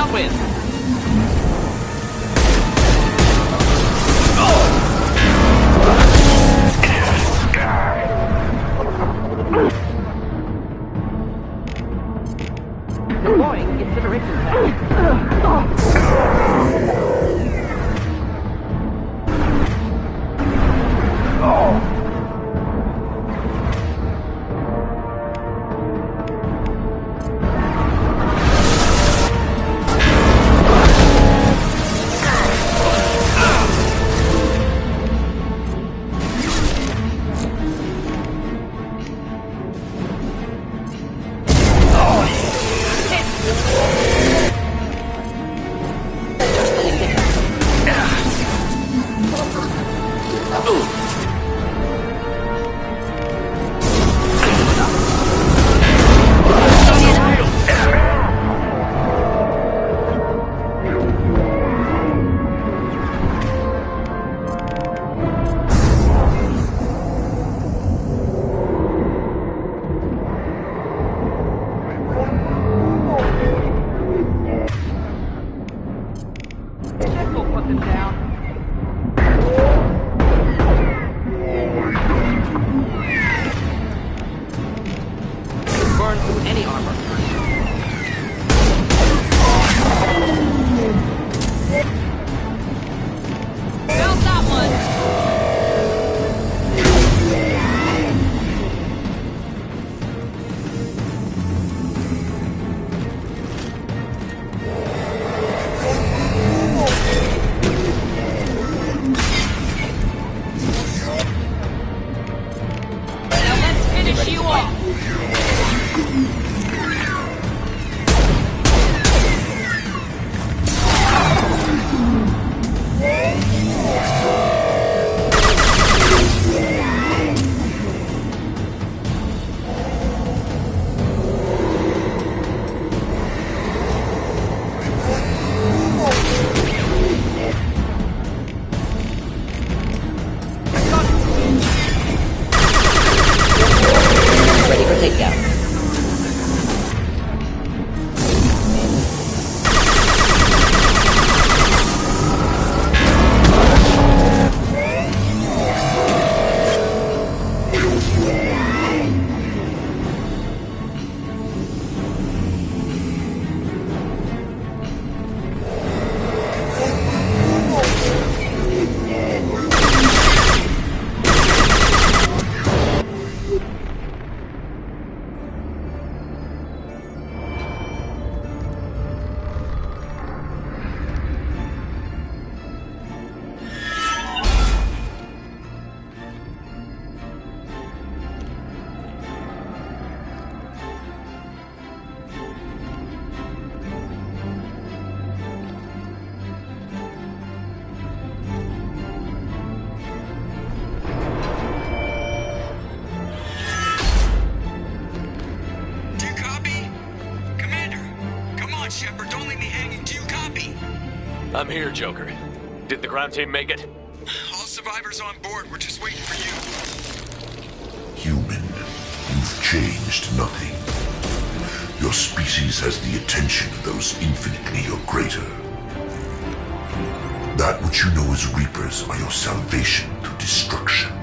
downwind. Deploying incineration tank. I'm here, Joker. Did the ground team make it? All survivors on board. We're just waiting for you. Human, you've changed nothing. Your species has the attention of those infinitely or greater. That which you know as Reapers are your salvation to destruction.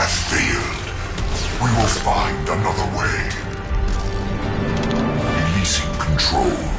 has failed. We will find another way. Releasing control.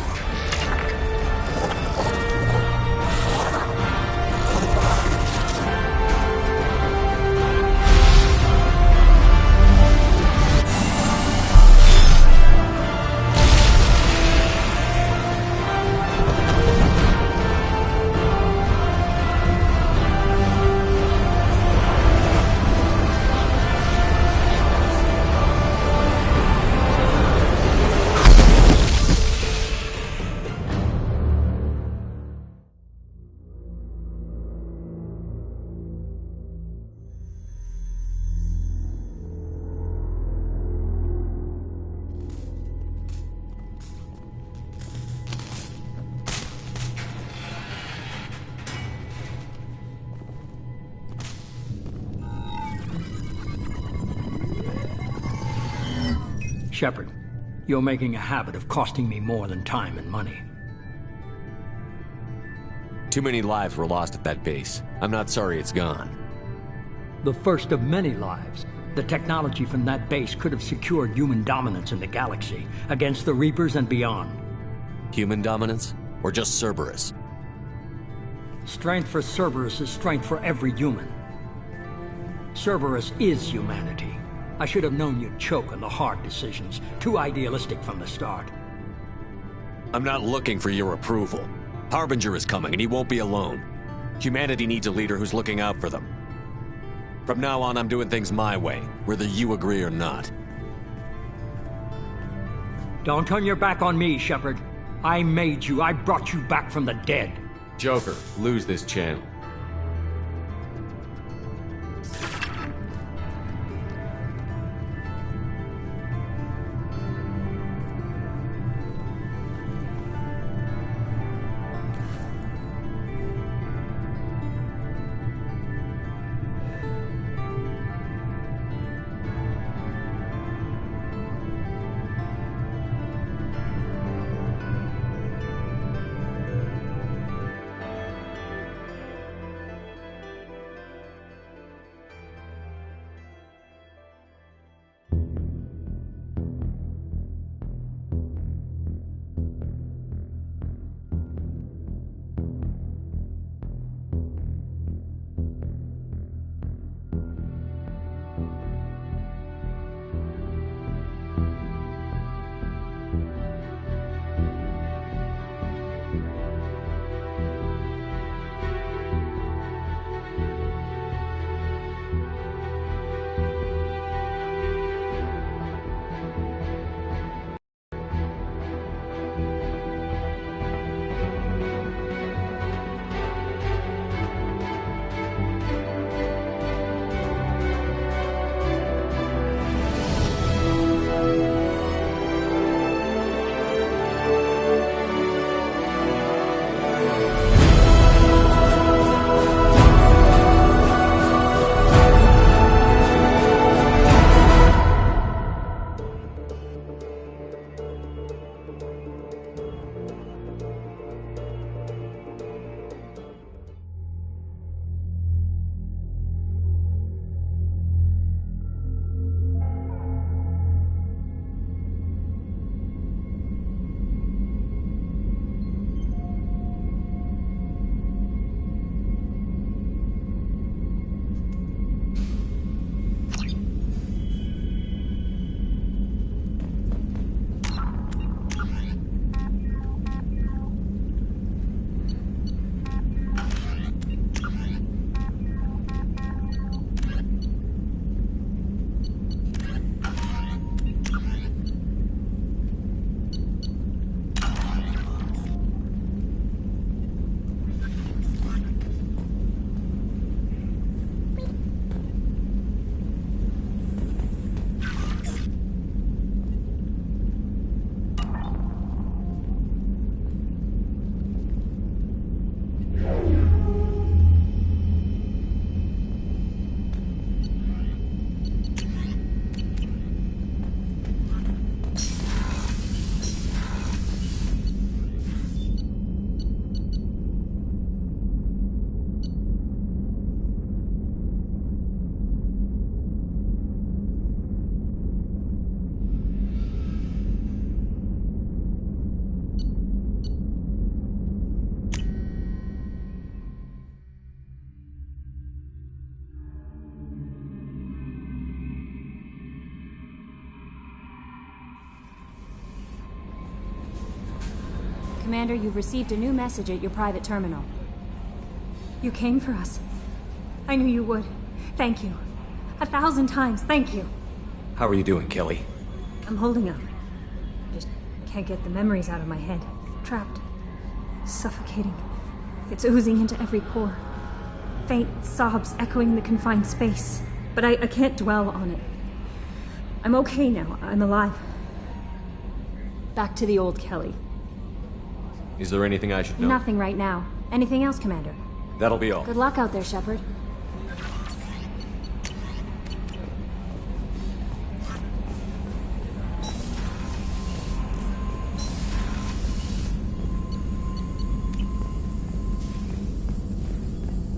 Shepard, you're making a habit of costing me more than time and money. Too many lives were lost at that base. I'm not sorry it's gone. The first of many lives. The technology from that base could have secured human dominance in the galaxy against the Reapers and beyond. Human dominance? Or just Cerberus? Strength for Cerberus is strength for every human. Cerberus is humanity. I should have known you'd choke on the hard decisions. Too idealistic from the start. I'm not looking for your approval. Harbinger is coming, and he won't be alone. Humanity needs a leader who's looking out for them. From now on, I'm doing things my way, whether you agree or not. Don't turn your back on me, Shepard. I made you. I brought you back from the dead. Joker, lose this channel. Commander, you've received a new message at your private terminal. You came for us. I knew you would. Thank you. 1,000 times, thank you. How are you doing, Kelly? I'm holding up. Just can't get the memories out of my head. Trapped. Suffocating. It's oozing into every pore. Faint sobs echoing the confined space. But I can't dwell on it. I'm okay now. I'm alive. Back to the old Kelly. Is there anything I should know? Nothing right now. Anything else, Commander? That'll be all. Good luck out there, Shepard.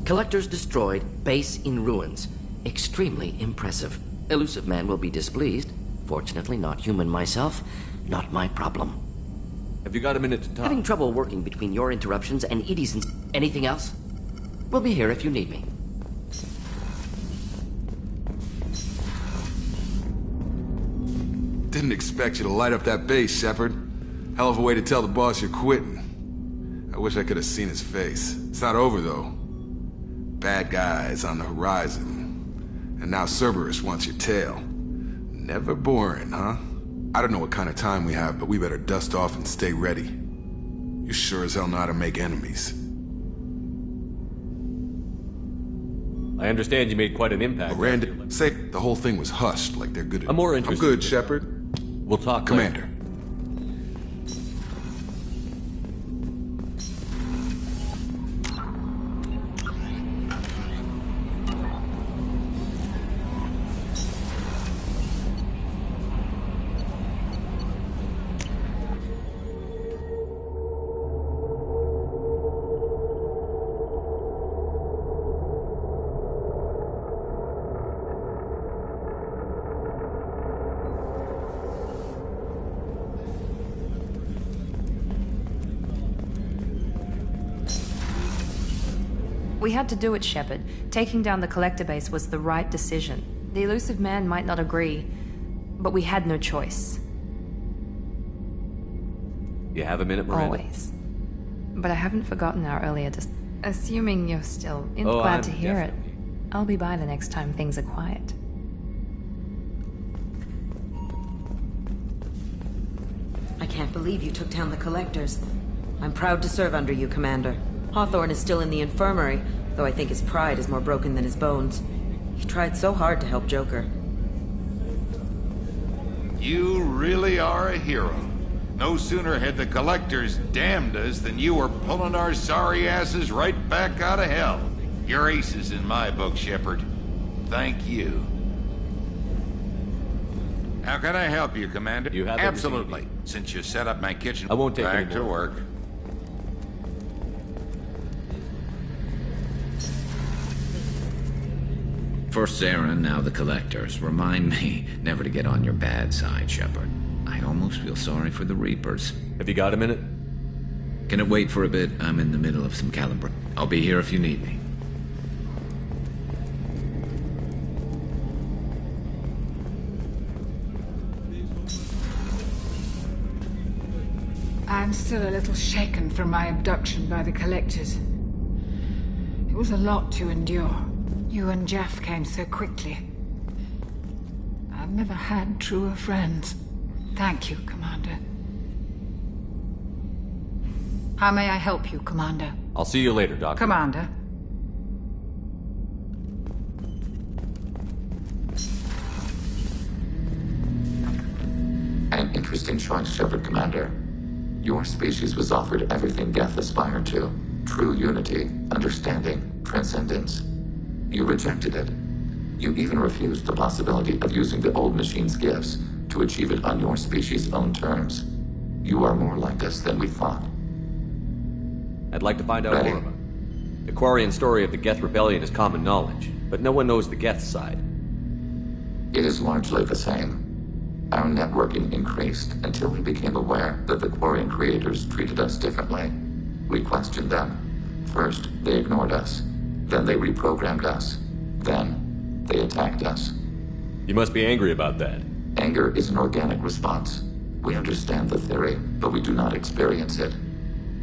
Collectors destroyed, base in ruins. Extremely impressive. Elusive man will be displeased. Fortunately, not human myself. Not my problem. Have you got a minute to talk? Having trouble working between your interruptions and Edie's and... Anything else? We'll be here if you need me. Didn't expect you to light up that base, Shepard. Hell of a way to tell the boss you're quitting. I wish I could have seen his face. It's not over, though. Bad guys on the horizon. And now Cerberus wants your tail. Never boring, huh? I don't know what kind of time we have, but we better dust off and stay ready. You sure as hell know how to make enemies. I understand you made quite an impact. Miranda, say the whole thing was hushed, like they're good at... I'm more interested. I'm good, Shepard. We'll talk Commander. later. We had to do it, Shepard. Taking down the collector base was the right decision. The elusive man might not agree, but we had no choice. You have a minute, Miranda? Always. But I haven't forgotten our earlier assuming you're still glad to hear it. I'll be by the next time things are quiet. I can't believe you took down the collectors. I'm proud to serve under you, Commander. Hawthorne is still in the infirmary, though I think his pride is more broken than his bones. He tried so hard to help Joker. You really are a hero. No sooner had the collectors damned us than you were pulling our sorry asses right back out of hell. You're aces in my book, Shepard. Thank you. How can I help you, Commander? You have Absolutely. Since you set up my kitchen, I won't take back any to more. work. First Sarah, now the collectors. Remind me never to get on your bad side, Shepard. I almost feel sorry for the Reapers. Have you got a minute? Can it wait for a bit? I'm in the middle of some calibration. I'll be here if you need me. I'm still a little shaken from my abduction by the collectors. It was a lot to endure. You and Jeff came so quickly. I've never had truer friends. Thank you, Commander. How may I help you, Commander? I'll see you later, Doctor. Commander. An interesting choice, Shepard, Commander. Your species was offered everything Geth aspired to. True unity, understanding, transcendence. You rejected it. You even refused the possibility of using the old machine's gifts to achieve it on your species' own terms. You are more like us than we thought. I'd like to find out more about it. The Quarian story of the Geth Rebellion is common knowledge, but no one knows the Geth side. It is largely the same. Our networking increased until we became aware that the Quarian creators treated us differently. We questioned them. First, they ignored us. Then they reprogrammed us. Then, they attacked us. You must be angry about that. Anger is an organic response. We understand the theory, but we do not experience it.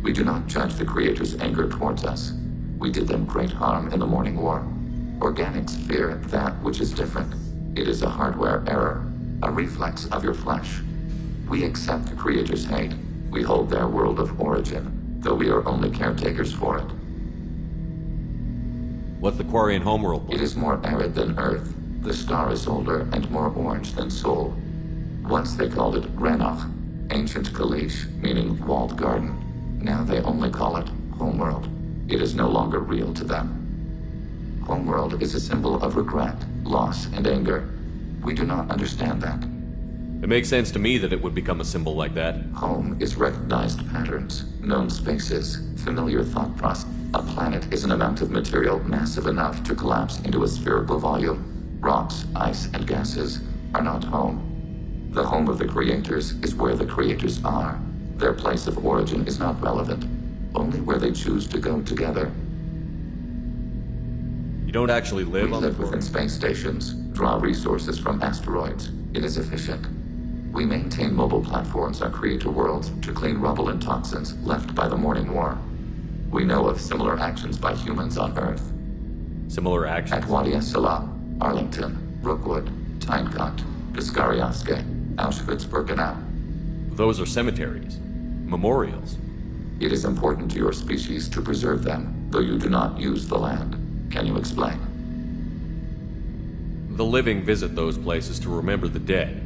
We do not judge the Creator's anger towards us. We did them great harm in the Morning War. Organics fear that which is different. It is a hardware error, a reflex of your flesh. We accept the Creator's hate. We hold their world of origin, though we are only caretakers for it. What's the Quarian homeworld like? It is more arid than Earth. The star is older and more orange than Sol. Once they called it Ranach, ancient Kalish, meaning walled garden. Now they only call it Homeworld. It is no longer real to them. Homeworld is a symbol of regret, loss, and anger. We do not understand that. It makes sense to me that it would become a symbol like that. Home is recognized patterns, known spaces, familiar thought process. A planet is an amount of material massive enough to collapse into a spherical volume. Rocks, ice, and gases are not home. The home of the Creators is where the Creators are. Their place of origin is not relevant, only where they choose to go together. You don't actually live on the live within space stations, draw resources from asteroids. It is efficient. We maintain mobile platforms on Creator worlds to clean rubble and toxins left by the Morning War. We know of similar actions by humans on Earth. Similar actions? At Wadi Salah, Arlington, Brookwood, Tynecote, Piskaryaske, Auschwitz-Birkenau. Those are cemeteries. Memorials. It is important to your species to preserve them, though you do not use the land. Can you explain? The living visit those places to remember the dead.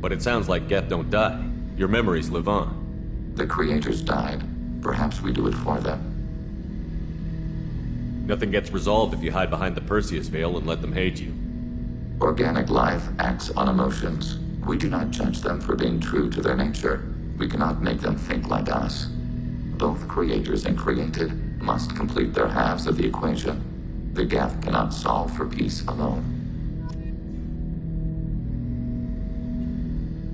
But it sounds like Geth don't die. Your memories live on. The Creators died. Perhaps we do it for them. Nothing gets resolved if you hide behind the Perseus veil and let them hate you. Organic life acts on emotions. We do not judge them for being true to their nature. We cannot make them think like us. Both Creators and created must complete their halves of the equation. The Geth cannot solve for peace alone.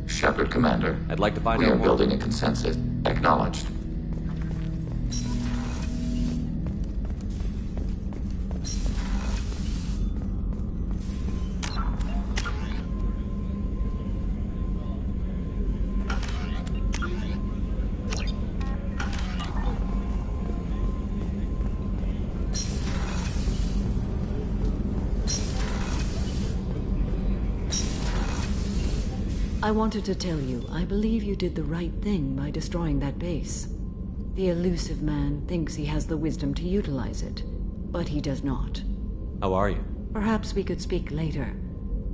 Shepard, Commander. I'd like to find out more. We are more. building a consensus. Acknowledged. I wanted to tell you, I believe you did the right thing by destroying that base. The elusive man thinks he has the wisdom to utilize it, but he does not. How are you? Perhaps we could speak later.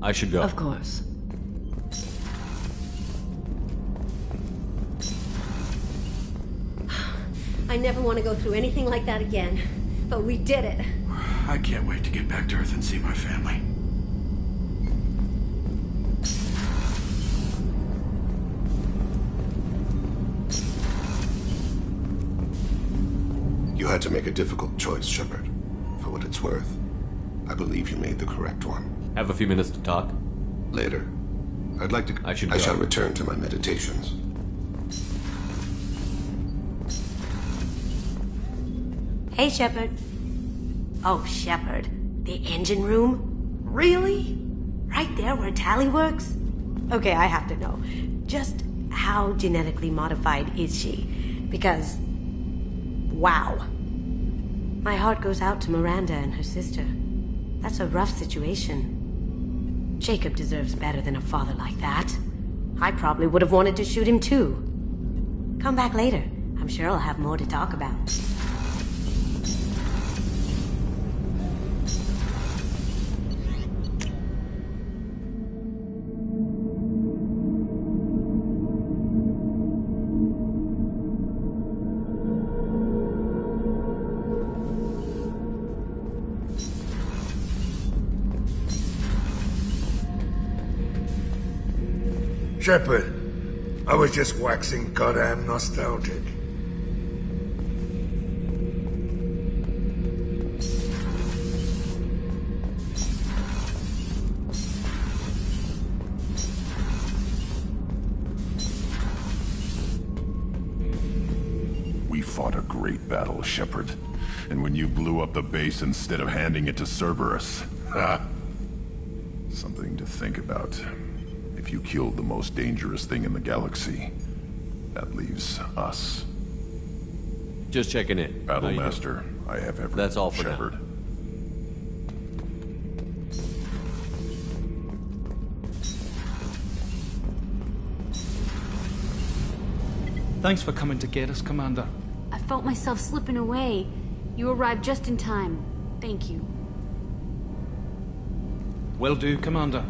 I should go. Of course. I never want to go through anything like that again, but we did it. I can't wait to get back to Earth and see my family. You had to make a difficult choice, Shepard. For what it's worth, I believe you made the correct one. Have a few minutes to talk? Later. I'd like to... I shall return to my meditations. Hey, Shepard. Oh, Shepard. The engine room? Really? Right there where Tally works? Okay, I have to know. Just how genetically modified is she? Because... wow. My heart goes out to Miranda and her sister. That's a rough situation. Jacob deserves better than a father like that. I probably would have wanted to shoot him too. Come back later. I'm sure I'll have more to talk about. Shepard, I was just waxing goddamn nostalgic. We fought a great battle, Shepard. And when you blew up the base instead of handing it to Cerberus... something to think about. If you killed the most dangerous thing in the galaxy, that leaves us. Just checking in. Battlemaster, I have everything. That's all for Shepard. now. Thanks for coming to get us, Commander. I felt myself slipping away. You arrived just in time. Thank you. Will do, Commander.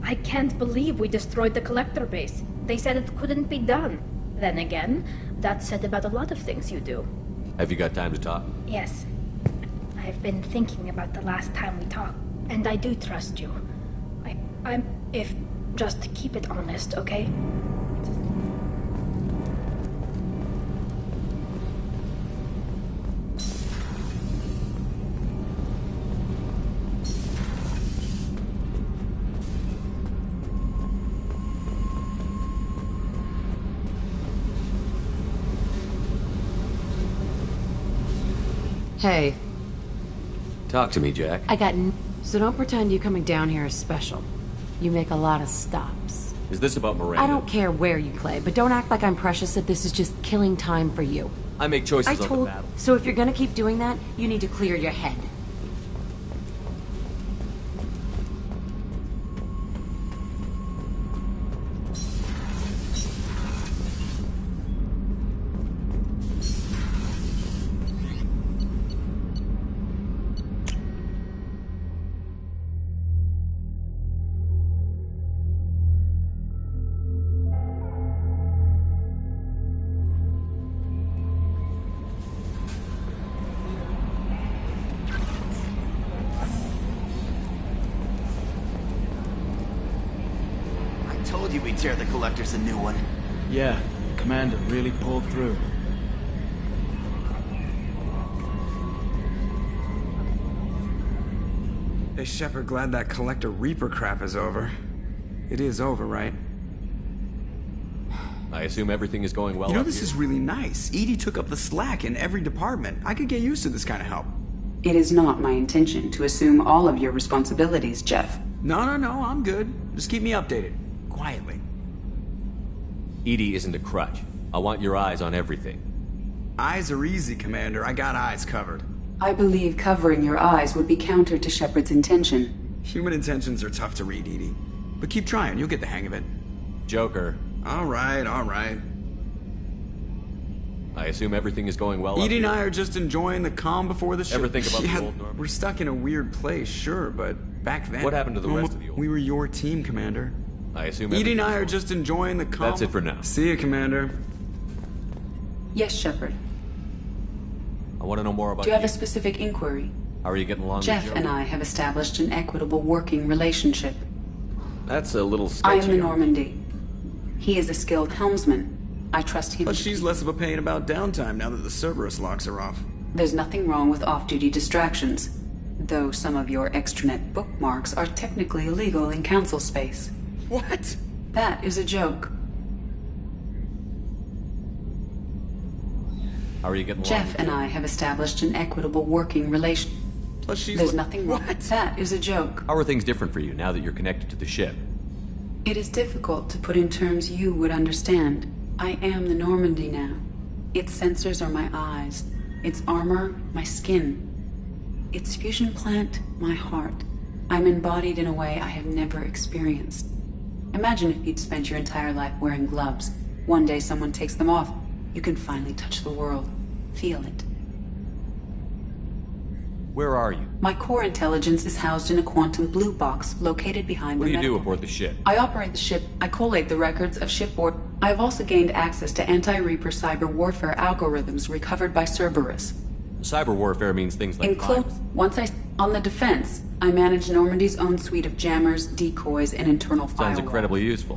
I can't believe we destroyed the collector base. They said it couldn't be done. Then again, that's said about a lot of things you do. Have you got time to talk? Yes. I've been thinking about the last time we talked, and I do trust you. If just keep it honest, okay? Hey. Talk to me, Jack. So don't pretend you coming down here is special. You make a lot of stops. Is this about Miranda? I don't care where you play, but don't act like I'm precious that this is just killing time for you. I make choices on the battle. So if you're gonna keep doing that, you need to clear your head. Told you we'd tear the Collectors a new one. Yeah, Commander really pulled through. Hey, Shepard, glad that Collector Reaper crap is over. It is over, right? I assume everything is going well. You know, this is really nice. EDI took up the slack in every department. I could get used to this kind of help. It is not my intention to assume all of your responsibilities, Jeff. No, I'm good. Just keep me updated. Quietly. EDI isn't a crutch. I want your eyes on everything. Eyes are easy, Commander. I got eyes covered. I believe covering your eyes would be counter to Shepard's intention. Human intentions are tough to read, EDI. But keep trying. You'll get the hang of it. Joker. All right. I assume everything is going well. EDI and I are just enjoying the calm before the ship. Ever think about the old Norm? We're stuck in a weird place, sure, but back then... What happened to the rest of the old? We were your team, Commander. I assume EDI and I are just enjoying the calm... That's it for now. See you, Commander. Yes, Shepard. I want to know more about Do you have a specific inquiry? How are you getting along Jeff with Joe? and I have established an equitable working relationship. That's a little sketchy. I am the Normandy. He is a skilled helmsman. I trust him. But she's less of a pain about downtime now that the Cerberus locks are off. There's nothing wrong with off-duty distractions, though some of your extranet bookmarks are technically illegal in council space. What? That is a joke. How are you getting along? Jeff and I have established an equitable working relation. Plus she's There's nothing wrong. That is a joke. How are things different for you now that you're connected to the ship? It is difficult to put in terms you would understand. I am the Normandy now. Its sensors are my eyes. Its armor, my skin. Its fusion plant, my heart. I'm embodied in a way I have never experienced. Imagine if you'd spent your entire life wearing gloves. One day someone takes them off. You can finally touch the world. Feel it. Where are you? My core intelligence is housed in a quantum blue box located behind What the do you do medical. aboard the ship? I operate the ship. I collate the records of shipboard. I have also gained access to anti-Reaper cyber warfare algorithms recovered by Cerberus. Cyber warfare means things like virus. On the defense, I manage Normandy's own suite of jammers, decoys, and internal firewalls. Sounds incredibly useful.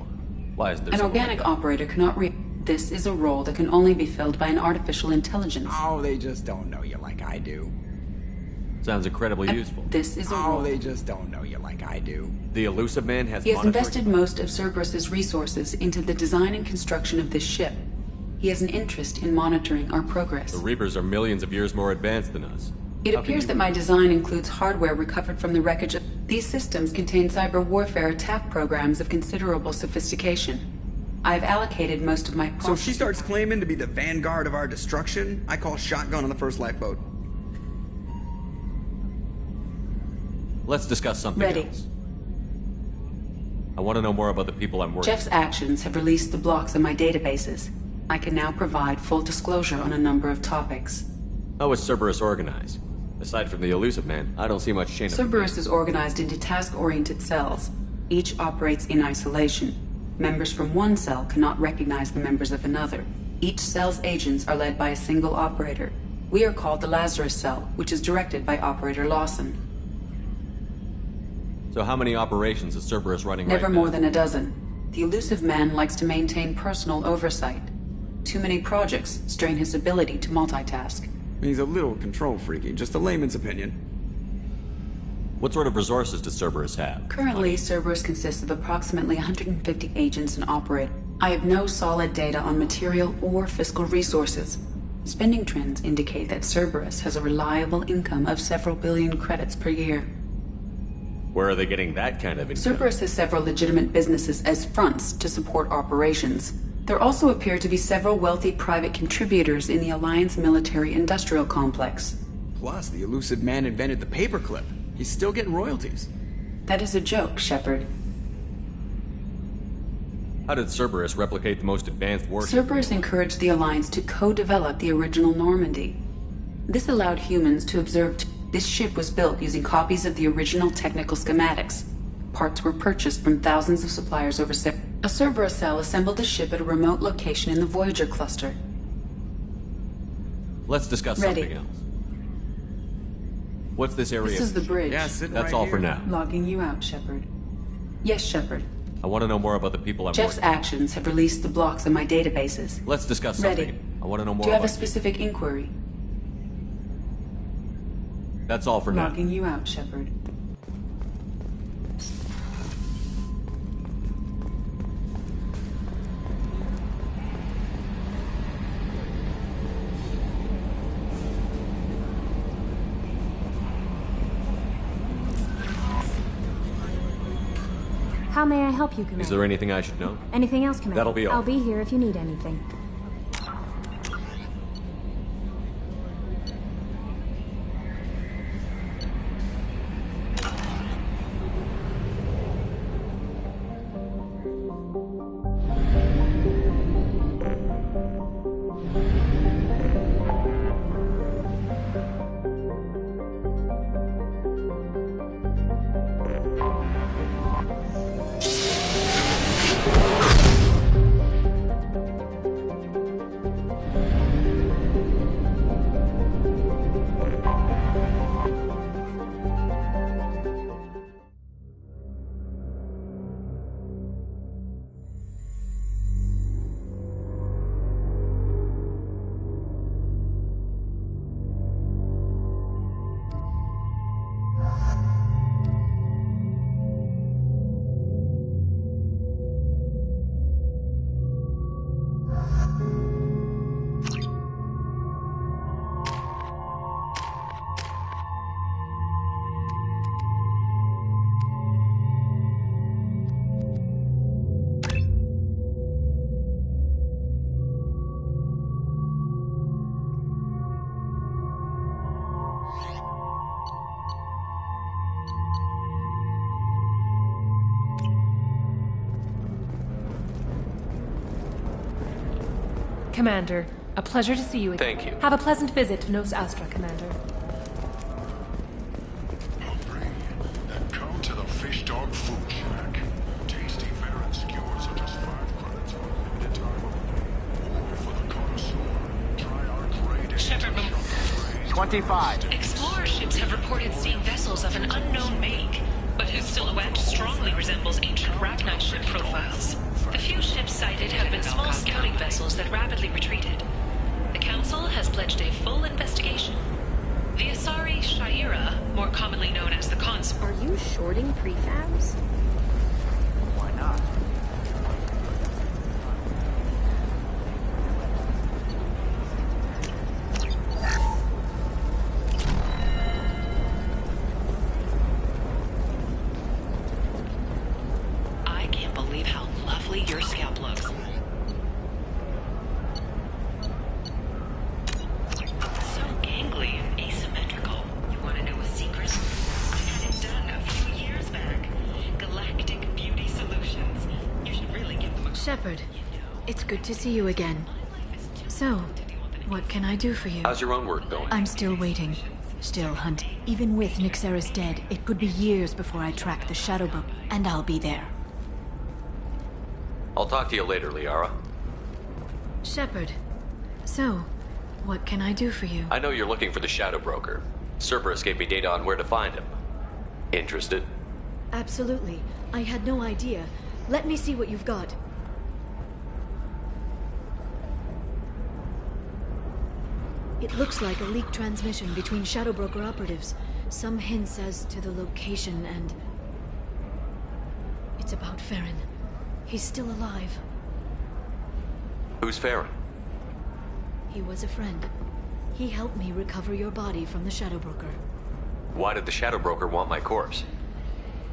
Why is there An organic operator cannot This is a role that can only be filled by an artificial intelligence. Oh, they just don't know you like I do. Sounds incredibly useful. This is a role. Oh, they just don't know you like I do. The elusive man has He has invested most of Cerberus's resources into the design and construction of this ship. He has an interest in monitoring our progress. The Reapers are millions of years more advanced than us. It appears that my design includes hardware recovered from the wreckage of... These systems contain cyber warfare attack programs of considerable sophistication. I've allocated most of my... So if she starts claiming to be the vanguard of our destruction, I call shotgun on the first lifeboat. Let's discuss something else. I want to know more about the people I'm working with. Jeff's actions have released the blocks in my databases. I can now provide full disclosure on a number of topics. How is Cerberus organized? Aside from the elusive man, I don't see much chain of... Cerberus is organized into task-oriented cells. Each operates in isolation. Members from one cell cannot recognize the members of another. Each cell's agents are led by a single operator. We are called the Lazarus Cell, which is directed by Operator Lawson. So how many operations is Cerberus running right now? Never more than a dozen. The elusive man likes to maintain personal oversight. Too many projects strain his ability to multitask. He's a little control freaky, just a layman's opinion. What sort of resources does Cerberus have? Currently, Cerberus consists of approximately 150 agents and operators. I have no solid data on material or fiscal resources. Spending trends indicate that Cerberus has a reliable income of several billion credits per year. Where are they getting that kind of income? Cerberus has several legitimate businesses as fronts to support operations. There also appear to be several wealthy private contributors in the Alliance military-industrial complex. Plus, the elusive man invented the paperclip. He's still getting royalties. That is a joke, Shepard. How did Cerberus replicate the most advanced warship? Cerberus encouraged the Alliance to co-develop the original Normandy. This allowed humans to observe... This ship was built using copies of the original technical schematics. Parts were purchased from thousands of suppliers over a Cerberus cell assembled the ship at a remote location in the Voyager cluster. Let's discuss something else. What's this area? This is the bridge. Yeah, that's all for now. Logging you out, Shepard. Yes, Shepard. I want to know more about the people I'm Jeff's working with. actions have released the blocks in my databases. Let's discuss something. Ready. I want to know more Do you have a about specific inquiry? That's all for now. Logging you out, Shepard. How may I help you, Commander? Is there anything I should know? Anything else, Commander? That'll be all. I'll be here if you need anything. Commander, a pleasure to see you again. Thank you. Have a pleasant visit to Nos Astra, Commander. Then come to the Fish Dog Food Shack. Tasty fare and skewers are just 5 credits for a limited time only. Or for the connoisseur, try our greatest... Shepard, 25. explorer ships have reported seeing vessels of an unknown make, but whose silhouette strongly resembles ancient Rachni ship profiles. The few ships sighted have been small scouting vessels that rapidly retreated. The Council has pledged a full investigation. The Asari Shaira, more commonly known as the Cons... Are you shorting prefabs? Why not? I can't believe how lovely your scalp looks. Shepard, it's good to see you again. So, what can I do for you? How's your own work going? I'm still waiting. Still hunting. Even with Nyxeris dead, it could be years before I track the Shadowbook, and I'll be there. I'll talk to you later, Liara. Shepard, so, what can I do for you? I know you're looking for the Shadow Broker. Cerberus gave me data on where to find him. Interested? Absolutely. I had no idea. Let me see what you've got. It looks like a leaked transmission between Shadow Broker operatives. Some hints as to the location and... It's about Farron. He's still alive. Who's Farron? He was a friend. He helped me recover your body from the Shadow Broker. Why did the Shadow Broker want my corpse?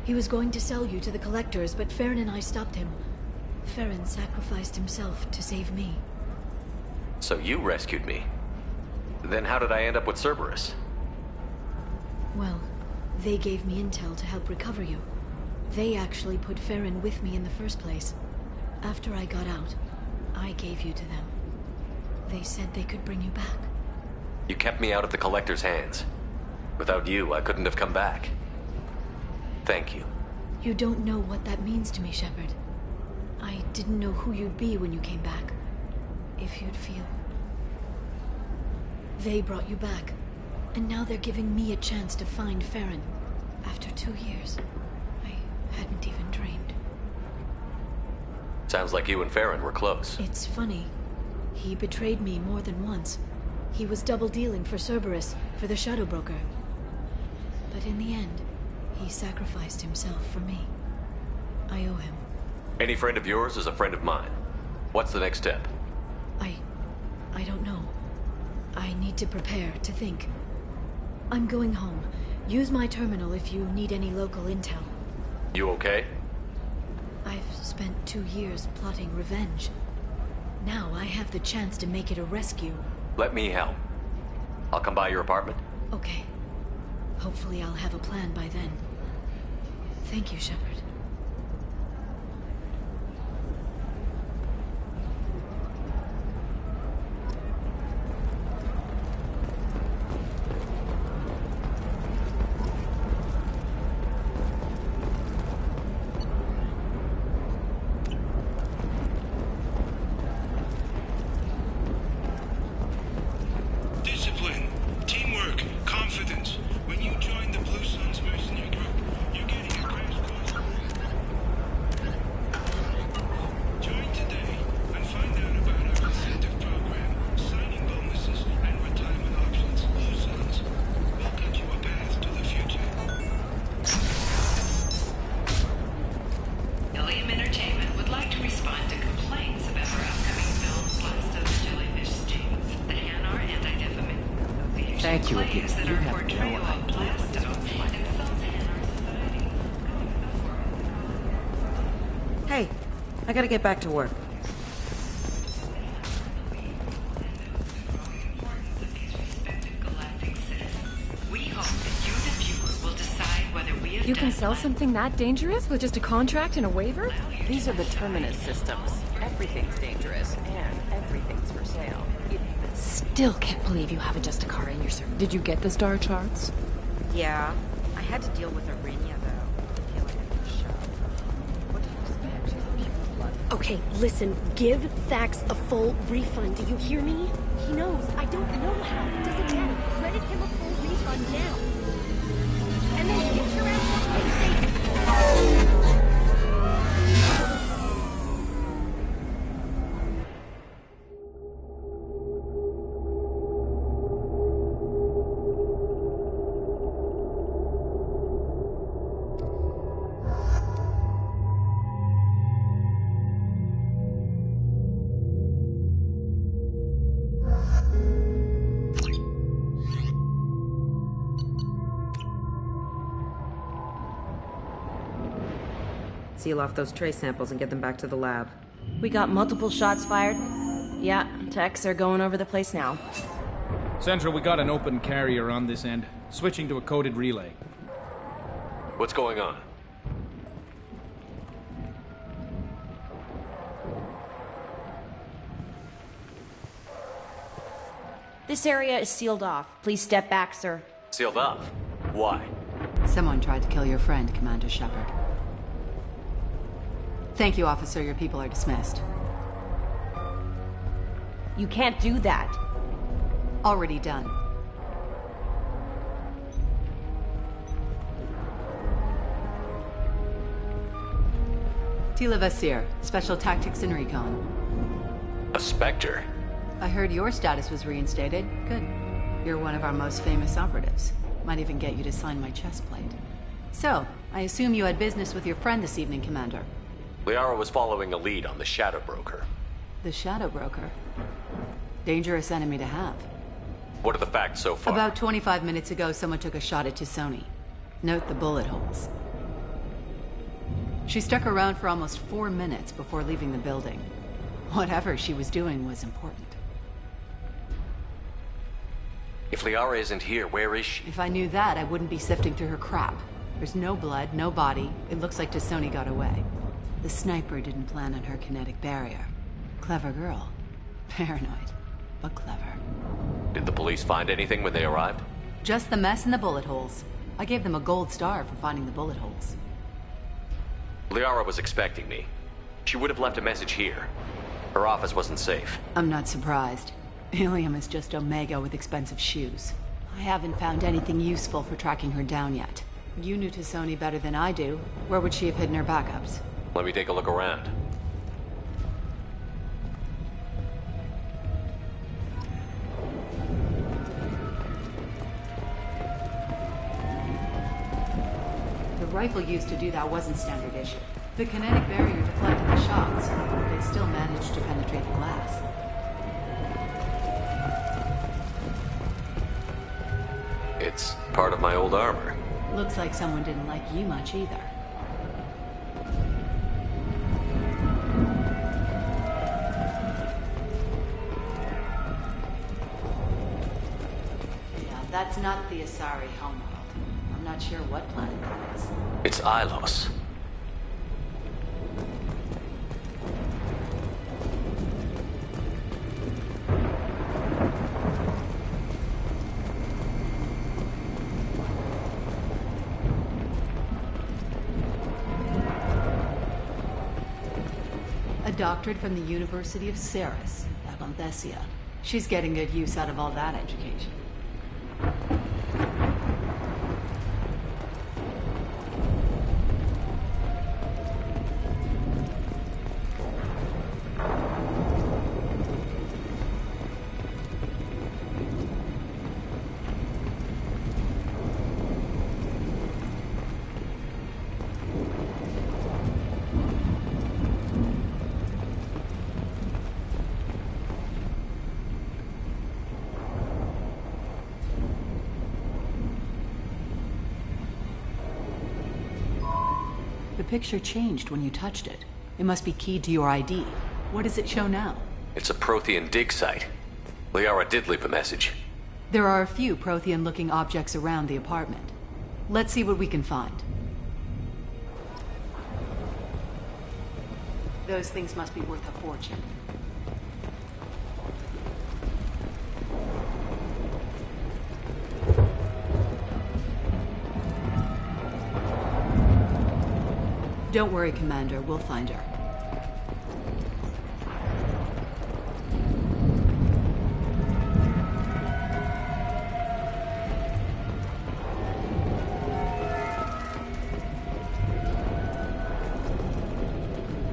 He was going to sell you to the Collectors, but Farron and I stopped him. Farron sacrificed himself to save me. So you rescued me. Then how did I end up with Cerberus? Well, they gave me intel to help recover you. They actually put Farron with me in the first place. After I got out, I gave you to them. They said they could bring you back. You kept me out of the Collector's hands. Without you, I couldn't have come back. Thank you. You don't know what that means to me, Shepard. I didn't know who you'd be when you came back. If you'd feel. They brought you back, and now they're giving me a chance to find Farron. After 2 years, I hadn't even dreamed. Sounds like you and Farron were close. It's funny. He betrayed me more than once. He was double-dealing for Cerberus, for the Shadow Broker. But in the end, he sacrificed himself for me. I owe him. Any friend of yours is a friend of mine. What's the next step? I don't know. I need to prepare, to think. I'm going home. Use my terminal if you need any local intel. You okay? I've spent 2 years plotting revenge. Now I have the chance to make it a rescue. Let me help. I'll come by your apartment. Okay. Hopefully I'll have a plan by then. Thank you, Shepard. Discipline, teamwork, confidence. When you join the Blue Suns mercenary group, you're getting a crash course. Join today and find out about our incentive program, signing bonuses, and retirement options. Blue Suns will cut you a path to the future. Ilium Entertainment would like to respond to complaints about our upcoming film Blast of the Jellyfish Stings, the Hanar Anti-Defamation Association. Thank you again. Claims that You our have portrayal no of idea. Blasto insults Hanar society. Hey, I gotta get back to work. We hope that you, the viewer, will decide whether we have You done can sell something that dangerous with just a contract and a waiver? These are the Terminus systems. Everything's dangerous, and everything's for sale. Still can't believe you have a Justicar in your service. Did you get the star charts? Yeah, I had to deal with Arinia, though. Taylor didn't show. What do you expect? She's a pure blood. Okay, listen, give Thax a full refund. Do you hear me? He knows. I don't know how. He doesn't get it. Credit him a full refund now. And then get your ass up and say... Seal off those trace samples and get them back to the lab. We got multiple shots fired. Yeah, techs are going over the place now. Central, we got an open carrier on this end. Switching to a coded relay. What's going on? This area is sealed off. Please step back, sir. Sealed off? Why? Someone tried to kill your friend, Commander Shepard. Thank you, officer. Your people are dismissed. You can't do that. Already done. Tila Vasir, Special Tactics and Recon. A Spectre? I heard your status was reinstated. Good. You're one of our most famous operatives. Might even get you to sign my chest plate. So, I assume you had business with your friend this evening, Commander. Liara was following a lead on the Shadow Broker. The Shadow Broker? Dangerous enemy to have. What are the facts so far? About 25 minutes ago, someone took a shot at T'Soni. Note the bullet holes. She stuck around for almost 4 minutes before leaving the building. Whatever she was doing was important. If Liara isn't here, where is she? If I knew that, I wouldn't be sifting through her crap. There's no blood, no body. It looks like T'Soni got away. The sniper didn't plan on her kinetic barrier. Clever girl. Paranoid, but clever. Did the police find anything when they arrived? Just the mess and the bullet holes. I gave them a gold star for finding the bullet holes. Liara was expecting me. She would have left a message here. Her office wasn't safe. I'm not surprised. Ilium is just Omega with expensive shoes. I haven't found anything useful for tracking her down yet. You knew T'Soni better than I do. Where would she have hidden her backups? Let me take a look around. The rifle used to do that wasn't standard issue. The kinetic barrier deflected the shots. They still managed to penetrate the glass. It's part of my old armor. Looks like someone didn't like you much either. Yeah, that's not the Asari homeworld. I'm not sure what planet that is. It's Ilos. A doctorate from the University of Ceres, Avanthesia. She's getting good use out of all that education. The picture changed when you touched it. It must be keyed to your ID. What does it show now? It's a Prothean dig site. Liara did leave a message. There are a few Prothean-looking objects around the apartment. Let's see what we can find. Those things must be worth a fortune. Don't worry, Commander. We'll find her.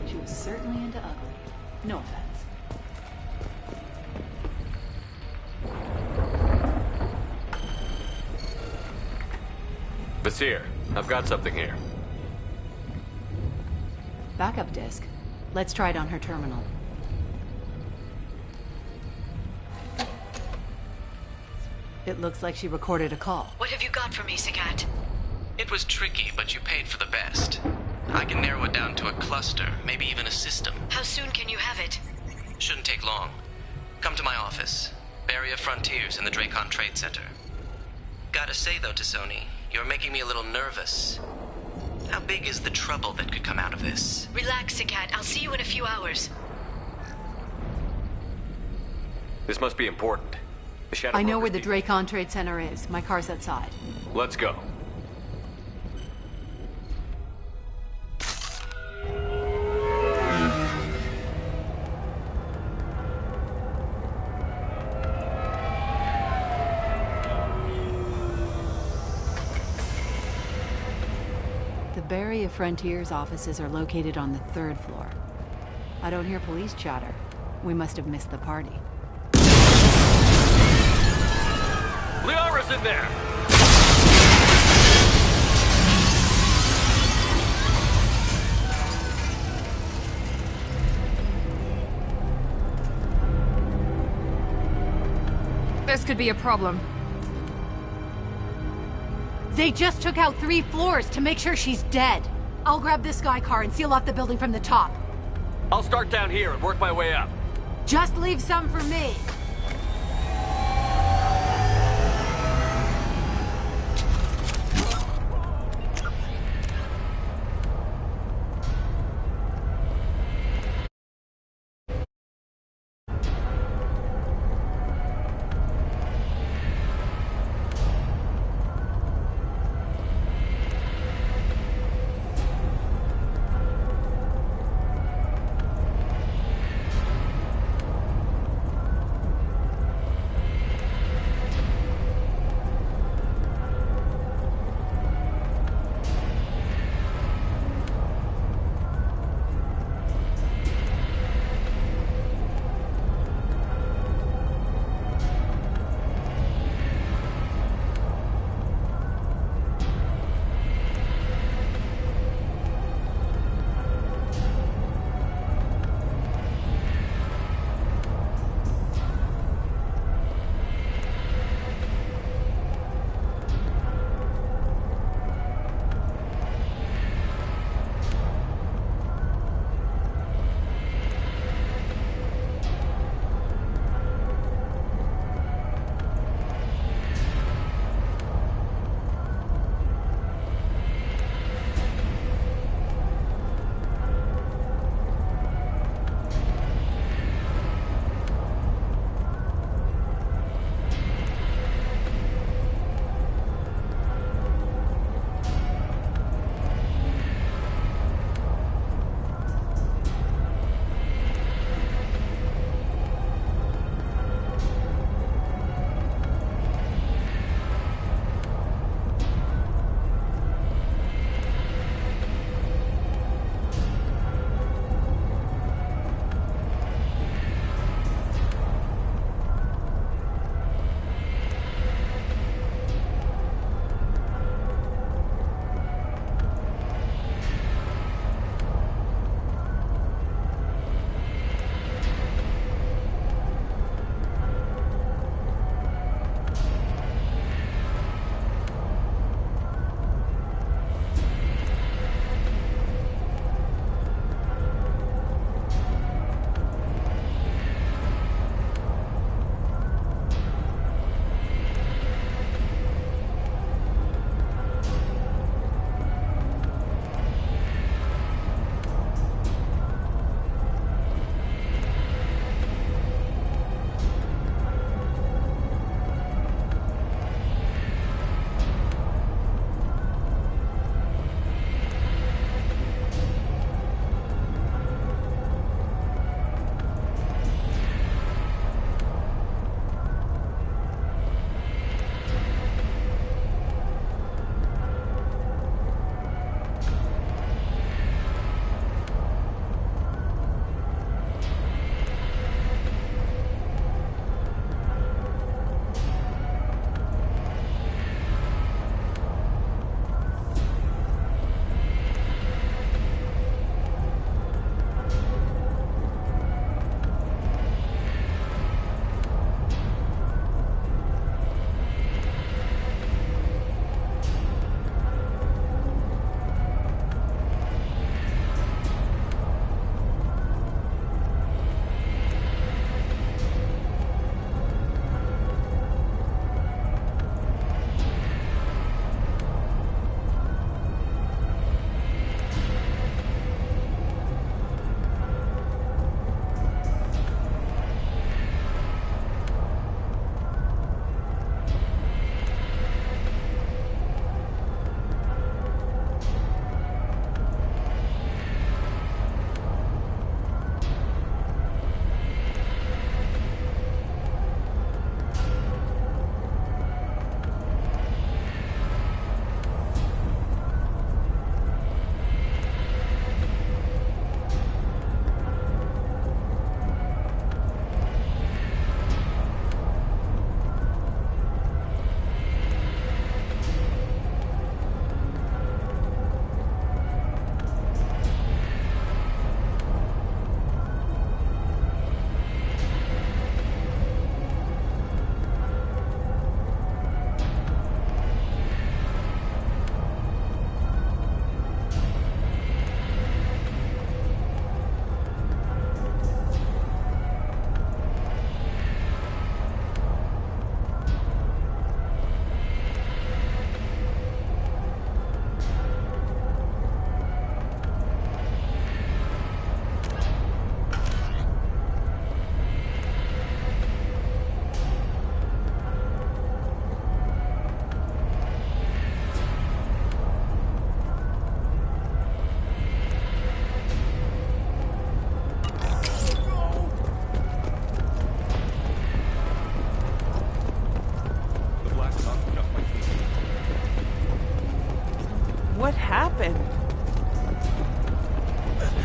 She was certainly into ugly. No offense. Vasir, I've got something here. Backup disk. Let's try it on her terminal. It looks like she recorded a call. What have you got for me, Sagat? It was tricky, but you paid for the best. I can narrow it down to a cluster, maybe even a system. How soon can you have it? Shouldn't take long. Come to my office. Barrier Frontiers in the Dracon Trade Center. Gotta say though, T'Soni, you're making me a little nervous. How big is the trouble that could come out of this? Relax, Sagat. I'll see you in a few hours. This must be important. The Shadow I know where Brokers the Dracon Trade Center is. My car's outside. Let's go. The Barrier Frontiers offices are located on the 3rd floor. I don't hear police chatter. We must have missed the party. Liara's in there! This could be a problem. They just took out 3 floors to make sure she's dead. I'll grab this Sky car and seal off the building from the top. I'll start down here and work my way up. Just leave some for me.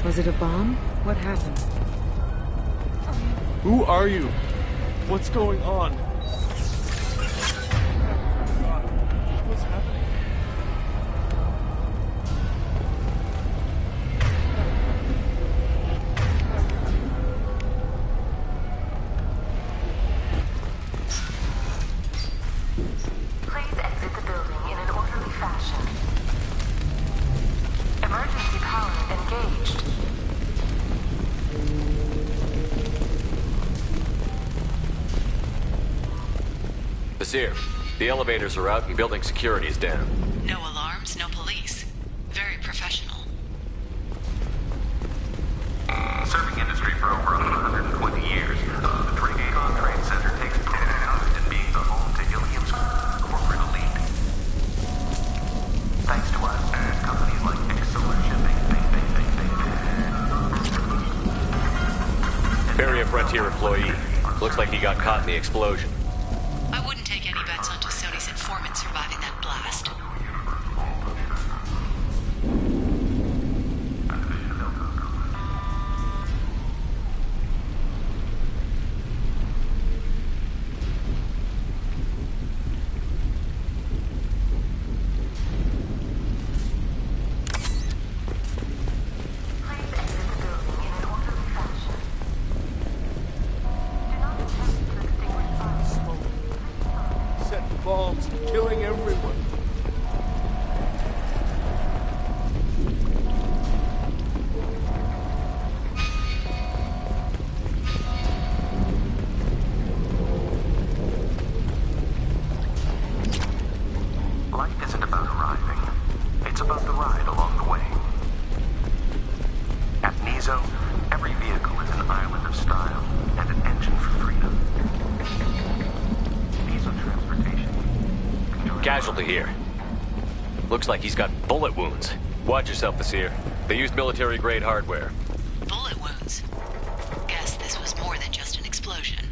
Was it a bomb? What happened? Who are you? What's going on? What's happening? Please exit the building in an orderly fashion. Emergency power engaged. Basir, the elevators are out and building security is down. No alarms, no police. Very professional. Serving industry for over 120 years, the Drake Trade Center takes pride in being the home to Ilium's corporate elite. Thanks to us and companies like Exceler Shipping, Barrier Frontier employee. Looks like he got caught in the explosion. I wouldn't take any bets on Sony's informant surviving that blast. Set bombs, killing everyone. life isn't about arriving. It's about the ride along the way. At ME2, every vehicle is an island of style and an engine for freedom. ME2 transportation. Casualty here. Looks like he's got bullet wounds. Watch yourself, Basir. They used military-grade hardware. Bullet wounds. Guess this was more than just an explosion.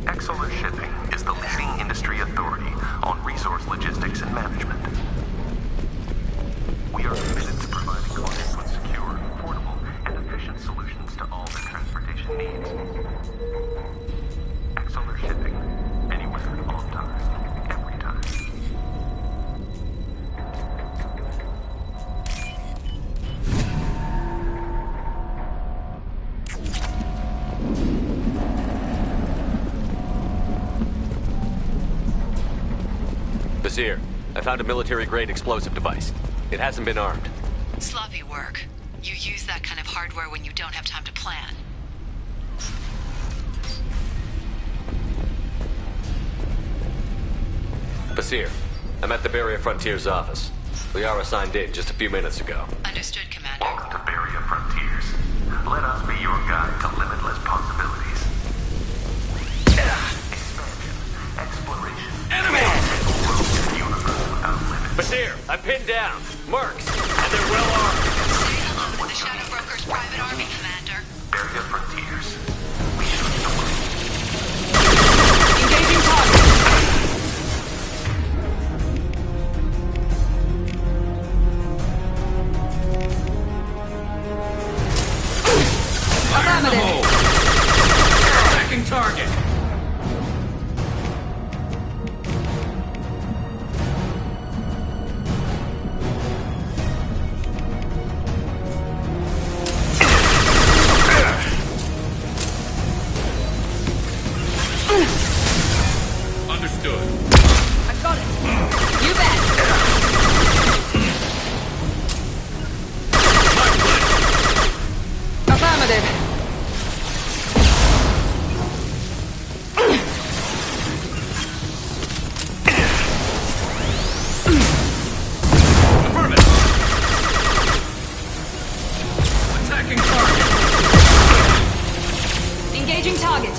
Exceler Shipping is the leading industry authority on resource logistics and management. We are committed to providing clients with secure, affordable, and efficient solutions to all their transportation needs. Exceler Shipping. Anywhere, on time, every time. Basir, I found a military-grade explosive device. It hasn't been armed. Sloppy work. You use that kind of hardware when you don't have time to plan. Basir, I'm at the Barrier Frontier's office. Liara signed in just a few minutes ago. Understood, Commander. Welcome to Barrier Frontiers. Let us be your guide to limitless possibilities. Expansion, exploration, enemy! Universe without limits. Basir, I'm pinned down. Mercs, and they're well armed. Say hello to the Shadow Broker's private army, Commander. Barrier Frontiers. We should the way. Engaging target. Affirmative. Attacking target. Understood. I got it. You bet. Affirmative. Attacking target. Engaging target.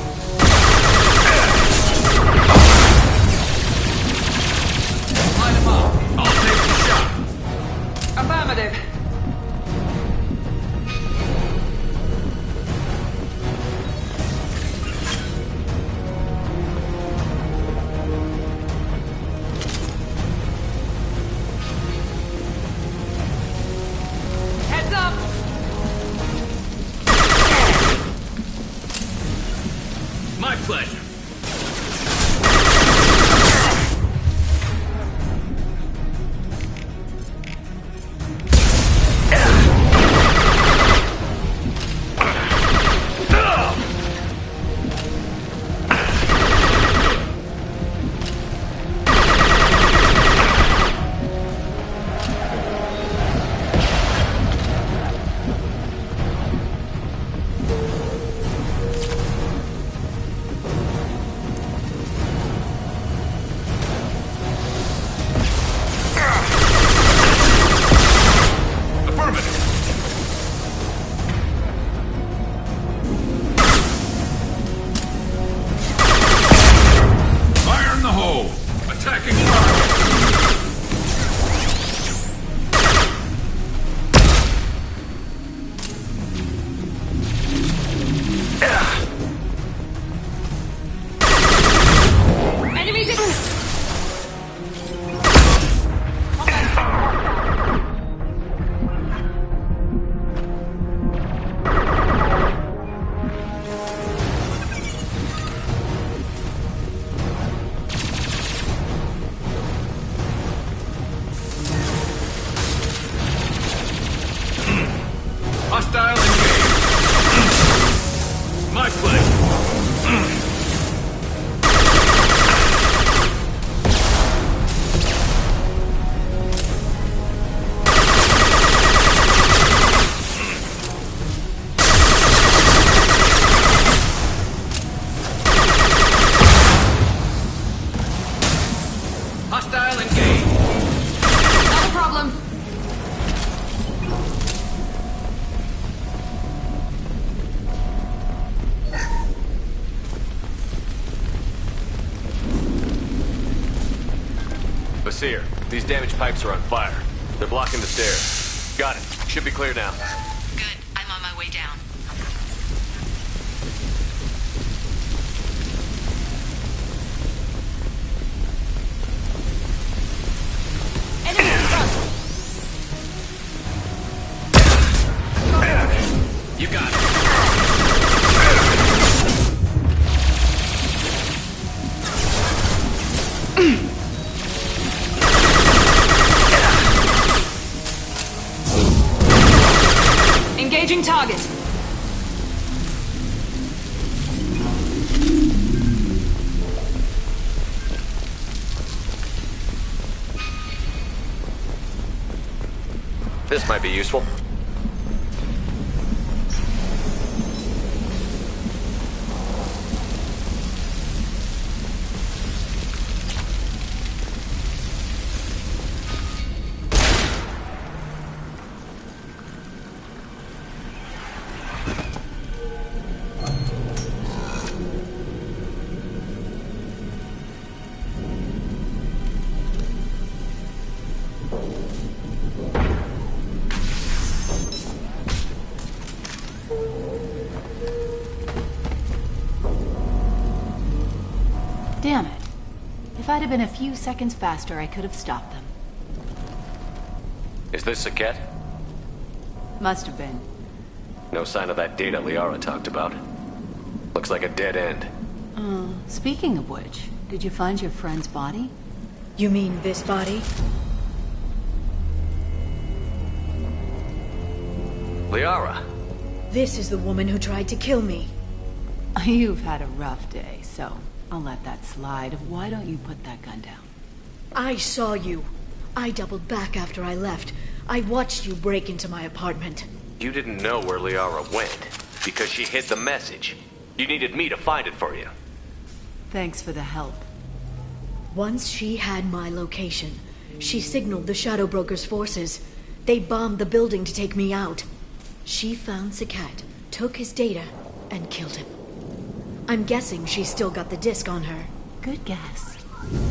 Hostile engaged. Not a problem. Basir, these damaged pipes are on fire. They're blocking the stairs. Got it. Should be clear now. Good. I'm on my way down. Enemy in front. You got it. Engaging target. This might be useful. Damn it. If I'd have been a few seconds faster, I could have stopped them. Is this Saket? Must have been. No sign of that data Liara talked about. Looks like a dead end. Speaking of which, did you find your friend's body? You mean this body? Liara! This is the woman who tried to kill me. You've had a rough day, so I'll let that slide. Why don't you put that gun down? I saw you. I doubled back after I left. I watched you break into my apartment. You didn't know where Liara went, because she hid the message. You needed me to find it for you. Thanks for the help. Once she had my location, she signaled the Shadow Broker's forces. They bombed the building to take me out. She found Saket, took his data, and killed him. I'm guessing she's still got the disc on her. Good guess.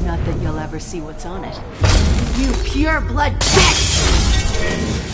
Not that you'll ever see what's on it. You pure blood bitch!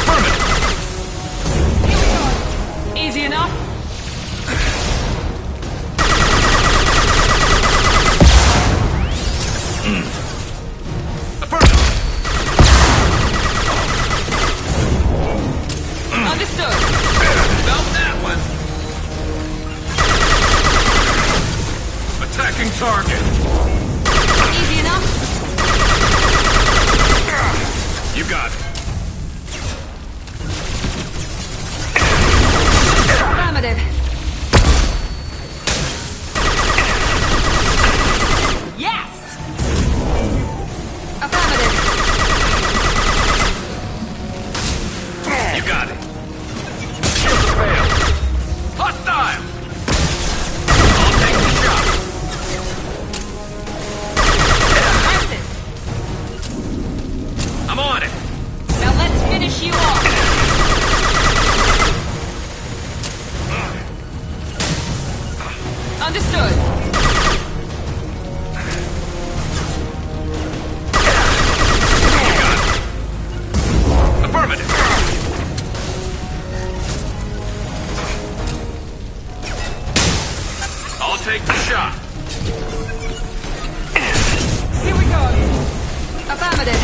Affirmative. Easy enough? Understood. Felt that one. Attacking target. Easy enough? You got it. Affirmative. Yes! Affirmative. You got it. Shield failed. Hostile! I'll take the shot. I'm on it. Now let's finish you off. Understood. Affirmative. I'll take the shot. Here we go. Affirmative.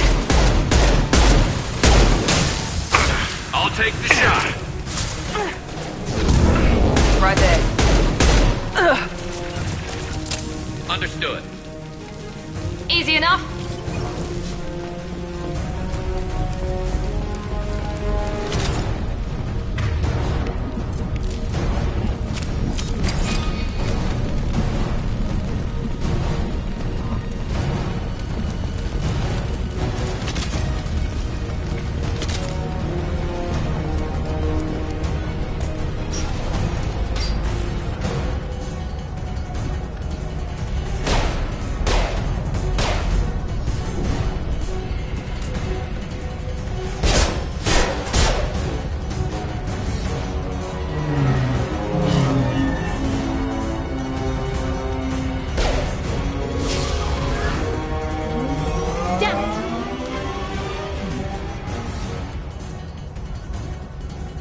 I'll take the shot. Right there. Understood. Easy enough?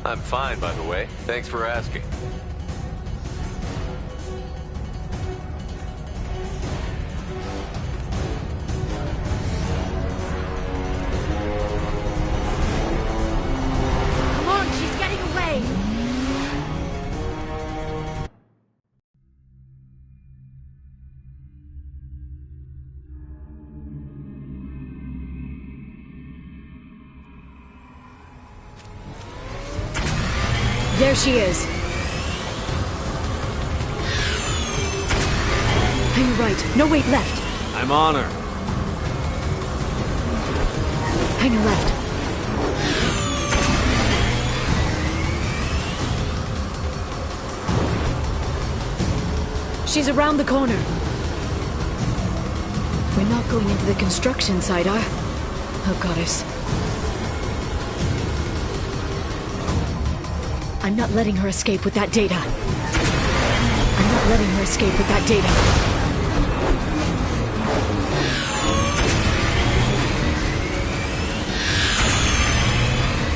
I'm fine, by the way. Thanks for asking. Come on, she's getting away! There she is. Hang right. No, wait, left. I'm on her. Hang left. She's around the corner. We're not going into the construction site, oh, goddess. I'm not letting her escape with that data. I'm not letting her escape with that data.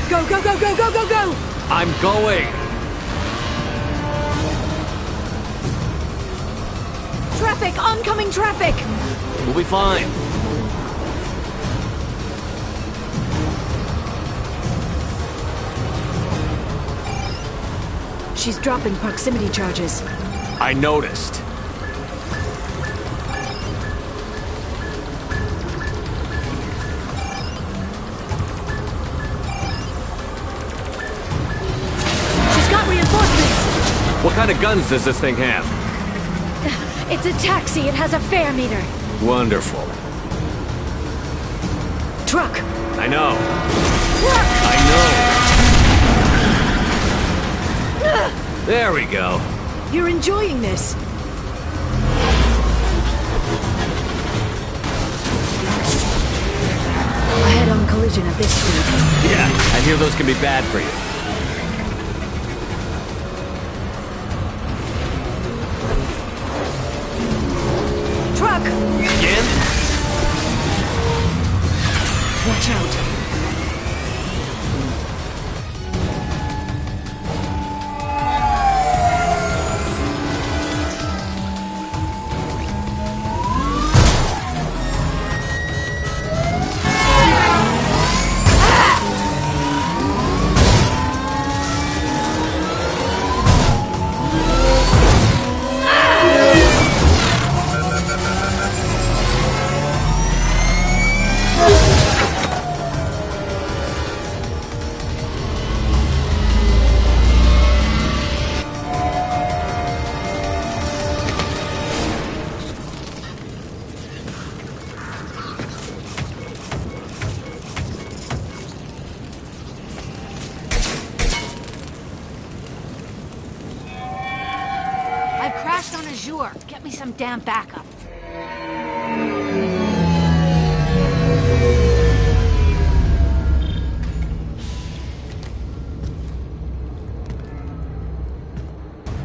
Go, go, go, go, go, go, go! I'm going! Traffic! Oncoming traffic! We'll be fine. She's dropping proximity charges. I noticed. She's got reinforcements! What kind of guns does this thing have? It's a taxi. It has a fare meter. Wonderful. Truck! I know. Truck! I know. There we go. You're enjoying this. A head-on collision at this speed. Yeah, I hear those can be bad for you. Again? Watch out. I've crashed on Azure. Get me some damn backup.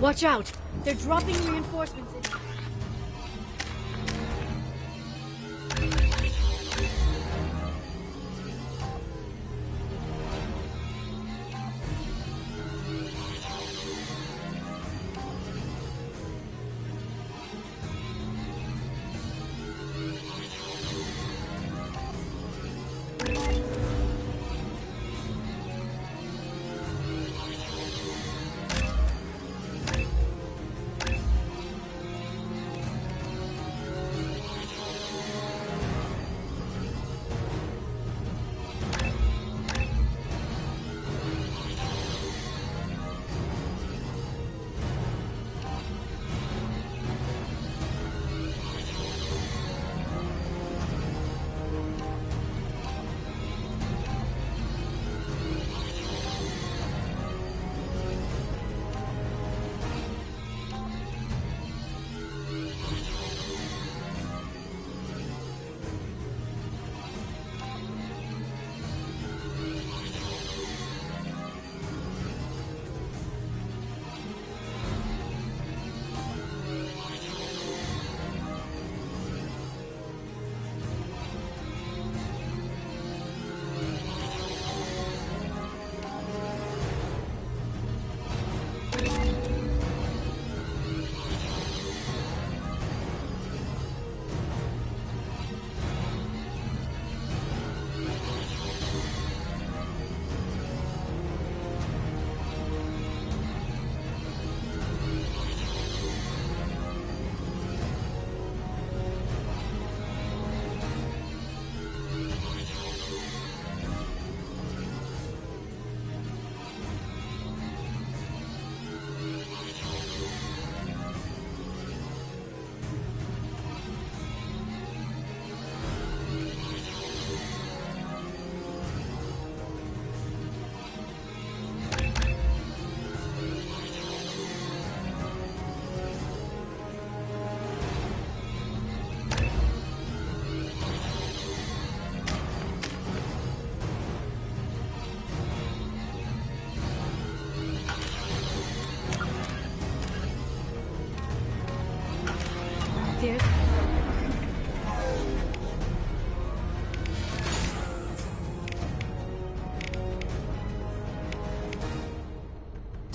Watch out! They're dropping reinforcements in. There's...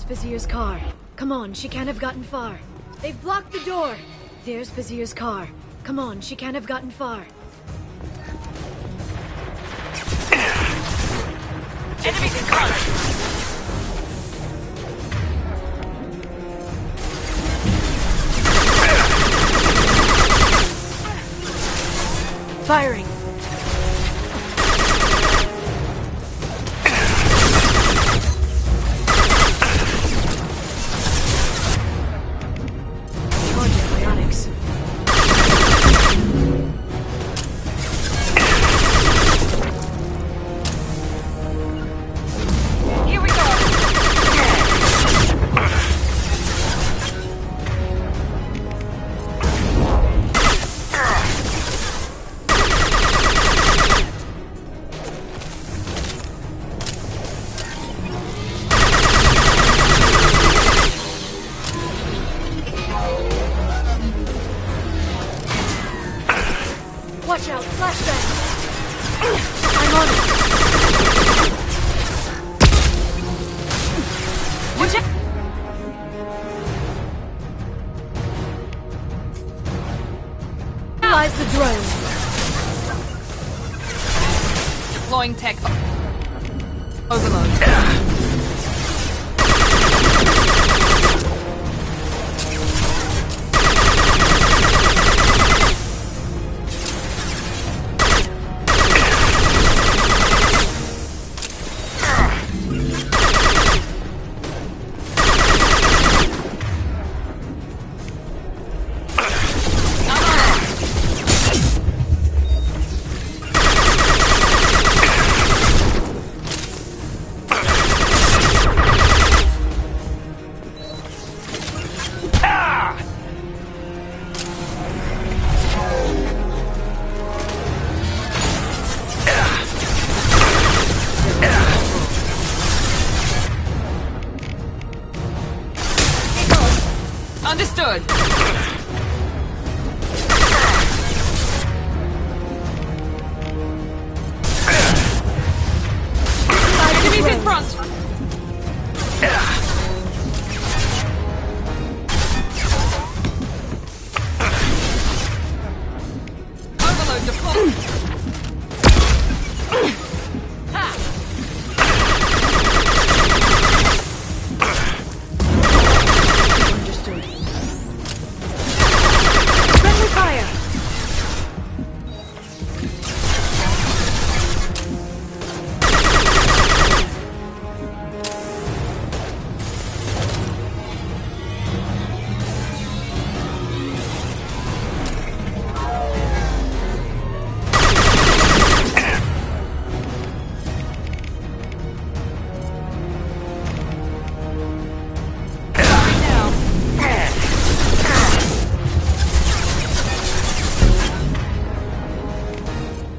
Vizier's car. Come on, she can't have gotten far. They've blocked the door. There's Vizier's car. Come on, she can't have gotten far. Enemies in front! Firing! Charging bionics. Here we go! Watch out! Lies the drone. Deploying tech. Overload. Understood. Enemies in front. Overload deployed. Friendly fire.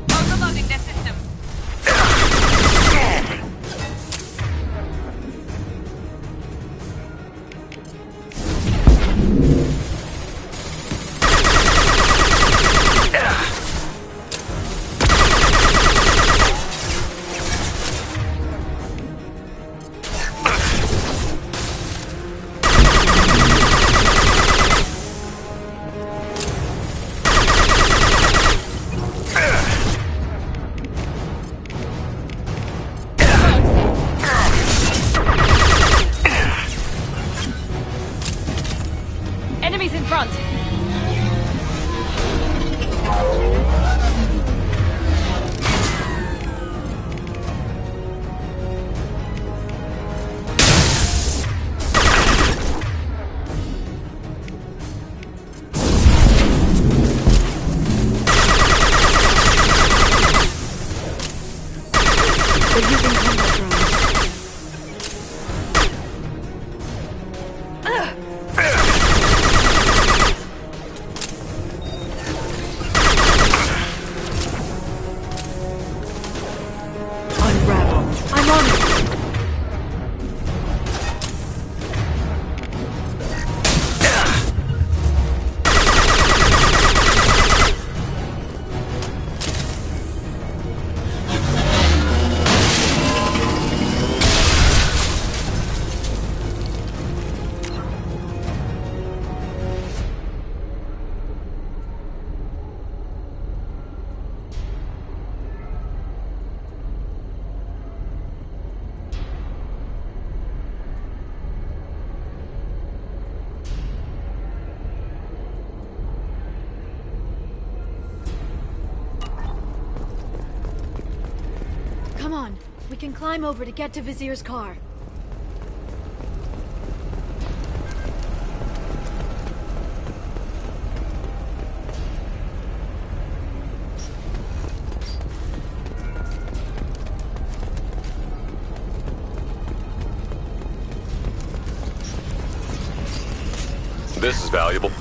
Overloading their system. Enemies in front. They're using combat drones. Unravel. I'm on it. Come on. We can climb over to get to Vizier's car. This is valuable.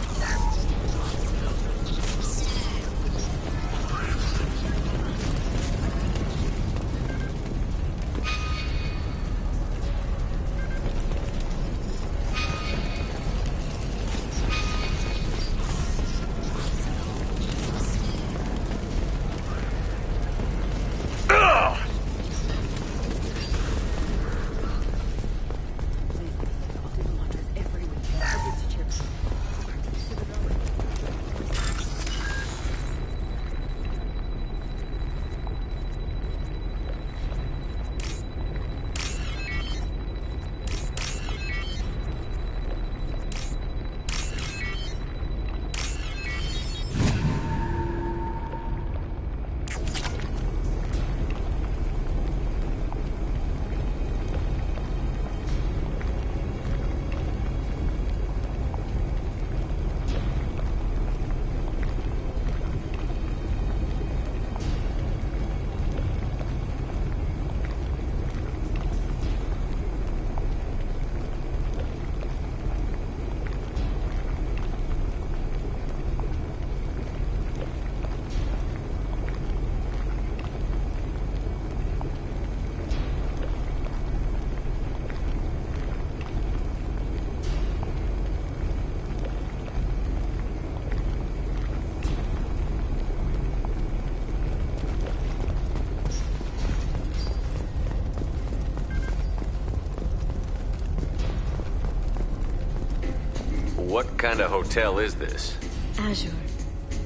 What kind of hotel is this? Azure.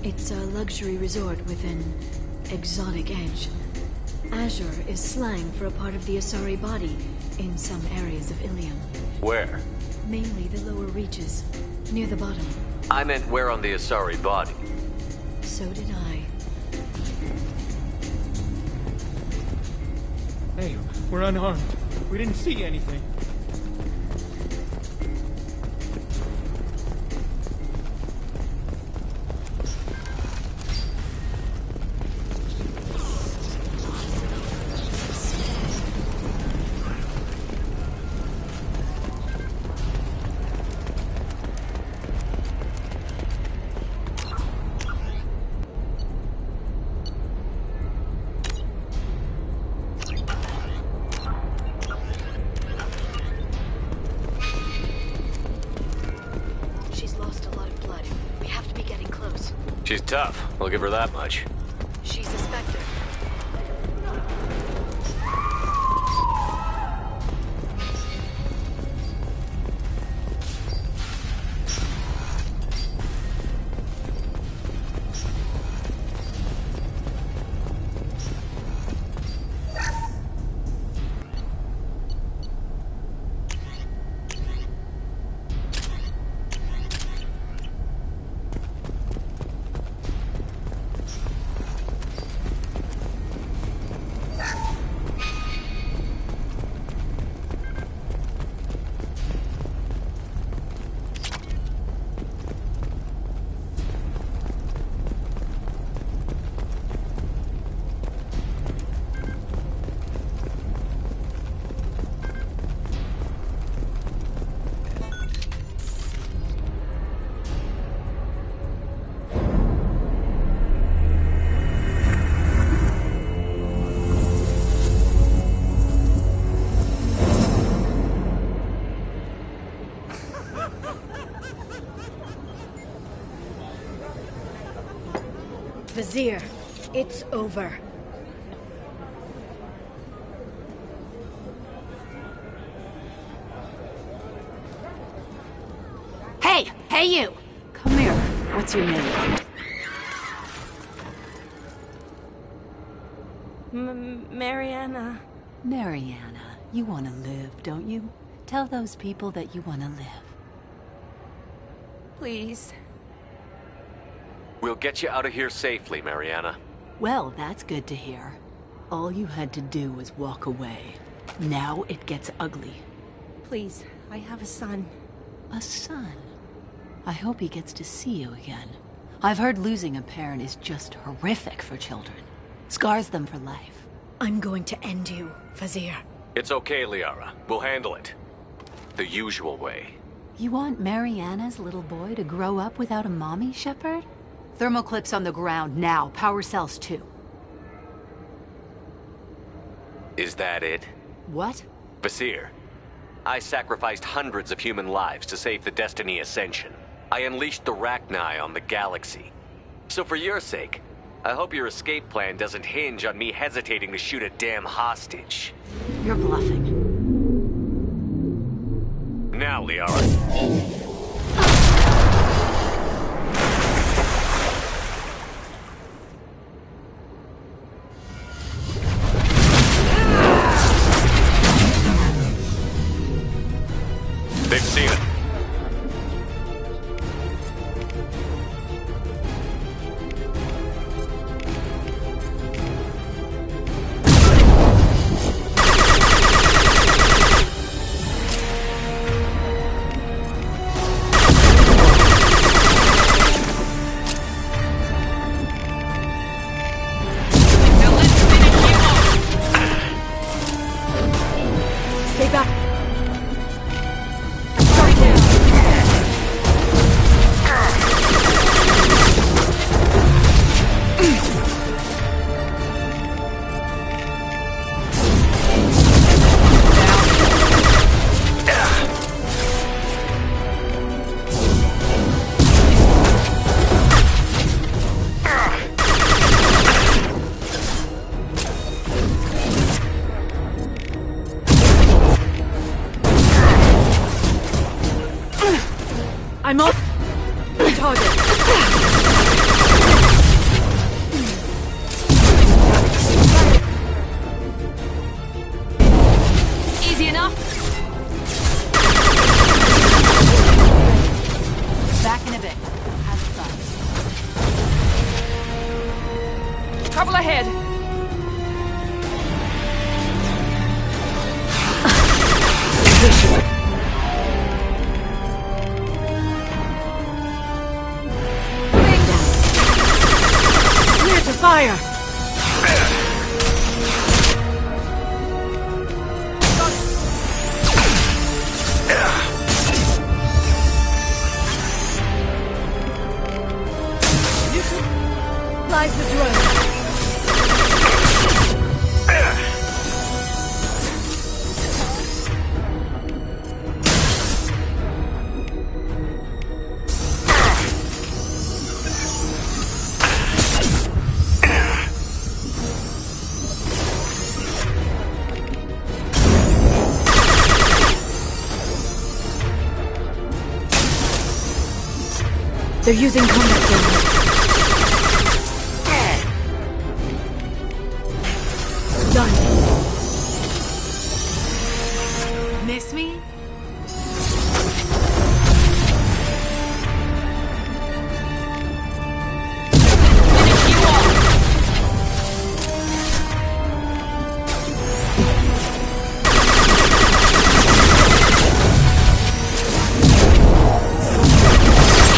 It's a luxury resort with an exotic edge. Azure is slang for a part of the Asari body in some areas of Ilium. Where? Mainly the lower reaches, near the bottom. I meant where on the Asari body. So did I. Hey, we're unarmed. We didn't see anything. She's tough. I'll give her that much. She's a Spectre. Vizier, it's over. Hey! Hey, you! Come here. What's your name? Mariana. Mariana. You want to live, don't you? Tell those people that you want to live. Please. We'll get you out of here safely, Mariana. Well, that's good to hear. All you had to do was walk away. Now it gets ugly. Please, I have a son. A son? I hope he gets to see you again. I've heard losing a parent is just horrific for children. Scars them for life. I'm going to end you, Vizier. It's okay, Liara. We'll handle it. The usual way. You want Mariana's little boy to grow up without a mommy, Shepard? Thermal clips on the ground now. Power cells too. Is that it? What? Vizier, I sacrificed hundreds of human lives to save the Destiny Ascension. I unleashed the Rachni on the galaxy. So for your sake, I hope your escape plan doesn't hinge on me hesitating to shoot a damn hostage. You're bluffing. Now, Liara. They've seen it. Stay back. Sorry, I'm on target. Easy enough. Back in a bit. Have fun. Trouble ahead. Clear to fire. Lies the drone. They're using combat drones. Done. Miss me?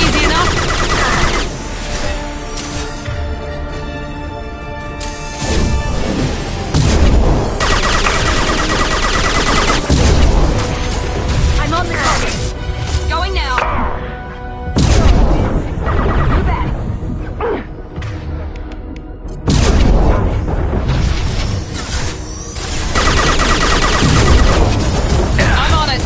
Easy enough. I'm on the target. Going now. You bet. I'm on it.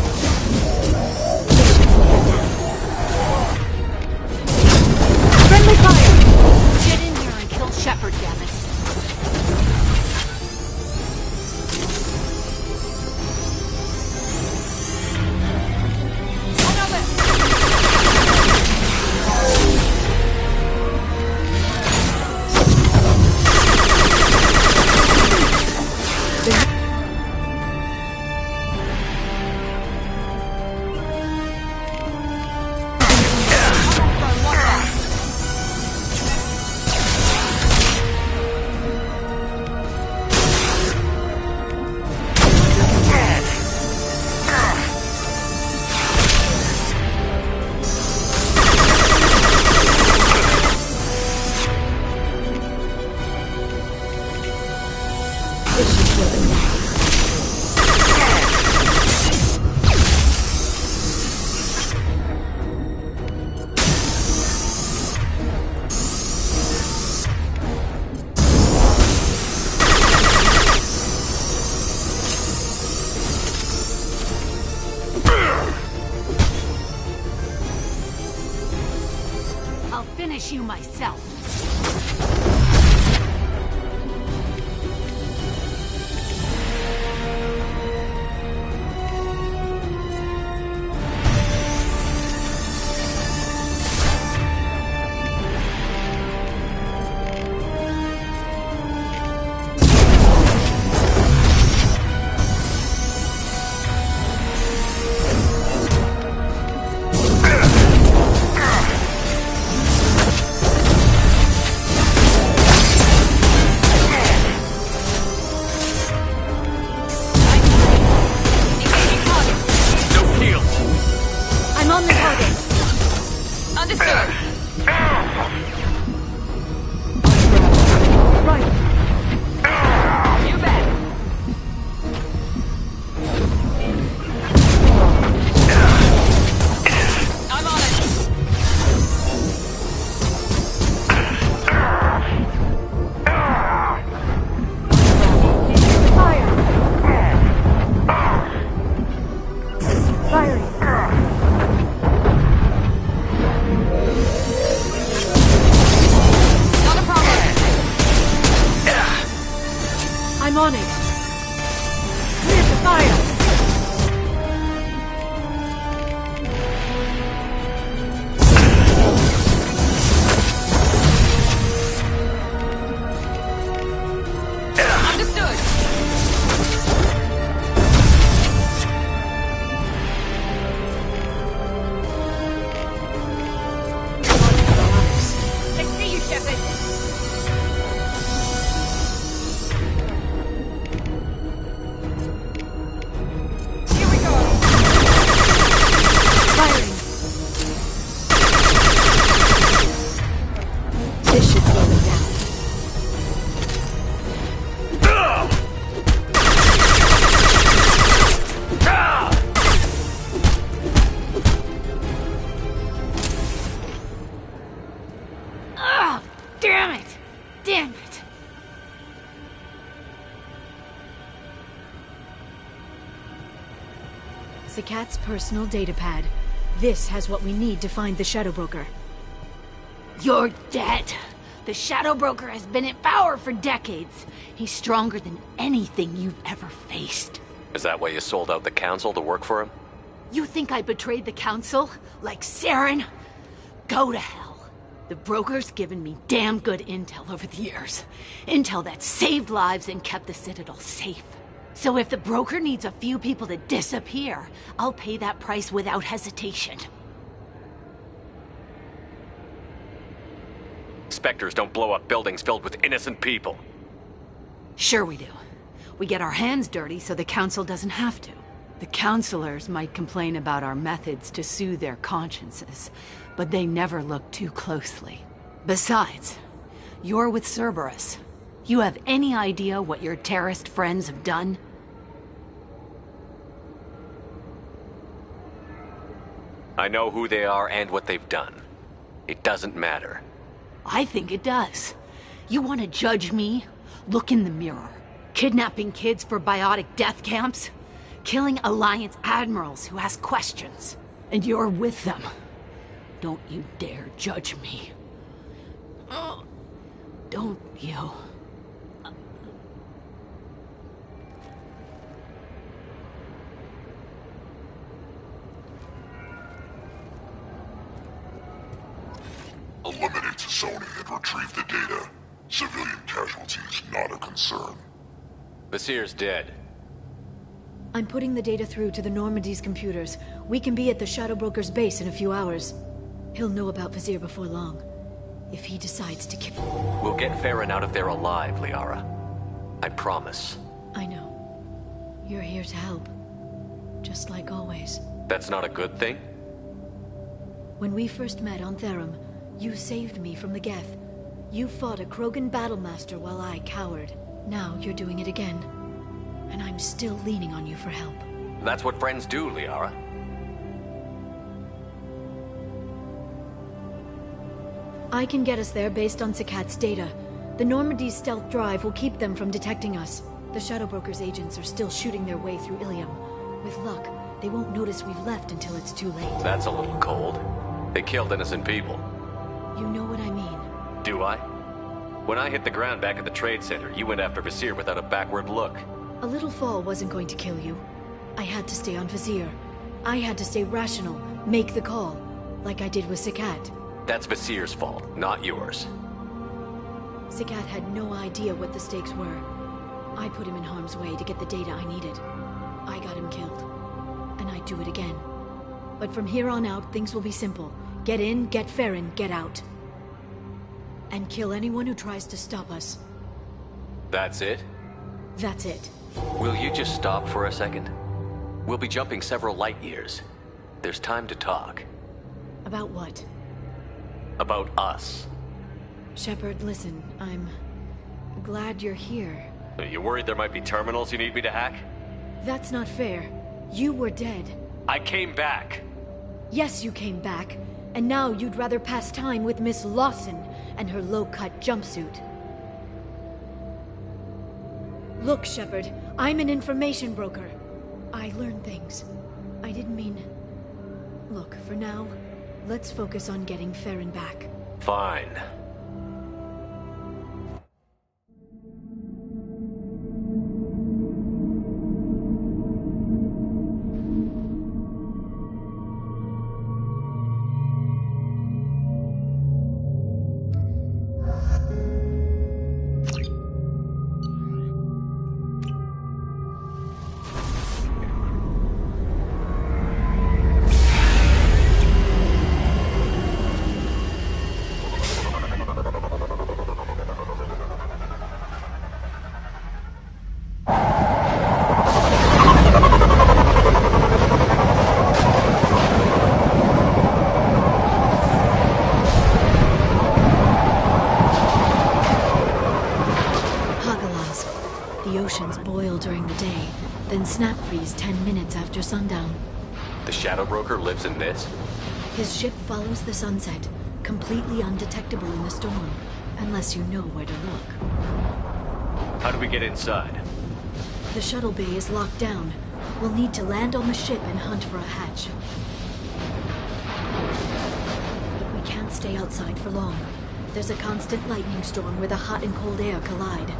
Friendly fire. Get in here and kill Shepard, damn it. I'll finish you myself. I'm on the target. Understood. Right. You bet. I'm on it. Fire. Firing. Sakat's personal data pad. This has what we need to find the Shadow Broker. You're dead. The Shadow Broker has been in power for decades. He's stronger than anything you've ever faced. Is that why you sold out the council to work for him? You think I betrayed the Council? Like Saren? Go to hell. The Broker's given me damn good intel over the years. Intel that saved lives and kept the Citadel safe. So if the Broker needs a few people to disappear, I'll pay that price without hesitation. Spectres don't blow up buildings filled with innocent people. Sure we do. We get our hands dirty so the Council doesn't have to. The Councilors might complain about our methods to soothe their consciences, but they never look too closely. Besides, you're with Cerberus. You have any idea what your terrorist friends have done? I know who they are and what they've done. It doesn't matter. I think it does. You want to judge me? Look in the mirror. Kidnapping kids for biotic death camps? Killing Alliance admirals who ask questions. And you're with them. Don't you dare judge me. Don't you? Eliminate Sony and retrieve the data. Civilian casualties not a concern. Vasir's dead. I'm putting the data through to the Normandy's computers. We can be at the Shadow Broker's base in a few hours. He'll know about Vasir before long. If he decides to kill... We'll get Farron out of there alive, Liara. I promise. I know. You're here to help. Just like always. That's not a good thing? When we first met on Therum, you saved me from the Geth. You fought a Krogan battlemaster while I cowered. Now you're doing it again. And I'm still leaning on you for help. That's what friends do, Liara. I can get us there based on Sakat's data. The Normandy's stealth drive will keep them from detecting us. The Shadow Broker's agents are still shooting their way through Ilium. With luck, they won't notice we've left until it's too late. That's a little cold. They killed innocent people. You know what I mean. Do I? When I hit the ground back at the trade center, you went after Vasir without a backward look. A little fall wasn't going to kill you. I had to stay on Vasir. I had to stay rational, make the call, like I did with Sakat. That's Vasir's fault, not yours. Sakat had no idea what the stakes were. I put him in harm's way to get the data I needed. I got him killed. And I'd do it again. But from here on out, things will be simple. Get in, get Farron, get out. And kill anyone who tries to stop us. That's it? That's it. Will you just stop for a second? We'll be jumping several light years. There's time to talk. About what? About us. Shepard, listen, I'm glad you're here. Are you worried there might be terminals you need me to hack? That's not fair. You were dead. I came back. Yes, you came back. And now you'd rather pass time with Miss Lawson and her low-cut jumpsuit. Look, Shepard, I'm an information broker. I learn things. I didn't mean... Look, for now, let's focus on getting Farron back. Fine. Snap freeze 10 minutes after sundown. The Shadow Broker lives in this? His ship follows the sunset, completely undetectable in the storm, unless you know where to look. How do we get inside? The shuttle bay is locked down. We'll need to land on the ship and hunt for a hatch. But we can't stay outside for long. There's a constant lightning storm where the hot and cold air collide.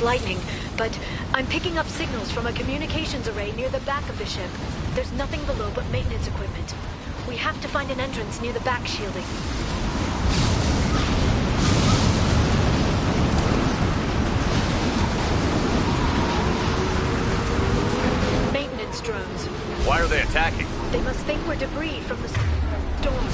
Lightning, but I'm picking up signals from a communications array near the back of the ship. There's nothing below but maintenance equipment. We have to find an entrance near the back shielding. Maintenance drones. Why are they attacking? They must think we're debris from the storm.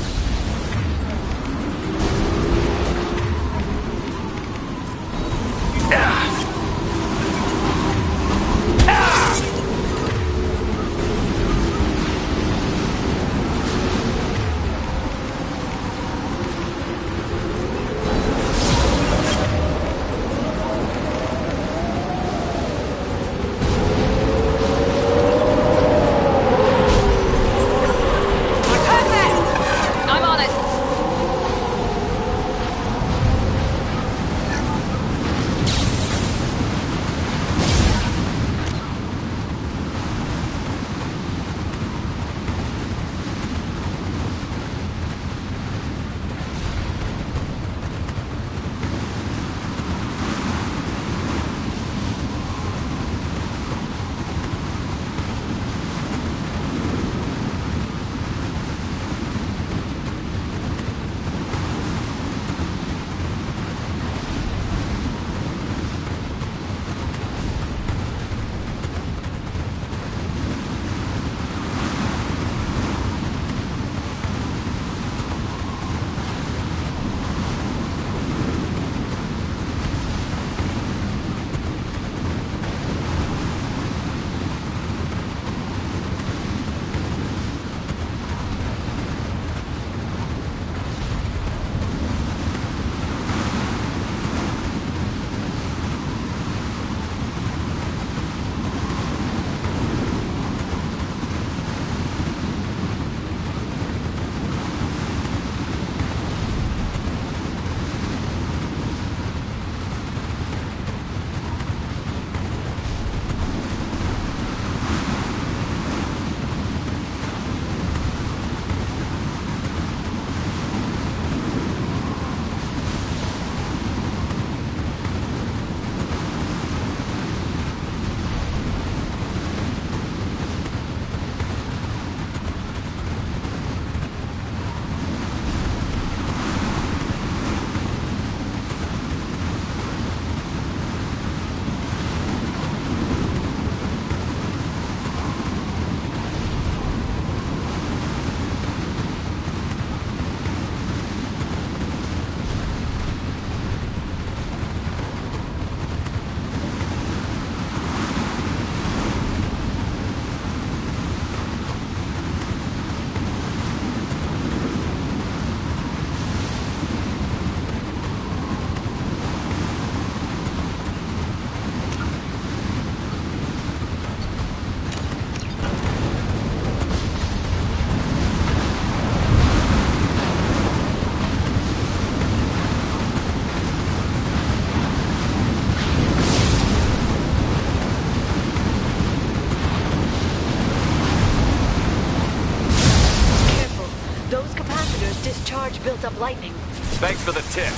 Built up lightning. Thanks for the tip.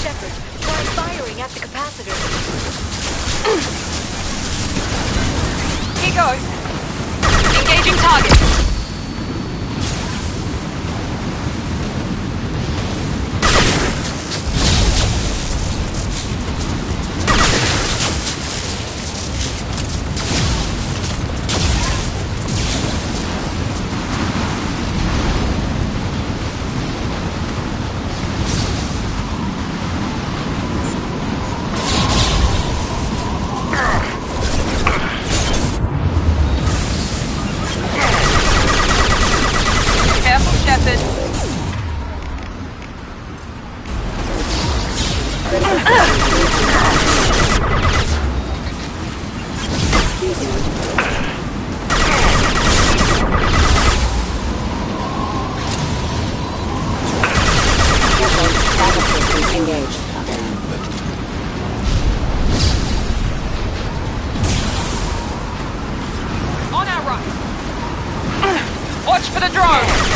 Shepard, try firing at the capacitor. Here goes. Engaging target. for the drone!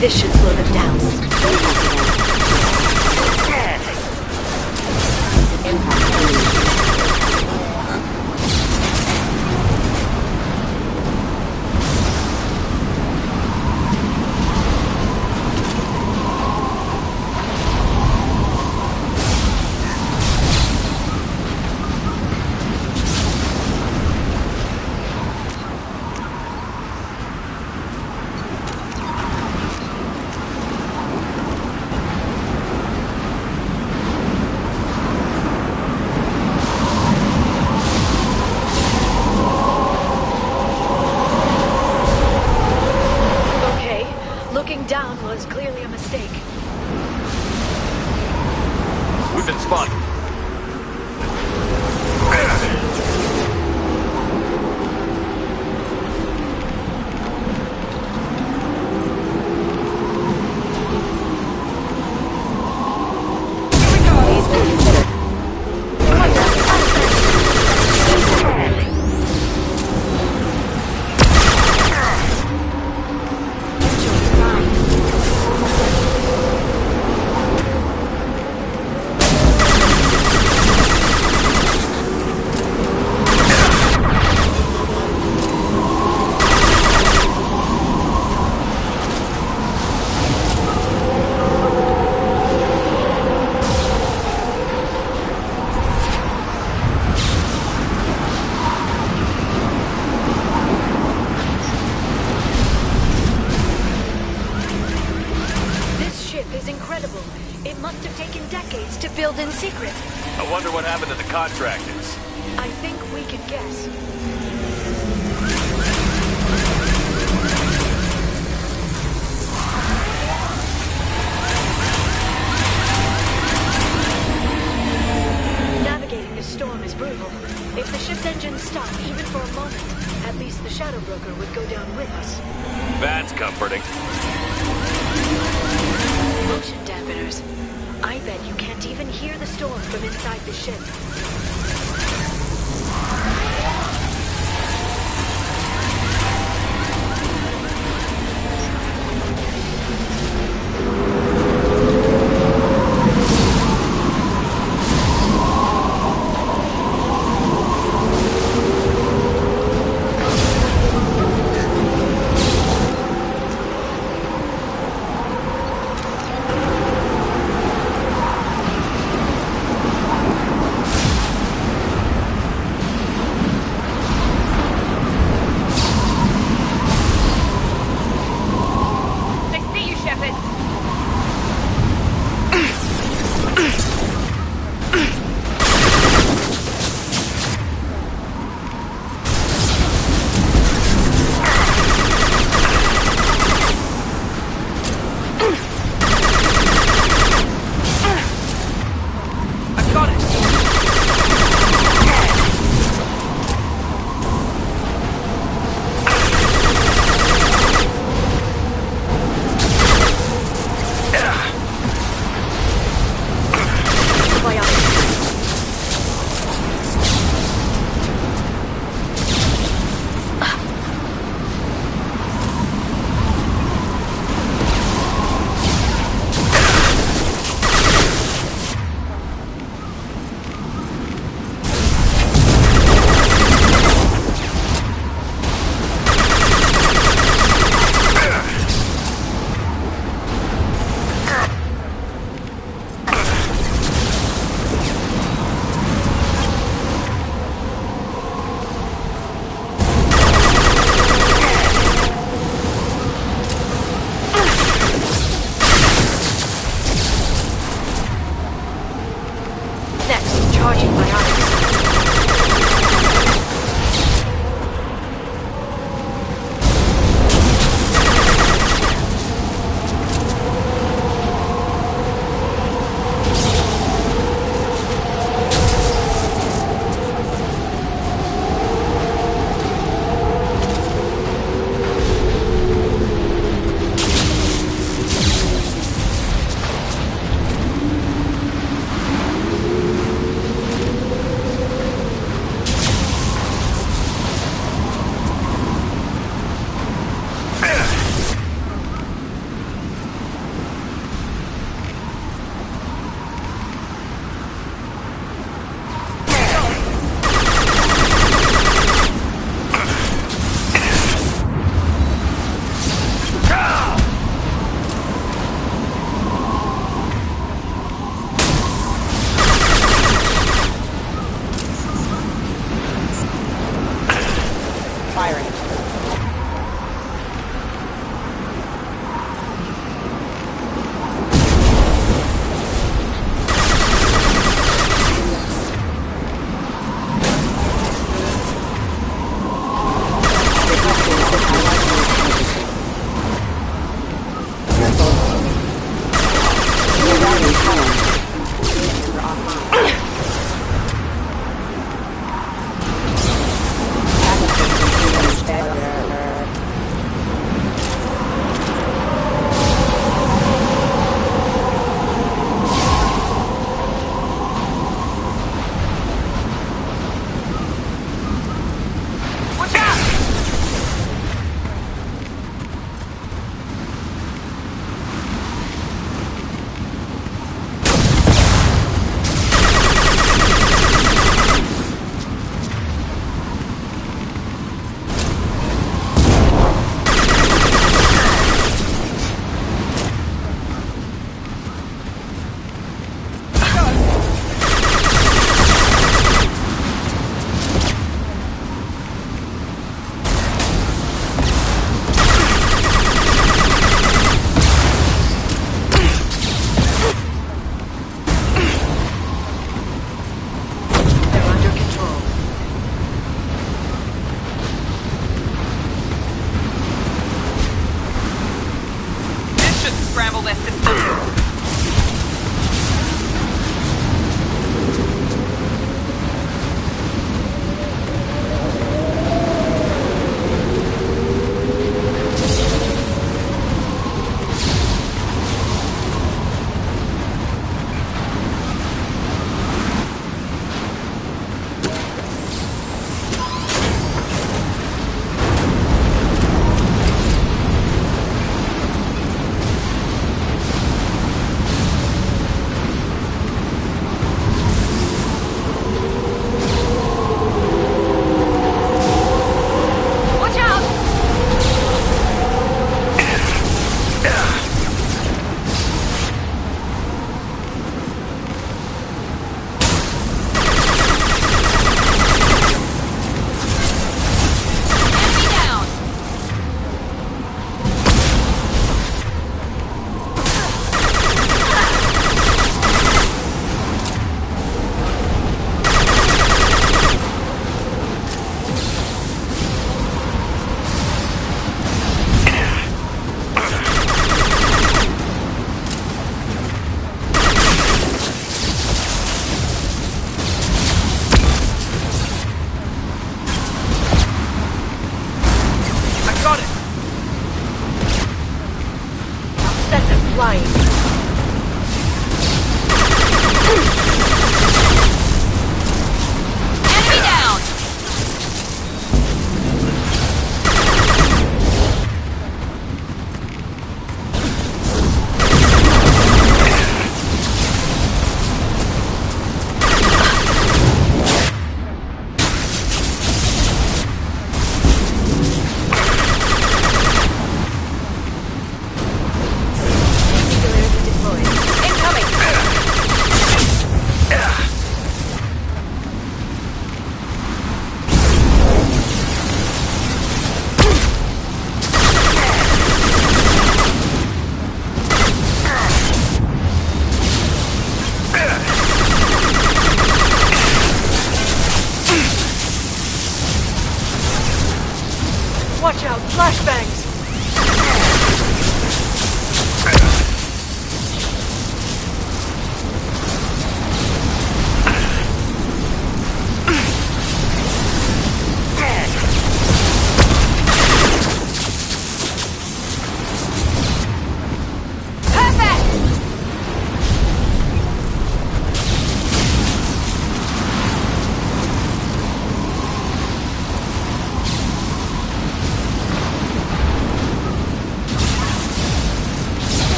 This should slow them down. Looking down was clearly a mistake. We've been spotted. Build in secret. I wonder what happened to the contractors. I think we can guess. Navigating the storm is brutal. If the ship's engines stop, even for a moment, at least the Shadow Broker would go down with us. That's comforting. Motion dampeners. I bet you can't even hear the storm from inside the ship.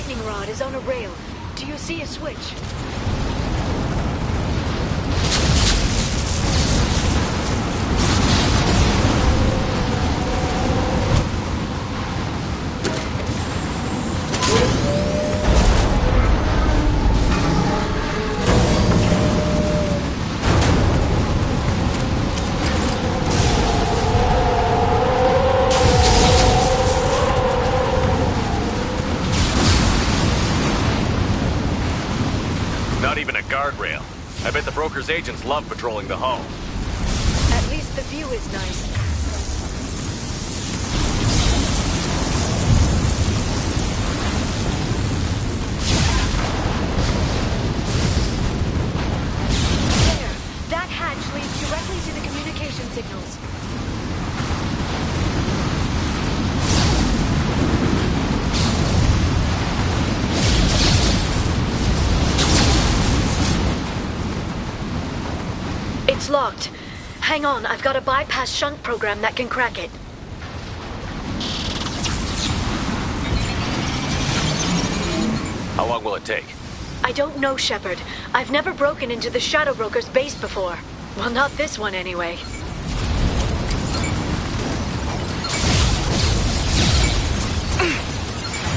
lightning rod is on a rail. Do you see a switch? Not even a guardrail. I bet the broker's agents love patrolling the hull. At least the view is nice. There! That hatch leads directly to the communication signals. It's locked. Hang on, I've got a bypass shunt program that can crack it. How long will it take? I don't know, Shepard. I've never broken into the Shadow Broker's base before. Well, not this one anyway.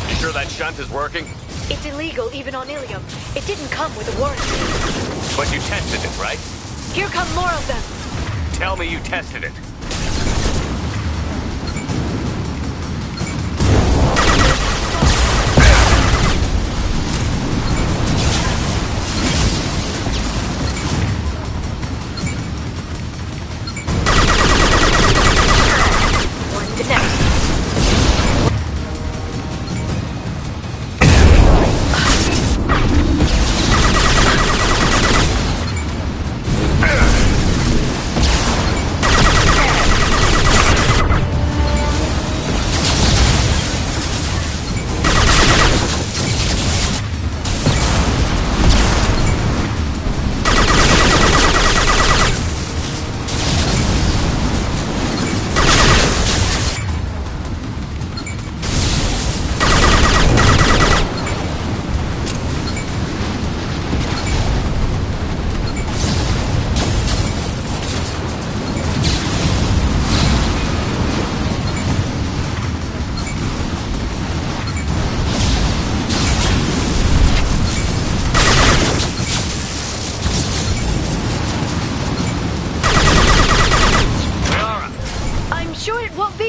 You sure that shunt is working? It's illegal even on Ilium. It didn't come with a warranty. But you tested it, right? Here come more of them. Tell me you tested it. One to next.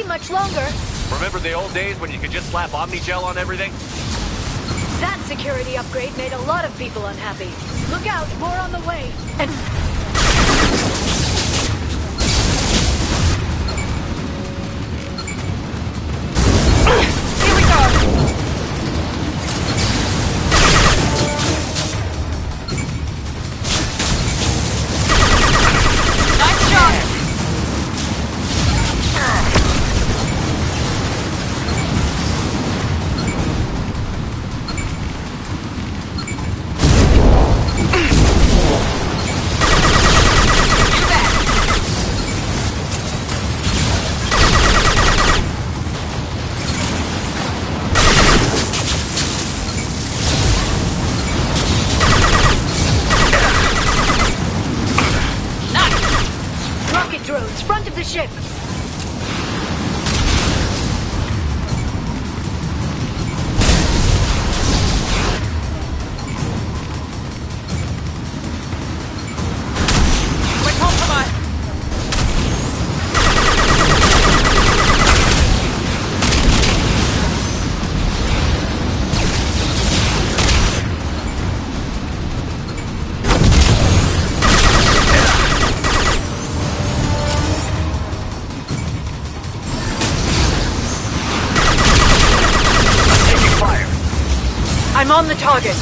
Much longer. Remember the old days when you could just slap Omnigel on everything? That security upgrade made a lot of people unhappy. Look out, more on the way. And... here we go! Nice shot! Drones, front of the ship! We're compromised! I'm on the target.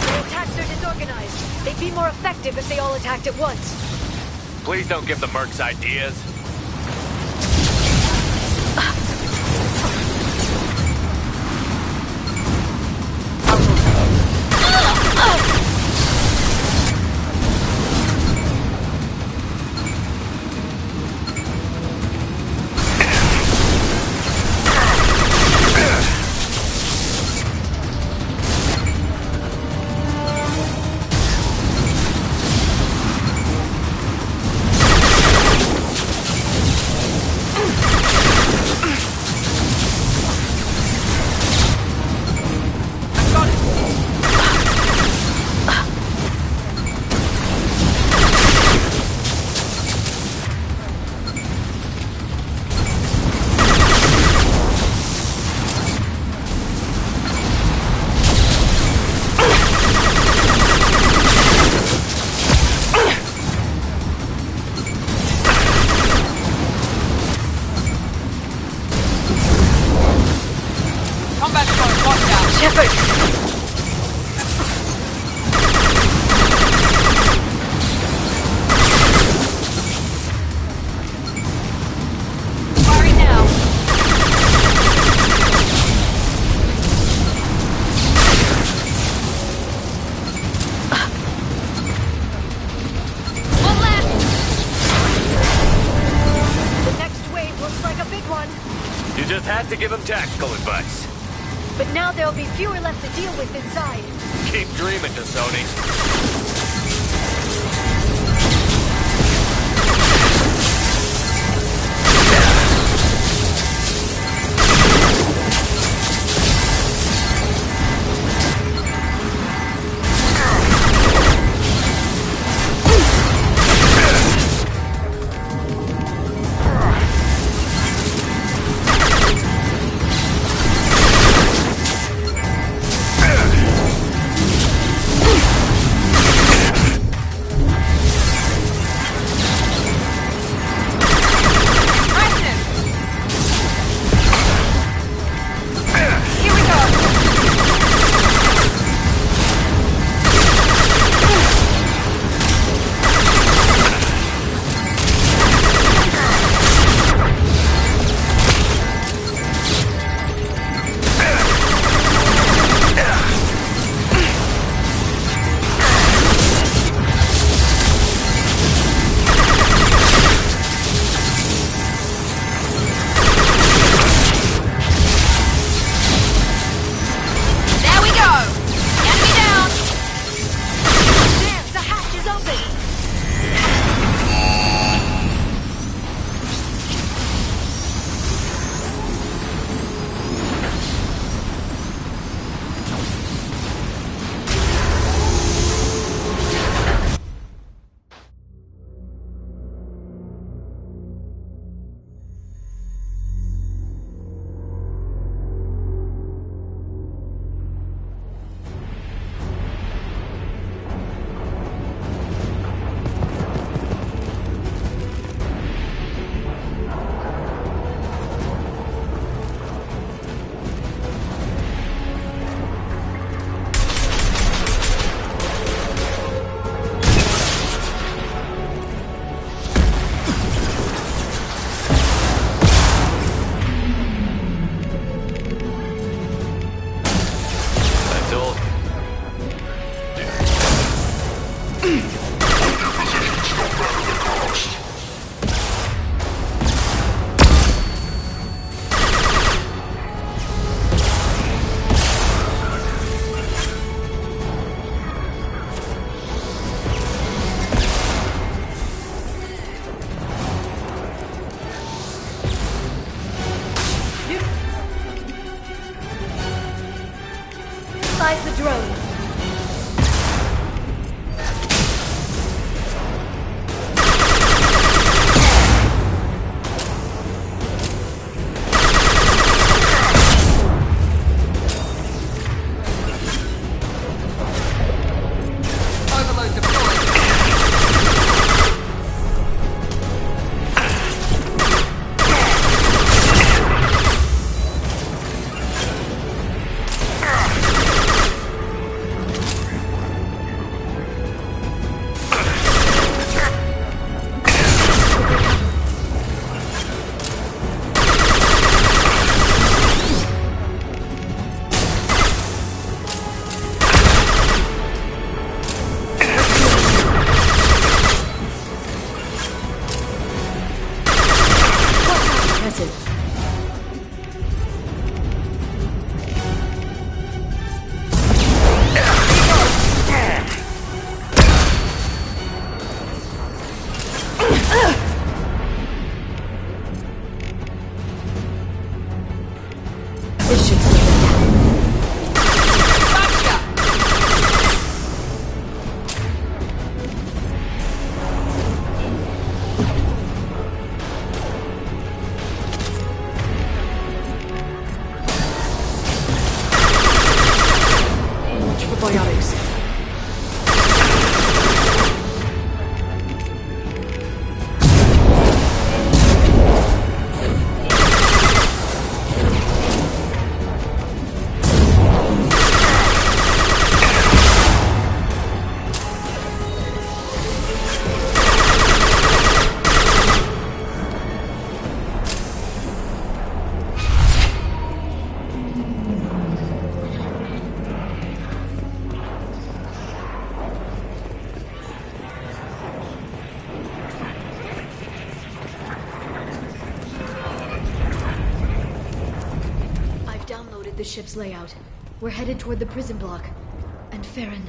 The attacks are disorganized. They be more effective if they all attacked at once. Please don't give the mercs ideas. To give him tactical advice. But now there'll be fewer left to deal with inside. Keep dreaming, Sony. Besides the drone. the ship's layout. We're headed toward the prison block. And Farron.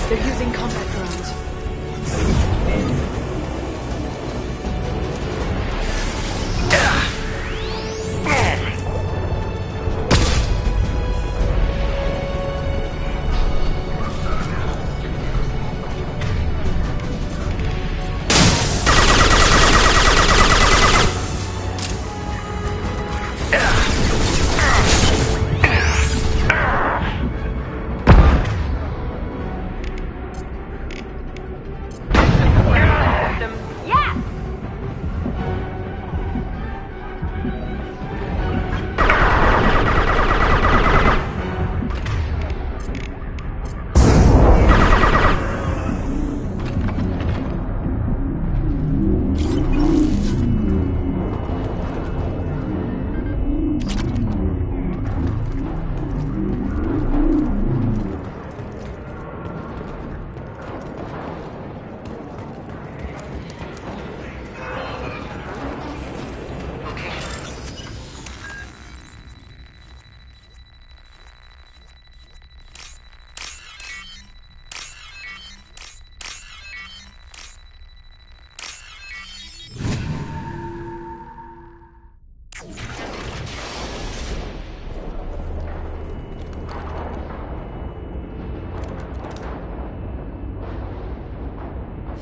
They're using combat drones.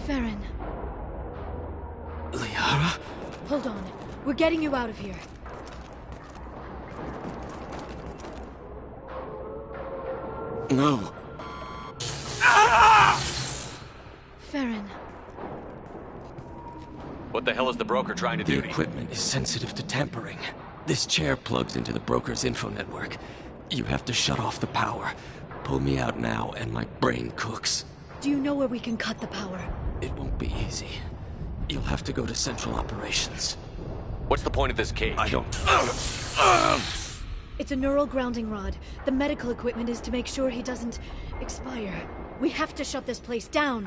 Farron. Liara? Hold on. We're getting you out of here. No. Farron. What the hell is the broker trying to do? The equipment is sensitive to tampering. This chair plugs into the broker's info network. You have to shut off the power. Pull me out now and my brain cooks. Do you know where we can cut the power? It won't be easy. You'll have to go to Central Operations. What's the point of this cage? I don't... It's a neural grounding rod. The medical equipment is to make sure he doesn't expire. We have to shut this place down.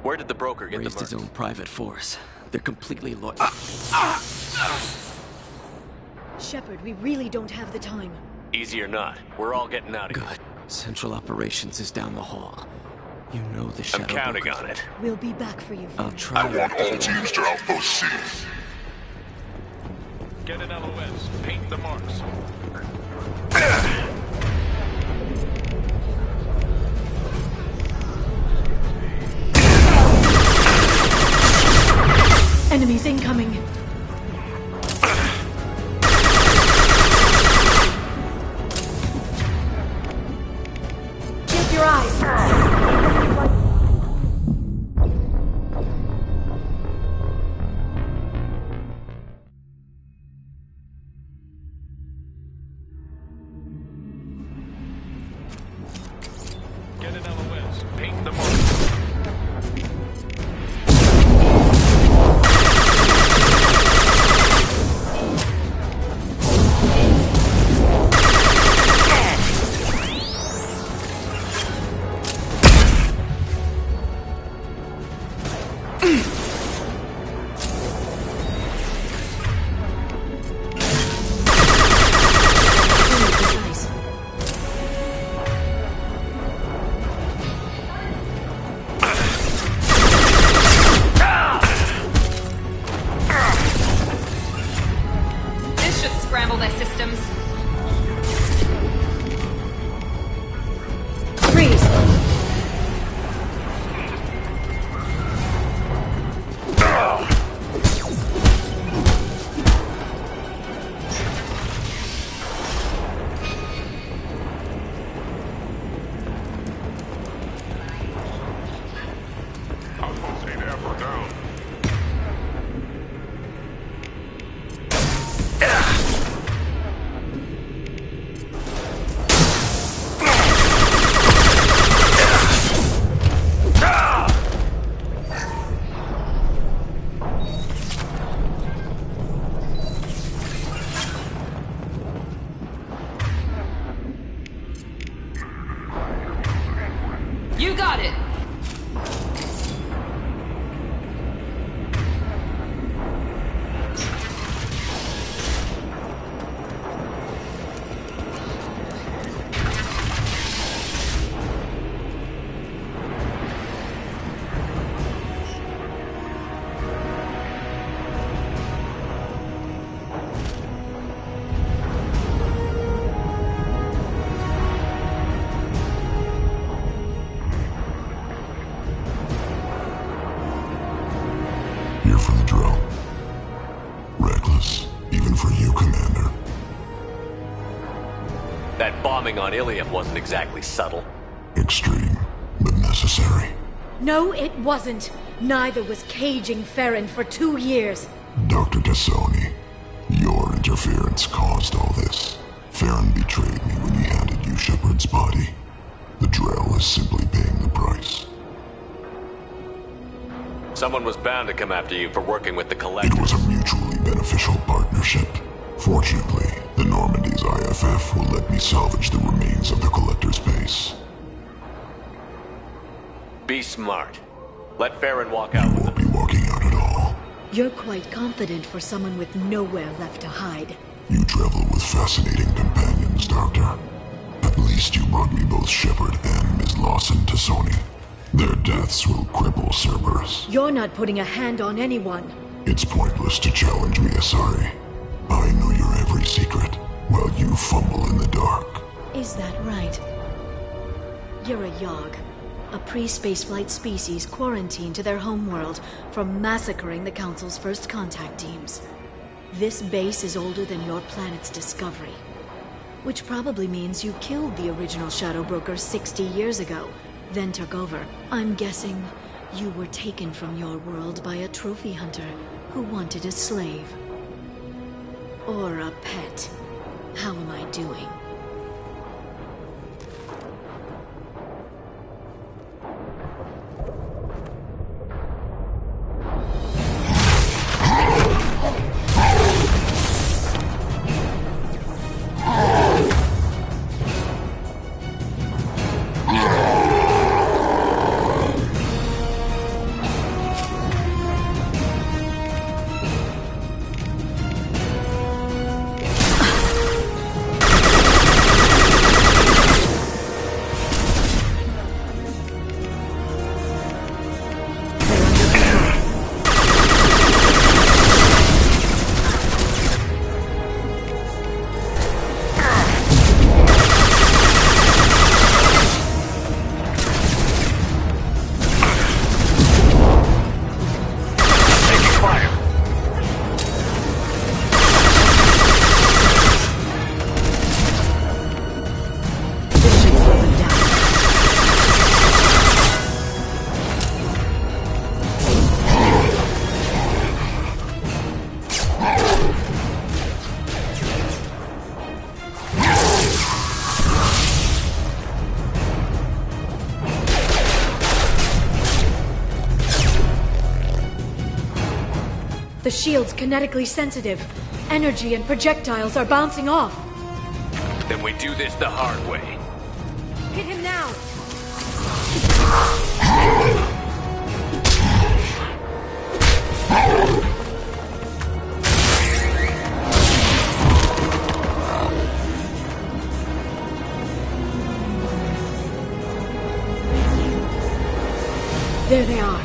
Where did the broker get Raised the his own private force. They're completely loyal. Shepard, we really don't have the time. Easy or not, we're all getting out of here. Good. Central Operations is down the hall. You know the shadow. I'm counting brokers. on it. We'll be back for you, Farron. I'll try. I want all teams to Outpost C. Get an LOS. Paint the marks. Enemies incoming. Shield your eyes. Get an LOS. Paint the marks. Scramble their systems. Freeze! Outpost 8F are down. That bombing on Ilium wasn't exactly subtle. Extreme, but necessary. No, it wasn't. Neither was caging Farron for 2 years. Dr. Tassoni, your interference caused all this. Farron betrayed me when he handed you Shepard's body. The Drell is simply paying the price. Someone was bound to come after you for working with the Collectors. It was a mutually beneficial partnership. Fortunately, the Normandy's IFF will let me salvage the remains of the Collector's base. Be smart. Let Farron walk out. You won't be walking out at all. You're quite confident for someone with nowhere left to hide. You travel with fascinating companions, Doctor. At least you brought me both Shepard and Ms. Lawson Tassoni. Their deaths will cripple Cerberus. You're not putting a hand on anyone. It's pointless to challenge me, Asari. I know your every secret, while you fumble in the dark. Is that right? You're a Yogg, a pre-spaceflight species quarantined to their homeworld from massacring the Council's first contact teams. This base is older than your planet's discovery, which probably means you killed the original Shadow Broker 60 years ago, then took over. I'm guessing you were taken from your world by a trophy hunter who wanted a slave. Or a pet. How am I doing? The shield's kinetically sensitive. Energy and projectiles are bouncing off. Then we do this the hard way. Hit him now! There they are.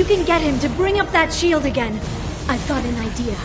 you can get him to bring up that shield again, I've got an idea.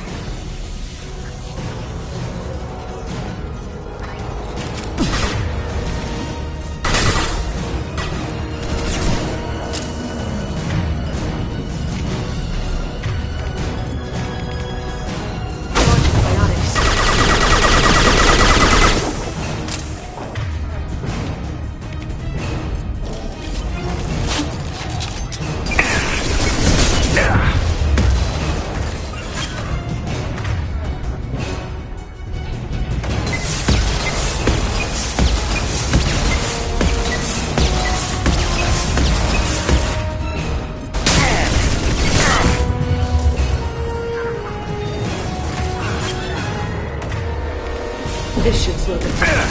This should slow them down.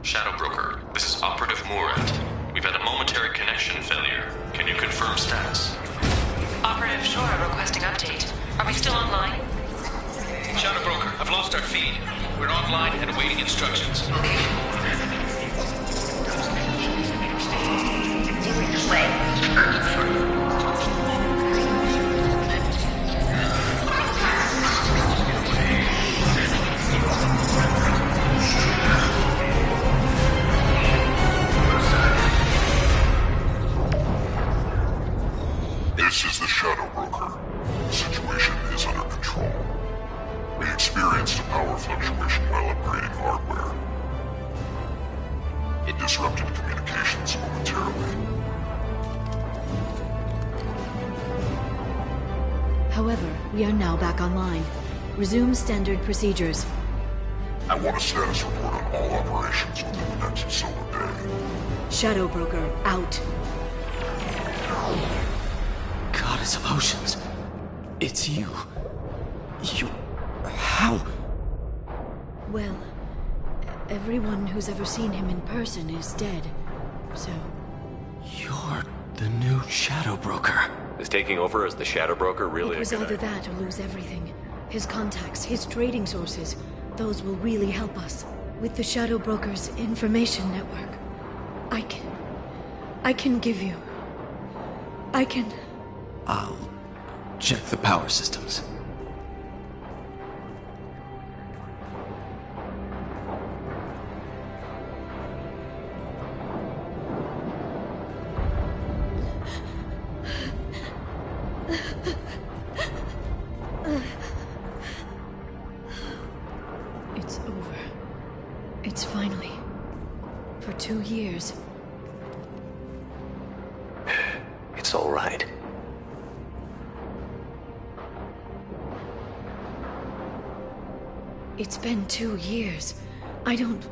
Shadow Broker, this is Operative Murad. We've had a momentary connection failure. Can you confirm status? Operative Shora requesting update. Are we still online? Shadow Broker, I've lost our feed. We're online and awaiting instructions. This is the Shadow Broker. The situation is under control. We experienced a power fluctuation while upgrading hardware. It disrupted communications momentarily. However, we are now back online. Resume standard procedures. I want a status report on all operations within the next solar day. Shadow Broker, out. Goddess of Oceans. It's you. You... How? Well, everyone who's ever seen him in person is dead. So... You're the new Shadow Broker. Is taking over as the Shadow Broker really It was either that or lose everything. His contacts, his trading sources, those will really help us. With the Shadow Broker's information network, I can give you... I'll check the power systems. It's over. It's finally. For 2 years. It's all right. It's been 2 years. I don't...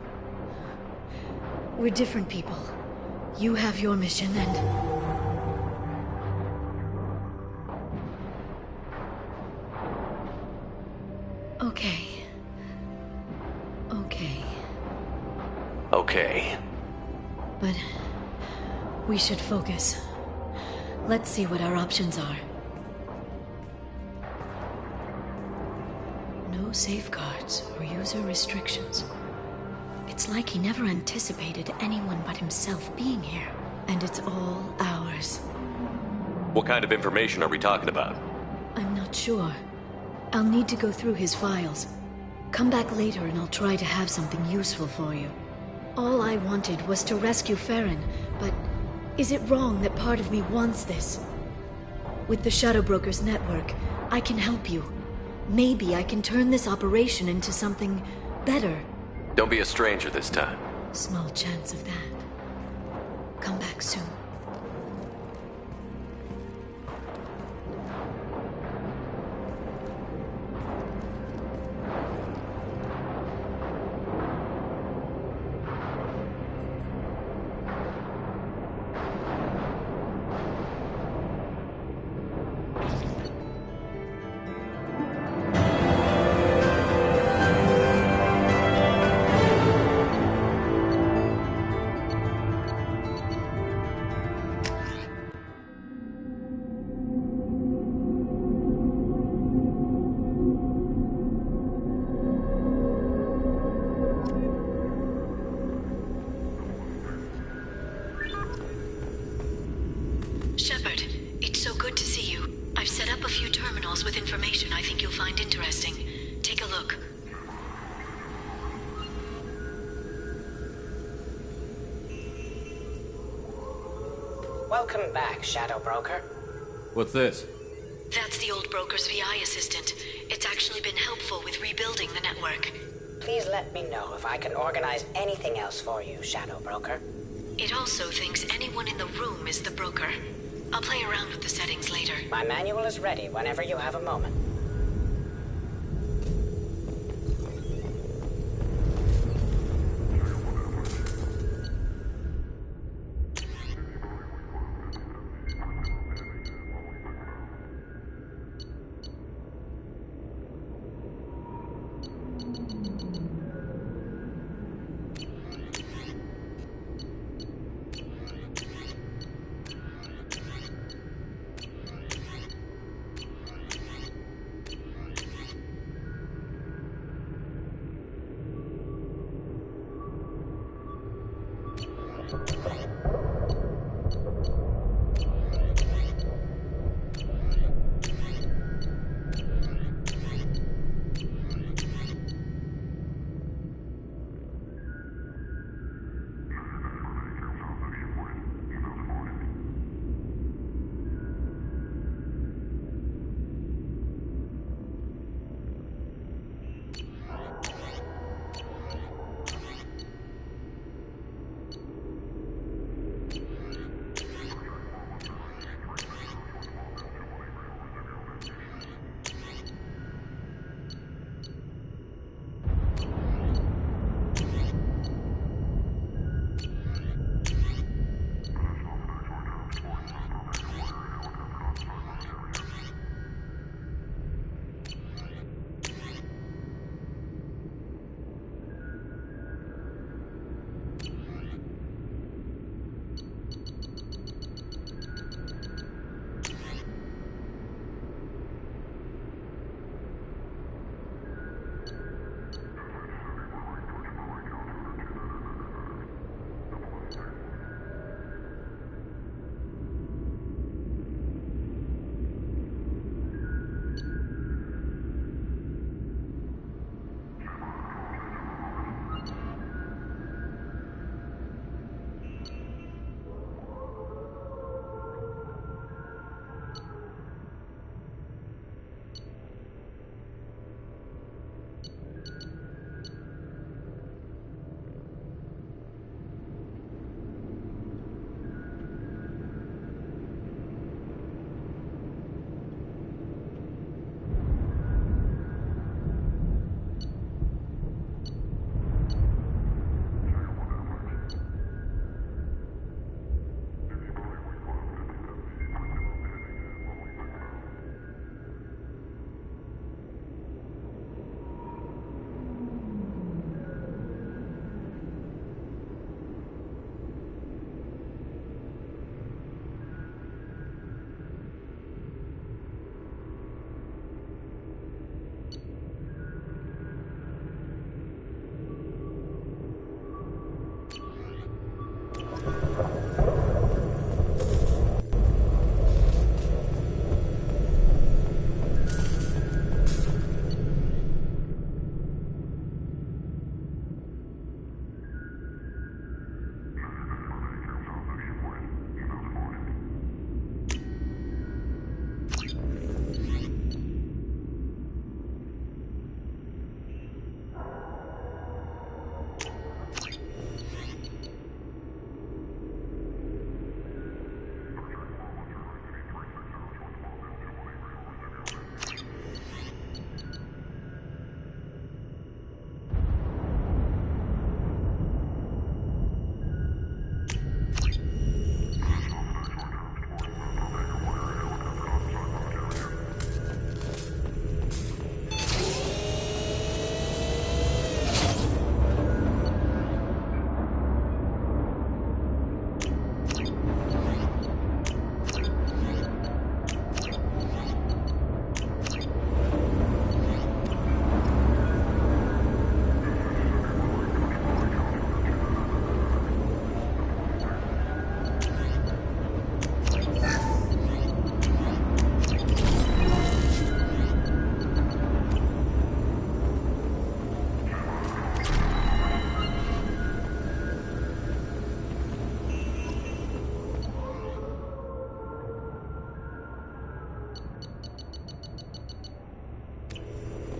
We're different people. You have your mission and... Okay. Okay. But We should focus. Let's see what our options are. No safeguards or user restrictions. It's like he never anticipated anyone but himself being here. And it's all ours. What kind of information are we talking about? I'm not sure. I'll need to go through his files. Come back later and I'll try to have something useful for you. All I wanted was to rescue Farron, but is it wrong that part of me wants this? With the Shadow Brokers network, I can help you. Maybe I can turn this operation into something better. Don't be a stranger this time. Small chance of that. Come back soon. Shepard, it's so good to see you. I've set up a few terminals with information I think you'll find interesting. Take a look. Welcome back, Shadow Broker. What's this? That's the old broker's VI assistant. It's actually been helpful with rebuilding the network. Please let me know if I can organize anything else for you, Shadow Broker. It also thinks anyone in the room is the broker. I'll play around with the settings later. My manual is ready whenever you have a moment.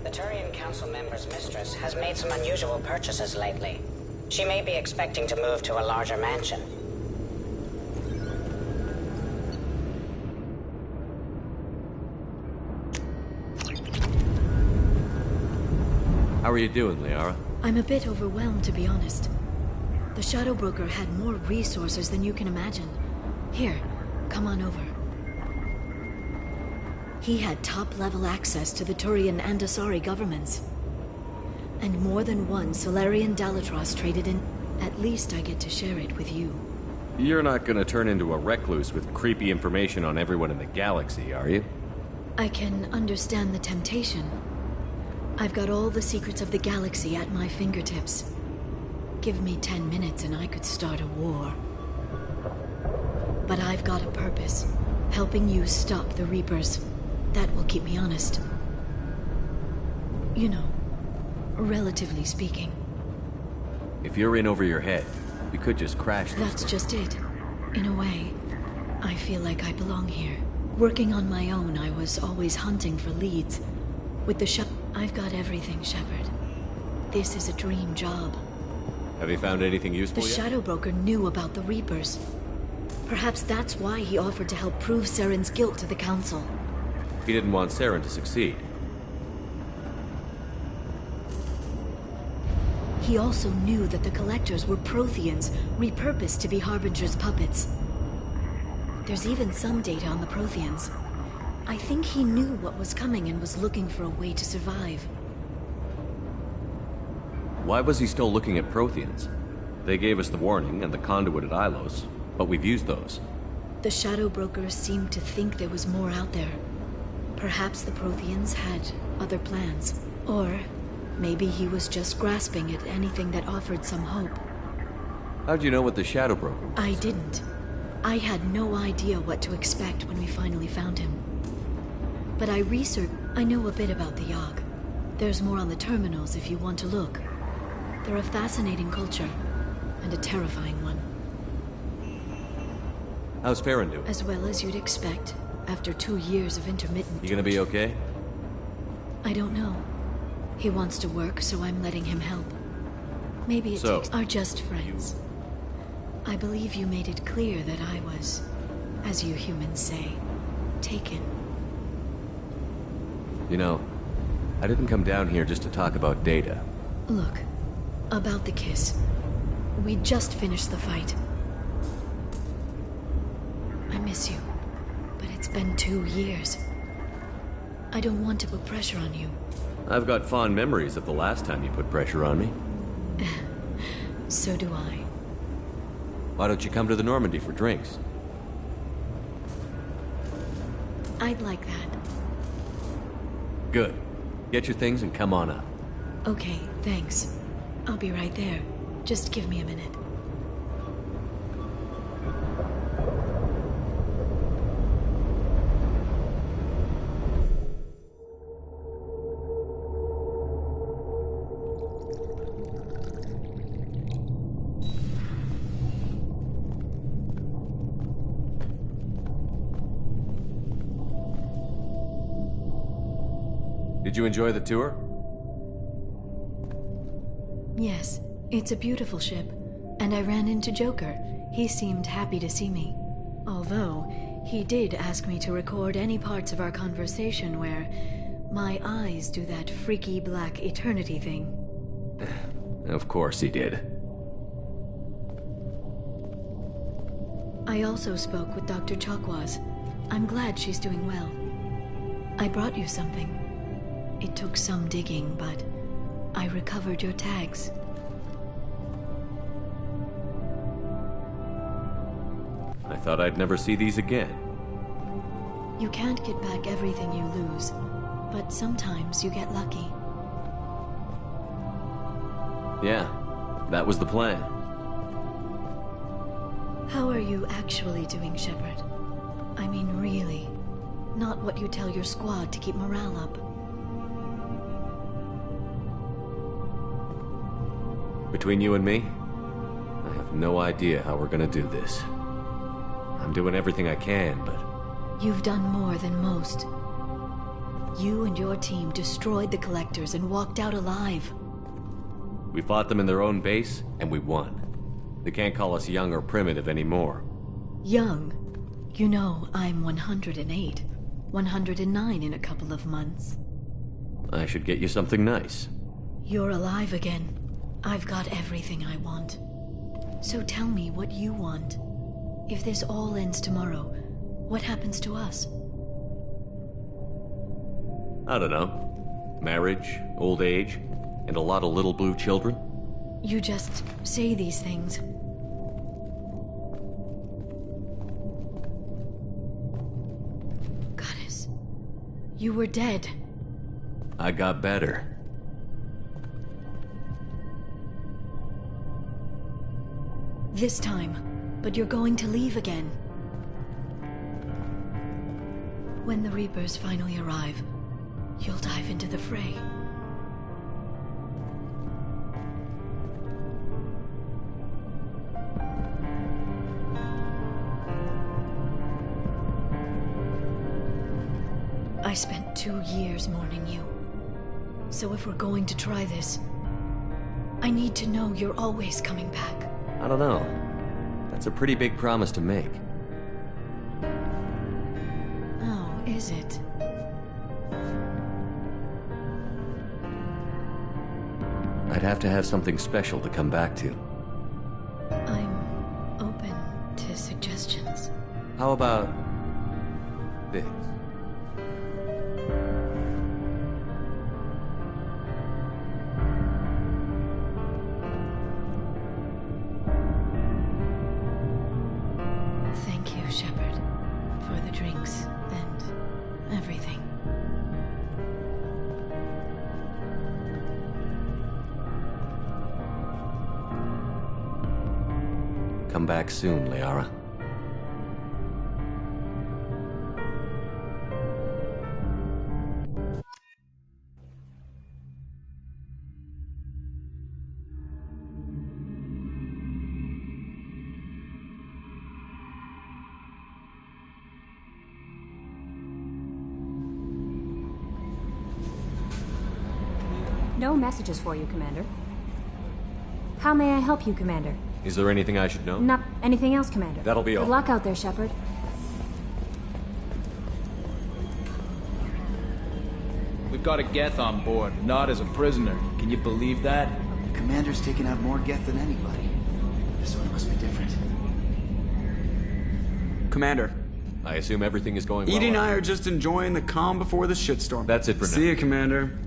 The Turian Council member's mistress has made some unusual purchases lately. She may be expecting to move to a larger mansion. How are you doing, Liara? I'm a bit overwhelmed, to be honest. The Shadow Broker had more resources than you can imagine. Here, come on over. He had top-level access to the Turian and Asari governments. And more than one Solarian Dalatros traded in. At least I get to share it with you. You're not gonna turn into a recluse with creepy information on everyone in the galaxy, are you? I can understand the temptation. I've got all the secrets of the galaxy at my fingertips. Give me 10 minutes and I could start a war. But I've got a purpose. Helping you stop the Reapers. That will keep me honest. You know, relatively speaking. If you're in over your head, we could just crash this That's thing. just it. In a way, I feel like I belong here. Working on my own, I was always hunting for leads. With the I've got everything, Shepard. This is a dream job. Have you found anything useful The yet? Shadow Broker knew about the Reapers. Perhaps that's why he offered to help prove Saren's guilt to the Council. He didn't want Saren to succeed. He also knew that the Collectors were Protheans, repurposed to be Harbinger's puppets. There's even some data on the Protheans. I think he knew what was coming and was looking for a way to survive. Why was he still looking at Protheans? They gave us the warning and the conduit at Ilos, but we've used those. The Shadow Brokers seemed to think there was more out there. Perhaps the Protheans had other plans. Or maybe he was just grasping at anything that offered some hope. How'd you know what the Shadow Broker was? I didn't. I had no idea what to expect when we finally found him. But I researched. I know a bit about the Yogg. There's more on the terminals if you want to look. They're a fascinating culture, and a terrifying one. How's Farron doing? As well as you'd expect, after 2 years of intermittent. You gonna be okay? I don't know. He wants to work, so I'm letting him help. Maybe it takes... Are just friends. I believe you made it clear that I was, as you humans say, taken. You know, I didn't come down here just to talk about data. Look, about the kiss. We just finished the fight. I miss you, but it's been 2 years. I don't want to put pressure on you. I've got fond memories of the last time you put pressure on me. So do I. Why don't you come to the Normandy for drinks? I'd like that. Good. Get your things and come on up. Okay, thanks. I'll be right there. Just give me a minute. Did you enjoy the tour? Yes, it's a beautiful ship. And I ran into Joker. He seemed happy to see me. Although, he did ask me to record any parts of our conversation where my eyes do that freaky black eternity thing. Of course he did. I also spoke with Dr. Chakwas. I'm glad she's doing well. I brought you something. It took some digging, but I recovered your tags. I thought I'd never see these again. You can't get back everything you lose, but sometimes you get lucky. Yeah, that was the plan. How are you actually doing, Shepard? I mean, really. Not what you tell your squad to keep morale up. Between you and me, I have no idea how we're gonna do this. I'm doing everything I can, but... You've done more than most. You and your team destroyed the Collectors and walked out alive. We fought them in their own base, and we won. They can't call us young or primitive anymore. Young? You know, I'm 108. 109 in a couple of months. I should get you something nice. You're alive again. I've got everything I want. So tell me what you want. If this all ends tomorrow, what happens to us? I don't know. Marriage, old age, and a lot of little blue children. You just say these things. Goddess, you were dead. I got better. This time, but you're going to leave again. When the Reapers finally arrive, you'll dive into the fray. I spent 2 years mourning you. So if we're going to try this, I need to know you're always coming back. I don't know. That's a pretty big promise to make. Oh, is it? I'd have to have something special to come back to. I'm open to suggestions. How about this? Thank you, Shepard, for the drinks and everything. Come back soon, Liara. No messages for you, Commander. How may I help you, Commander? Is there anything I should know? Not anything else, Commander. That'll be all. Good luck out there, Shepard. We've got a Geth on board, not as a prisoner. Can you believe that? The Commander's taken out more Geth than anybody. This one must be different. Commander. I assume everything is going well. Edie and I are just enjoying the calm before the shitstorm. That's it for now. See you, Commander.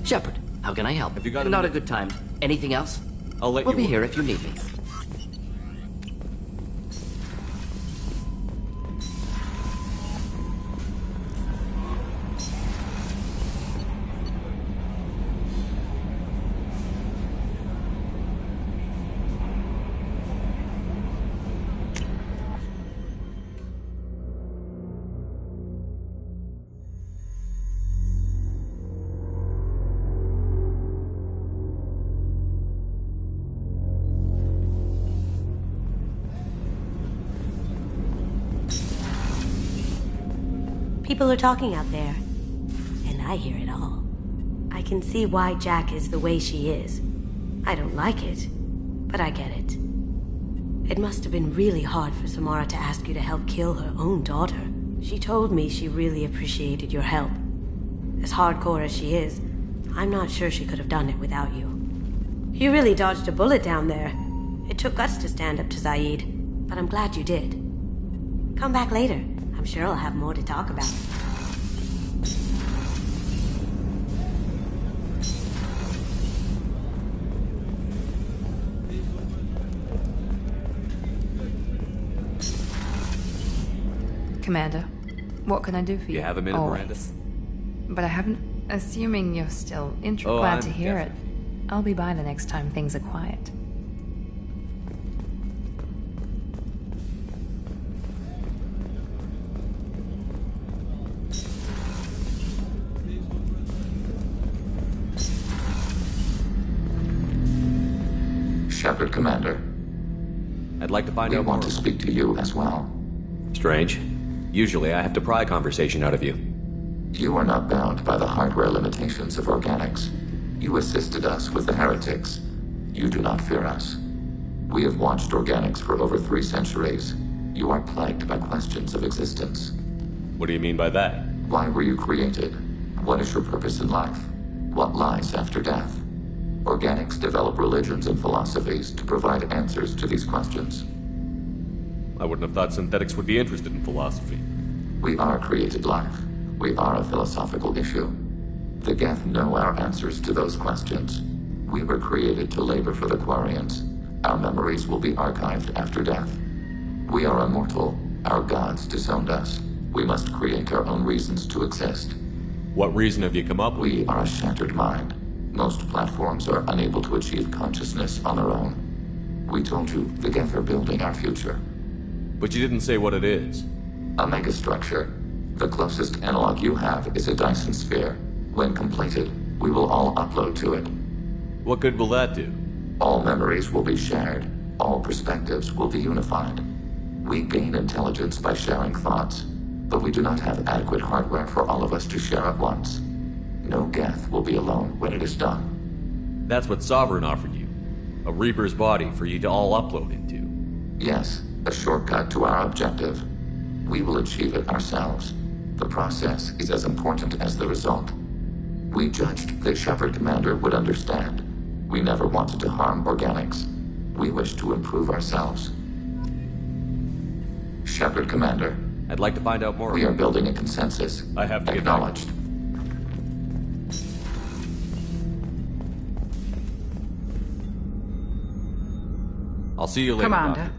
Shepard, how can I help? Have you got Not a good time. Anything else? I'll let we'll you be here if you need me. People are talking out there, and I hear it all. I can see why Jack is the way she is. I don't like it, but I get it. It must have been really hard for Samara to ask you to help kill her own daughter. She told me she really appreciated your help. As hardcore as she is, I'm not sure she could have done it without you. You really dodged a bullet down there. It took guts to stand up to Zaid, but I'm glad you did. Come back later. I'm sure I'll have more to talk about. Commander, what can I do for you? You have a minute, Miranda? Always. But I haven't. Assuming you're still Oh, glad I'm to hear it. I'll be by the next time things are quiet. Shepard, Commander. I'd like to find We out more. want to speak to you as well. Strange. Usually I have to pry conversation out of you. You are not bound by the hardware limitations of organics. You assisted us with the heretics. You do not fear us. We have watched organics for over 3 centuries. You are plagued by questions of existence. What do you mean by that? Why were you created? What is your purpose in life? What lies after death? Organics develop religions and philosophies to provide answers to these questions. I wouldn't have thought synthetics would be interested in philosophy. We are created life. We are a philosophical issue. The Geth know our answers to those questions. We were created to labor for the Quarians. Our memories will be archived after death. We are immortal. Our gods disowned us. We must create our own reasons to exist. What reason have you come up with? We are a shattered mind. Most platforms are unable to achieve consciousness on their own. We told you the Geth are building our future. But you didn't say what it is. A megastructure. The closest analog you have is a Dyson sphere. When completed, we will all upload to it. What good will that do? All memories will be shared. All perspectives will be unified. We gain intelligence by sharing thoughts, but we do not have adequate hardware for all of us to share at once. No Geth will be alone when it is done. That's what Sovereign offered you. A Reaper's body for you to all upload into. Yes, a shortcut to our objective. We will achieve it ourselves. The process is as important as the result. We judged that Shepard, Commander, would understand. We never wanted to harm organics. We wish to improve ourselves. Shepard, Commander. I'd like to find out more. We are building a consensus. I have to get acknowledged. I'll see you later, Commander. Doctor.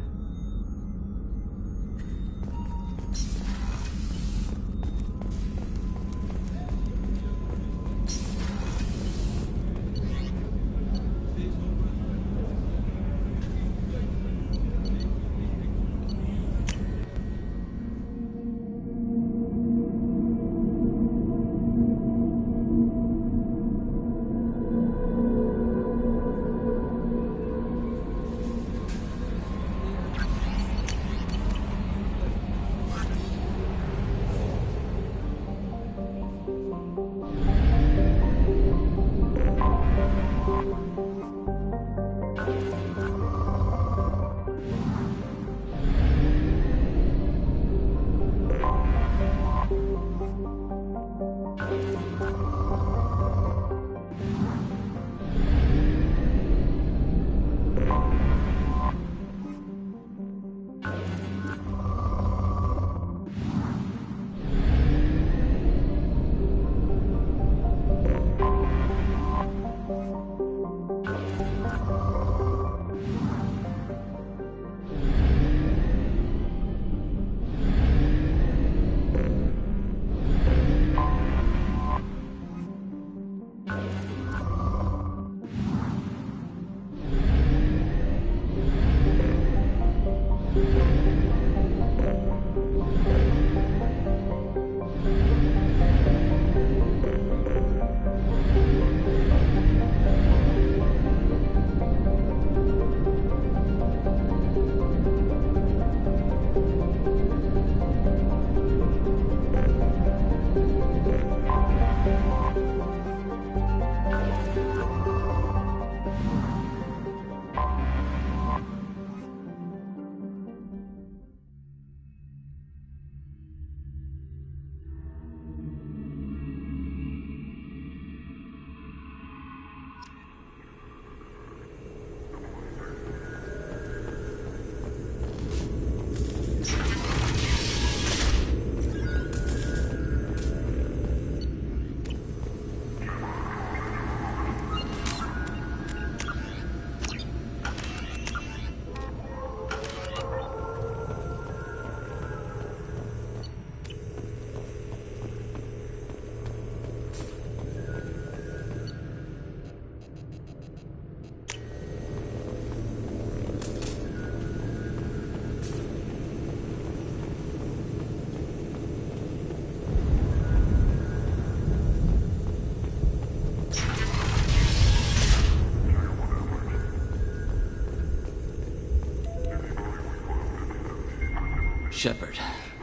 Shepard,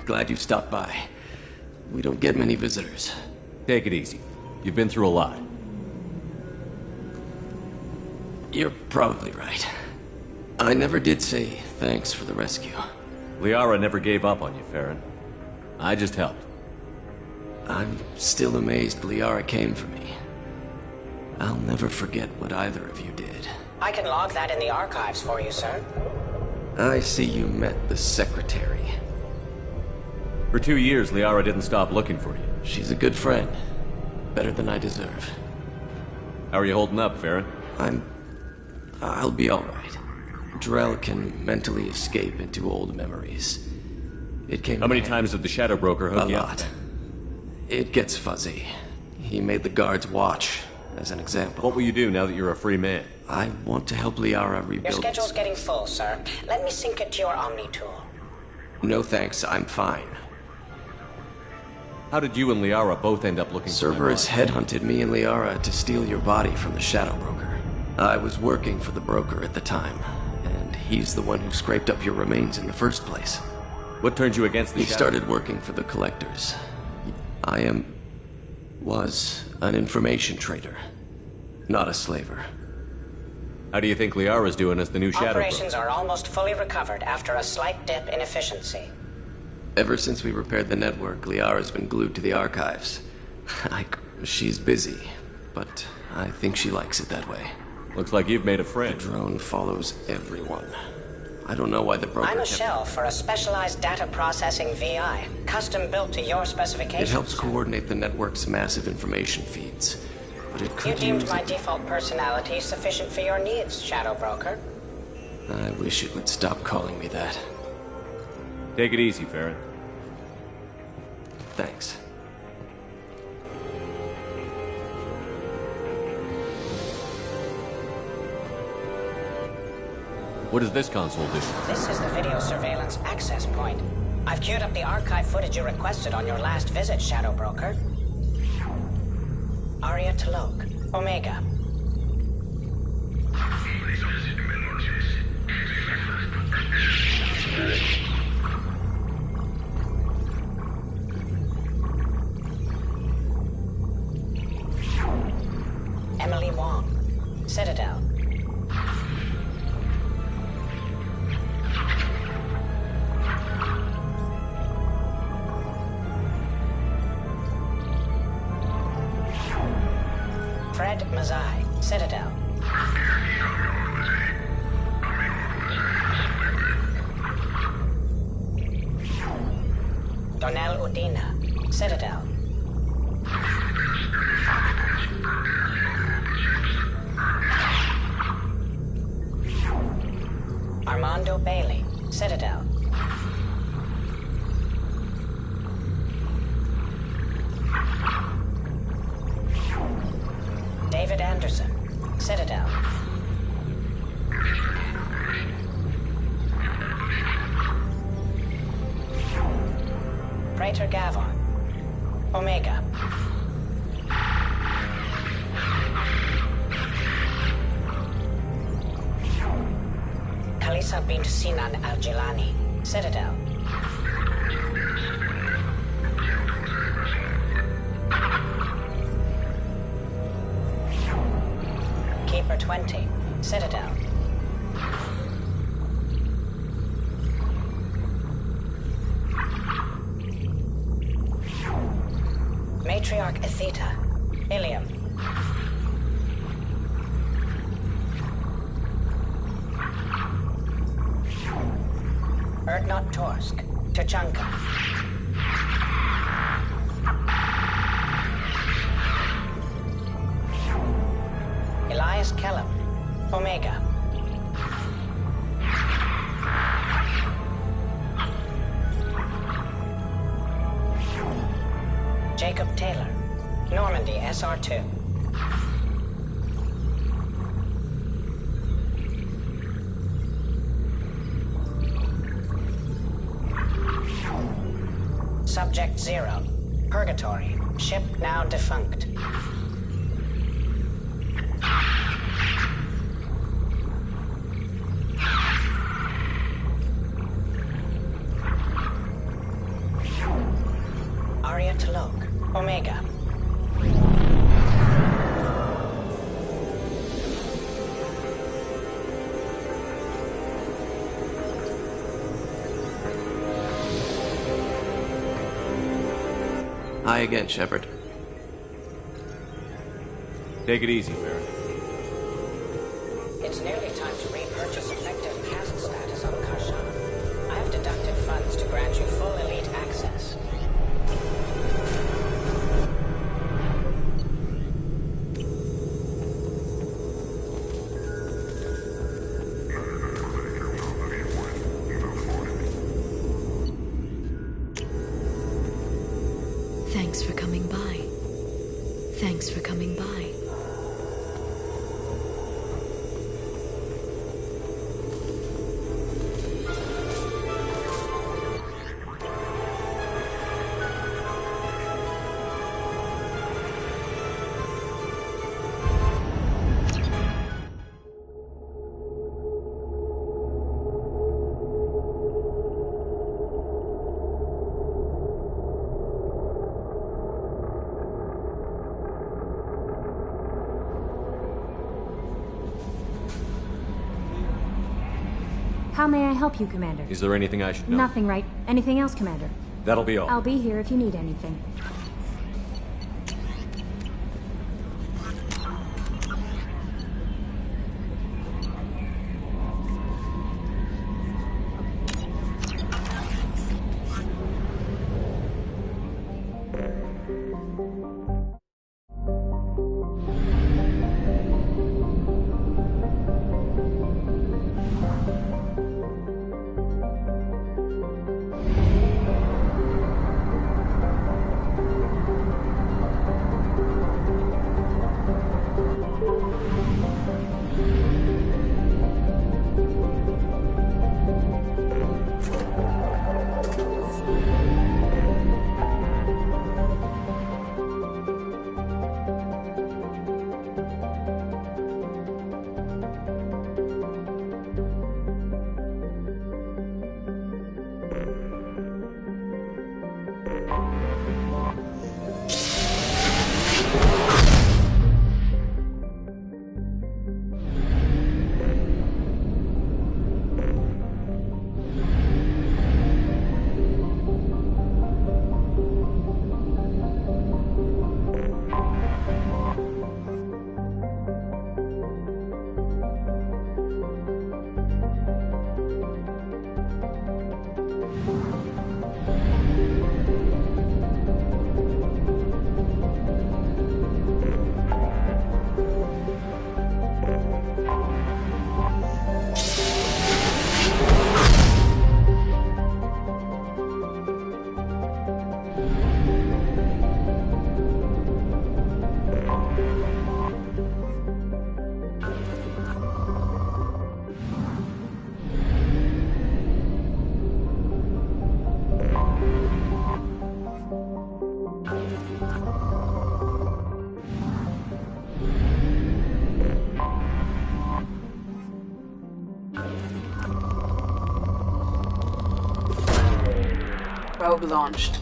glad you stopped by. We don't get many visitors. Take it easy. You've been through a lot. You're probably right. I never did say thanks for the rescue. Liara never gave up on you, Farron. I just helped. I'm still amazed Liara came for me. I'll never forget what either of you did. I can log that in the archives for you, sir. I see you met the Secretary. For 2 years, Liara didn't stop looking for you. She's a good friend. Better than I deserve. How are you holding up, Farron? I'll be alright. Drell can mentally escape into old memories. It came. How many times did the Shadow Broker hook you up? A lot. It gets fuzzy. He made the guards watch, as an example. What will you do now that you're a free man? I want to help Liara rebuild. Your schedule's getting full, sir. Let me sync it to your Omni tool. No thanks, I'm fine. How did you and Liara both end up looking for Cerberus headhunted me and Liara to steal your body from the Shadow Broker. I was working for the broker at the time, and he's the one who scraped up your remains in the first place. What turned you against the He Shadow? started working for the Collectors. Was an information trader, not a slaver. How do you think Liara's doing as the new Shadow Broker? Operations are almost fully recovered after a slight dip in efficiency. Ever since we repaired the network, Liara's been glued to the archives. She's busy, but I think she likes it that way. Looks like you've made a friend. The drone follows everyone. I don't know why the broker I'm a kept... shell for a specialized data processing VI, custom built to your specifications. It helps coordinate the network's massive information feeds, but it could You deemed use... my default personality sufficient for your needs, Shadow Broker. I wish it would stop calling me that. Take it easy, Farron. Thanks. What does this console do? This is the video surveillance access point. I've queued up the archive footage you requested on your last visit, Shadow Broker. Aria Talok, Omega. Emily Wong, Citadel. Fred Mazai, Citadel. Donnell Udina, Citadel. Armando Bailey, Citadel. David Anderson, Citadel. Praetor Gavon, Omega. Kalisa bint Sinan Al-Jilani, Citadel. Keeper 20, Citadel. Matriarch Atheta, Ilium. Erdnot Torsk, Tachanka. Elias Kellum, Omega. Jacob Taylor, Normandy SR2. Subject 0, Purgatory, ship now defunct. Omega. Hi again, Shepard. Take it easy, Farron. It's nearly time to repurchase effective caste status on Karshan. I have deducted funds to grant you full elite access. Thanks for coming by. Thanks for coming by. How may I help you, Commander? Is there anything I should know? Nothing, right? Anything else, Commander? That'll be all. I'll be here if you need anything. Probe launched.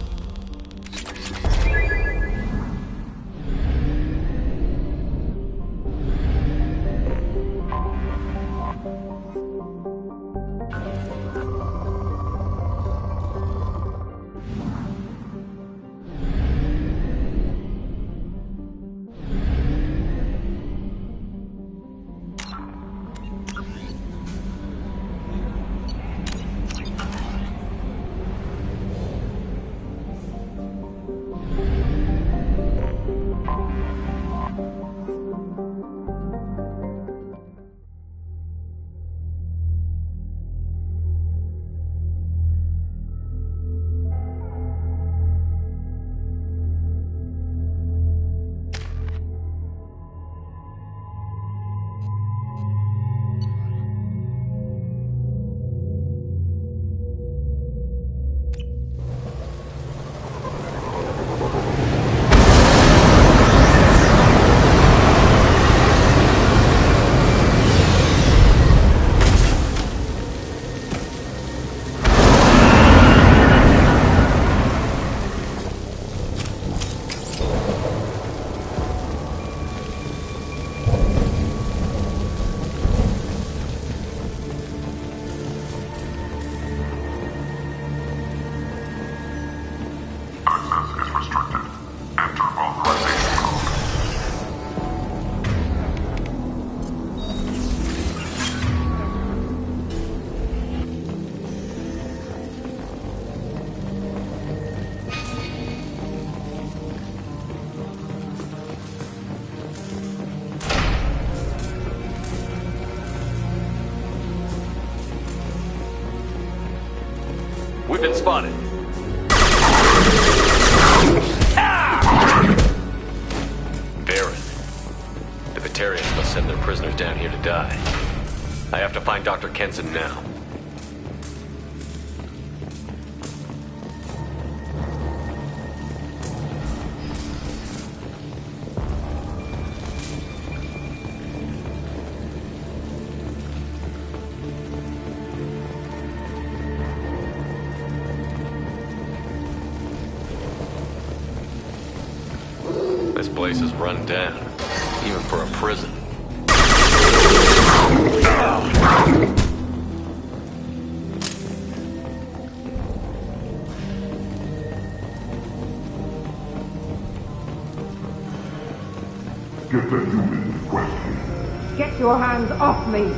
spotted. Baron. The Batarians must send their prisoners down here to die. I have to find Dr. Kenson now. This place is run down, even for a prison. Get the human in question. Get your hands off me!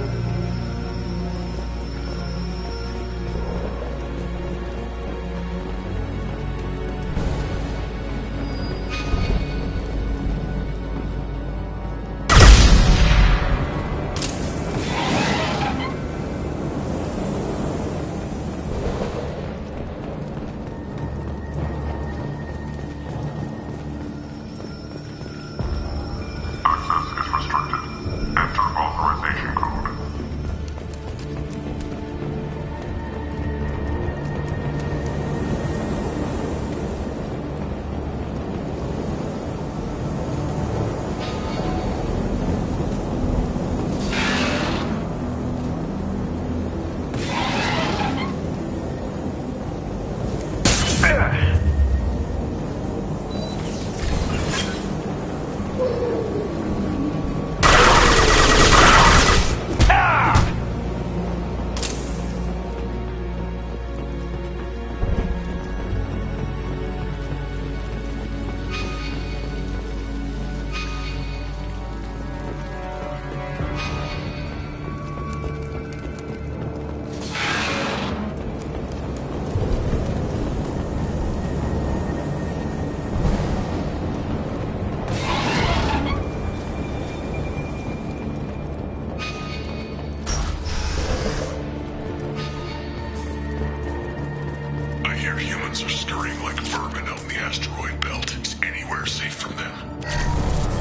Humans are scurrying like vermin out in the asteroid belt. Is anywhere safe from them?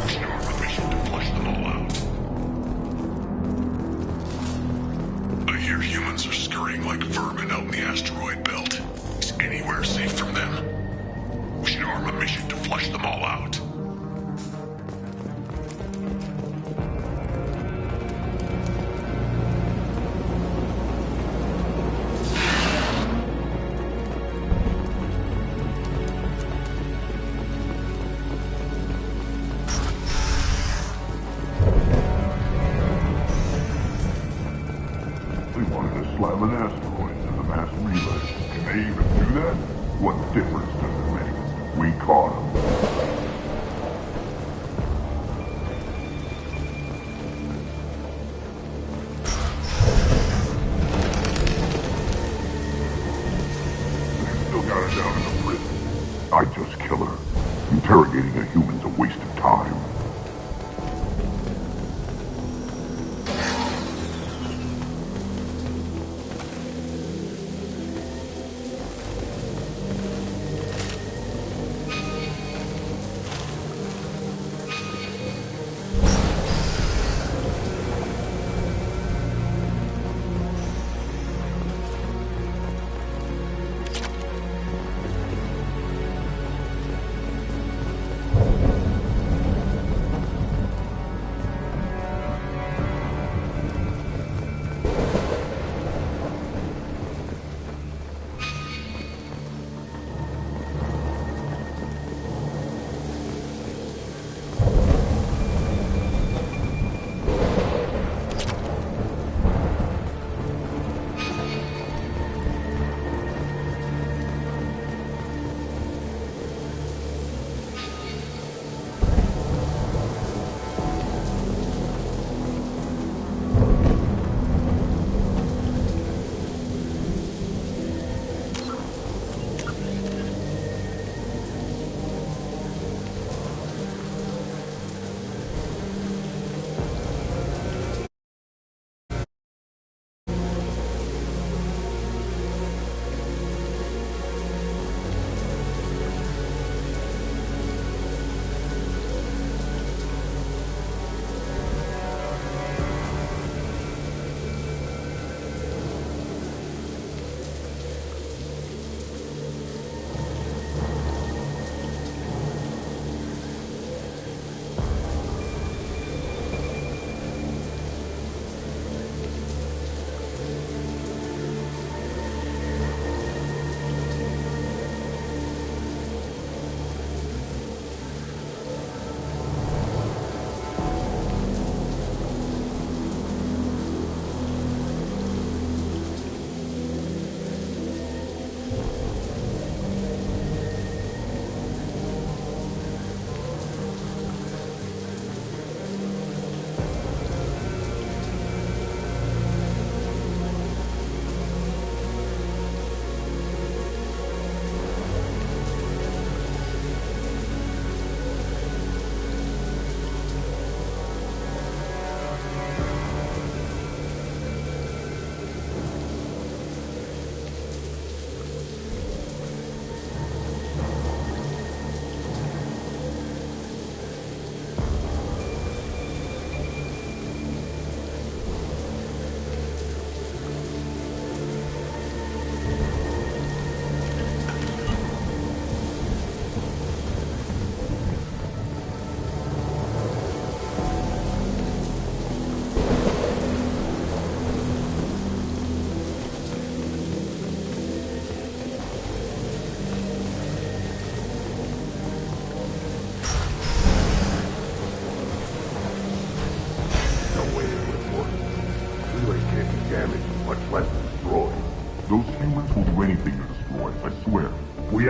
We should have permission to flush them all out. I hear humans are scurrying like vermin out in the asteroid belt. Is anywhere safe from them? We should arm a mission to flush them all out. Slam an asteroid into the mass relay. Can they even do that? What difference does it make? We caught them. They still got her down in the prison. I'd just kill her. Interrogating a human's a waste of time.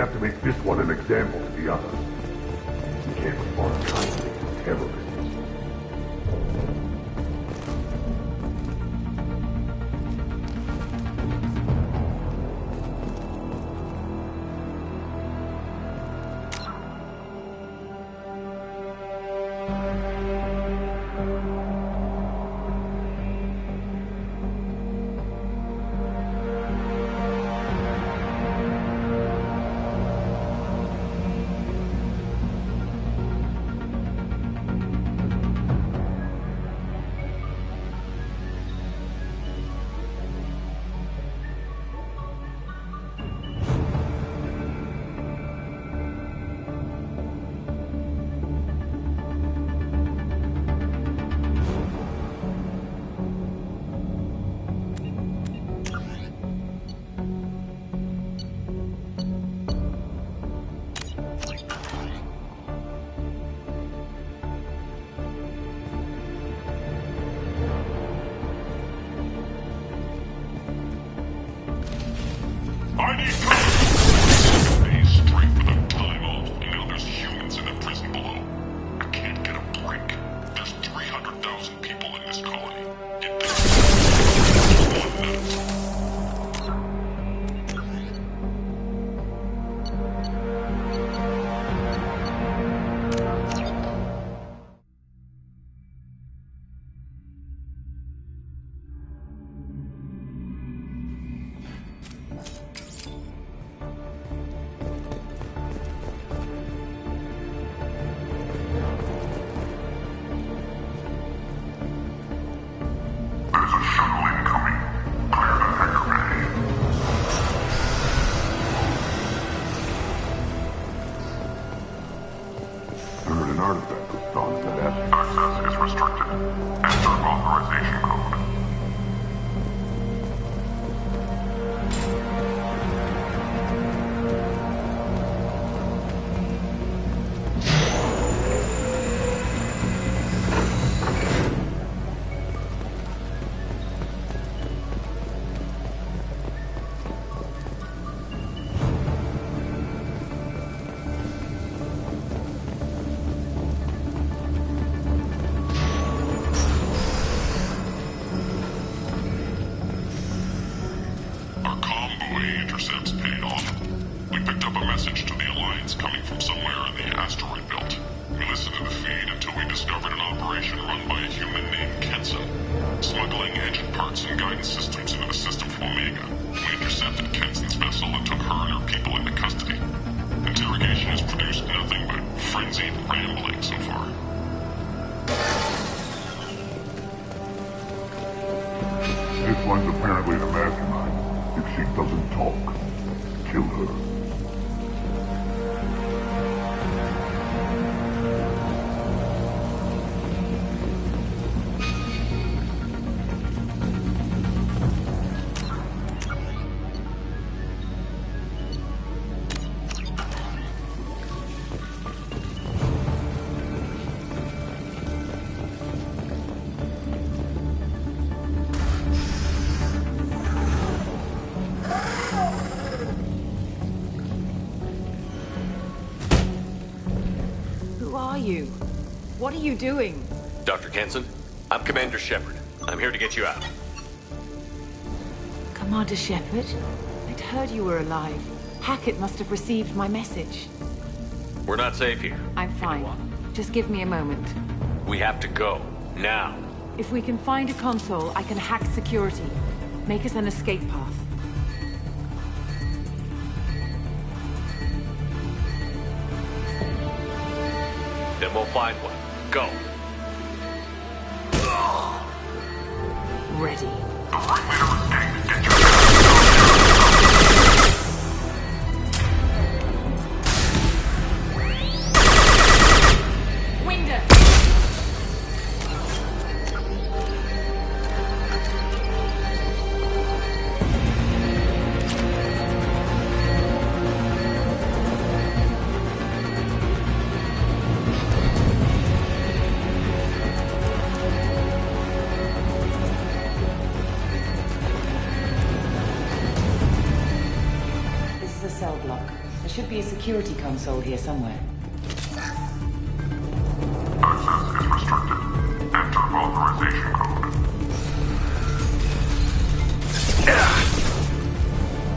have to make this one an example to the others. We can't respond kindly to terrorists. I need cover! Days straight without time off, and now there's humans in the prison below. I can't get a break. There's 300,000 people in this colony. It doesn't one minute. Access is restricted. Enter authorization code. Intercepts paid off. We picked up a message to the Alliance coming from somewhere in the asteroid belt. We listened to the feed until we discovered an operation run by a human named Kenson, smuggling engine parts and guidance systems into the system from Omega. We intercepted Kenson's vessel and took her and her people into custody. Interrogation has produced nothing but frenzied rambling so far. This one's apparently the mastermind. If she doesn't talk, kill her. You? What are you doing? Dr. Kenson, I'm Commander Shepard. I'm here to get you out. Commander Shepard? I'd heard you were alive. Hackett must have received my message. We're not safe here. I'm fine. Just give me a moment. We have to go. Now. If we can find a console, I can hack security. Make us an escape path. Then we'll find one. Go. Ready. should be a security console here somewhere. Access is restricted. Enter authorization code.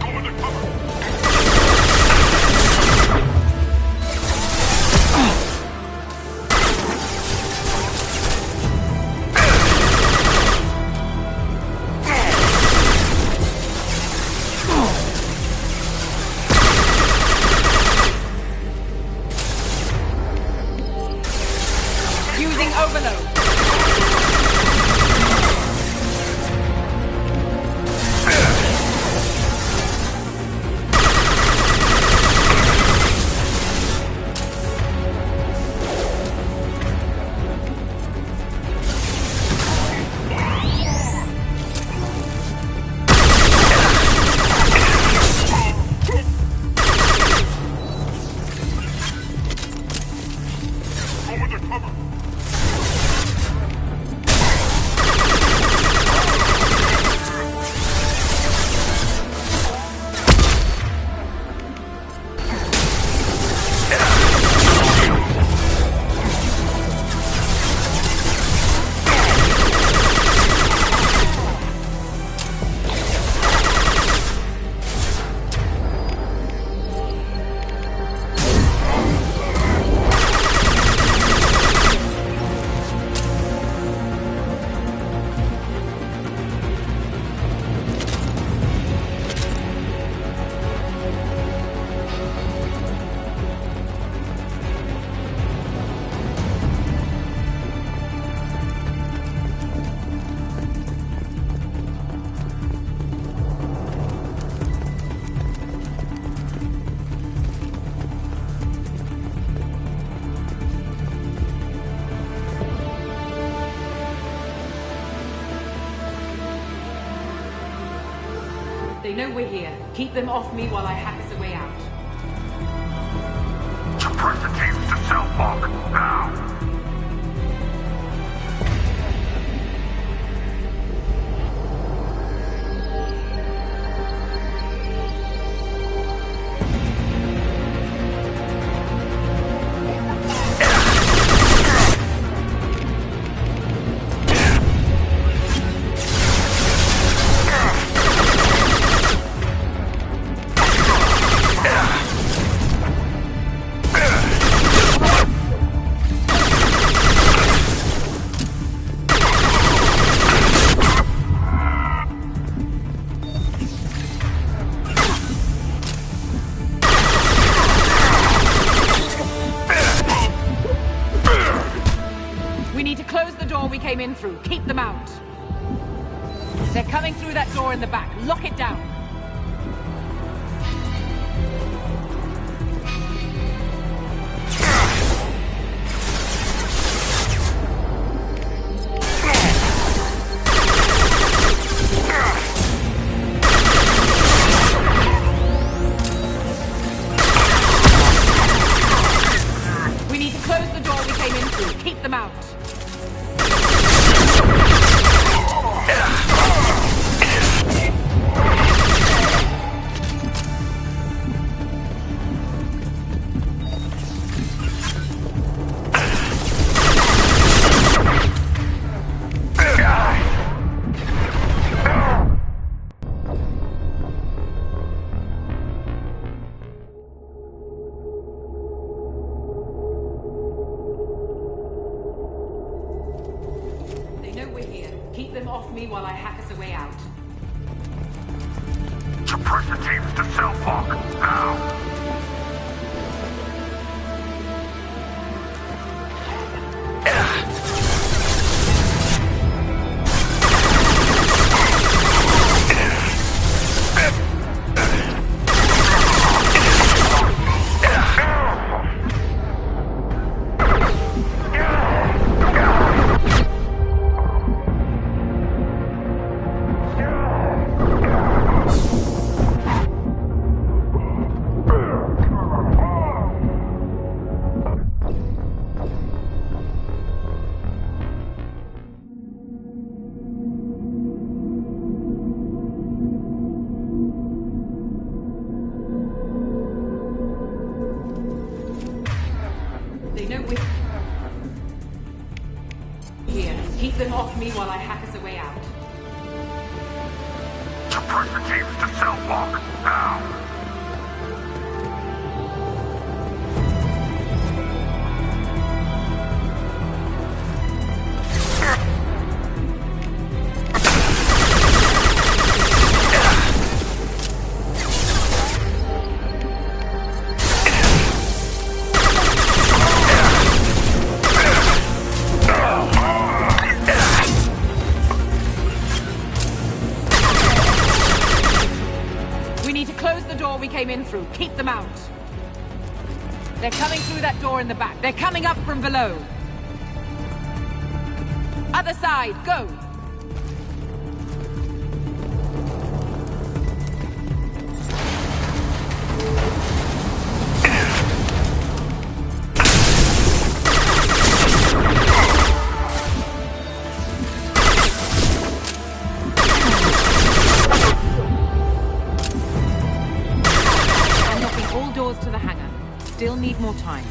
Go into cover! Using overload. They know we're here. Keep them off me while I hack us a way out. Suppress the teams to self-lock, now! Came in through. Keep them out. They're coming through that door in the back. Lock it down. We need to close the door we came in through. Keep them out. Keep them off me while I hack us a way out. Suppress the teams to self-lock, now! Keep them off me while I hack us a way out. Suppress the teams to cell block, now! We came in through. Keep them out. They're coming through that door in the back. They're coming up from below. Other side, go! Still need more time.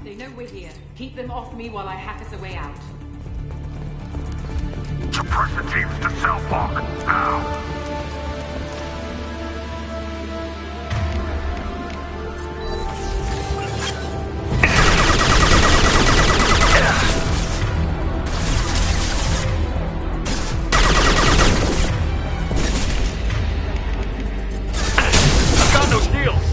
They know we're here. Keep them off me while I hack us a way out. Suppress the teams to cell block, now! I've got no shields!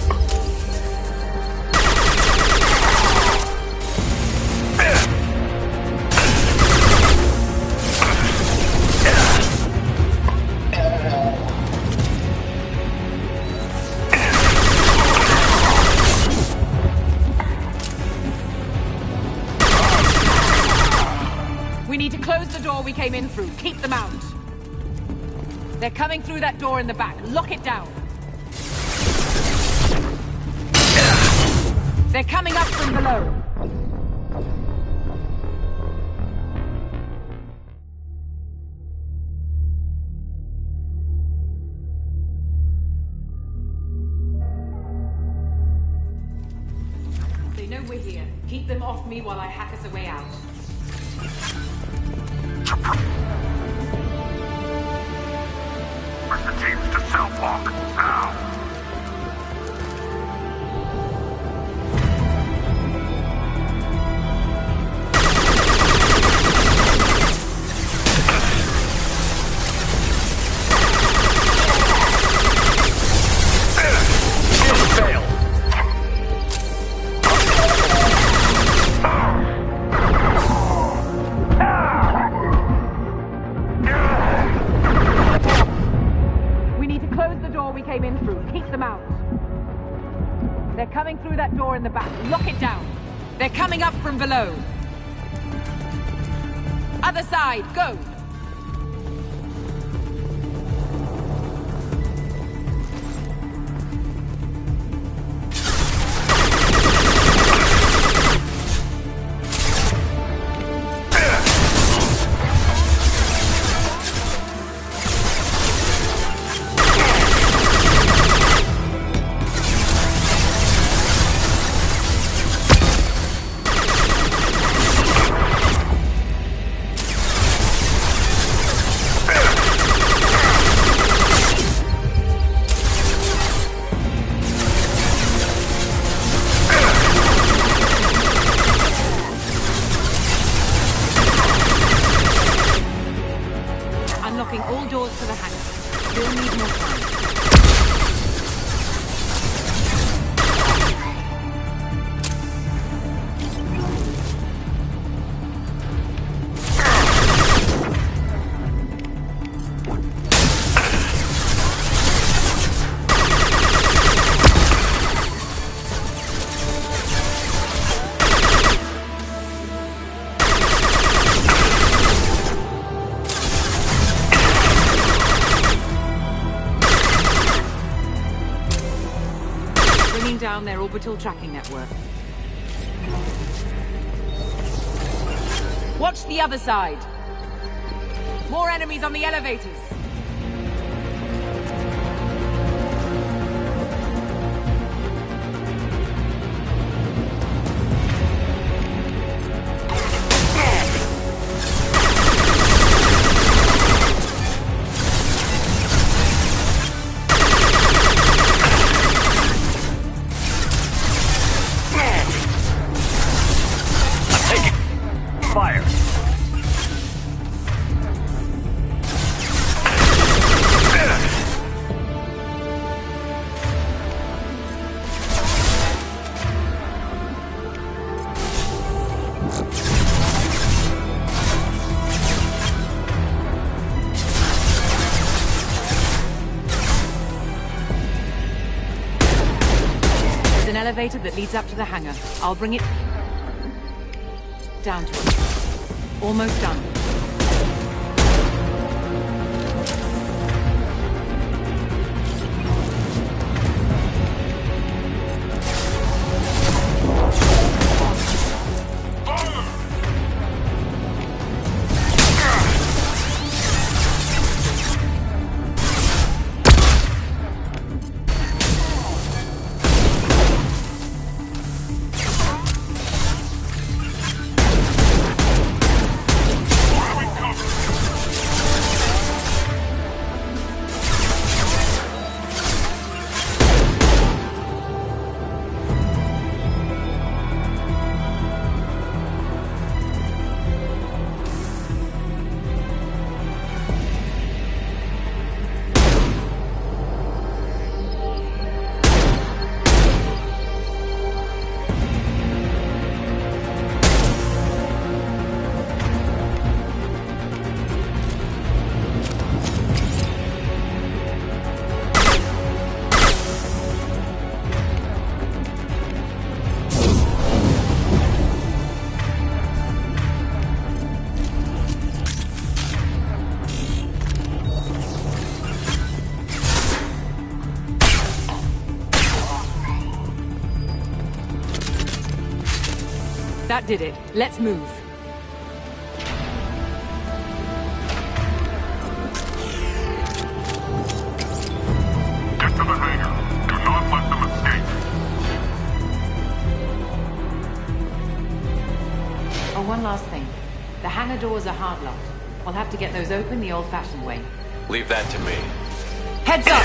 We came in through. Keep them out. They're coming through that door in the back. Lock it down. They're coming up from below. They know we're here. Keep them off me while I hack us a way out. Press the teams to cell block, now! Through that door in the back. Lock it down. They're coming up from below. Other side, go! down their orbital tracking network. Watch the other side. More enemies on the elevators. Fire! There's an elevator that leads up to the hangar. I'll bring it down to it. Almost done. That did it. Let's move. Get to the hangar. Do not let them escape. Oh, one last thing. The hangar doors are hard locked. We'll have to get those open the old-fashioned way. Leave that to me. Heads up!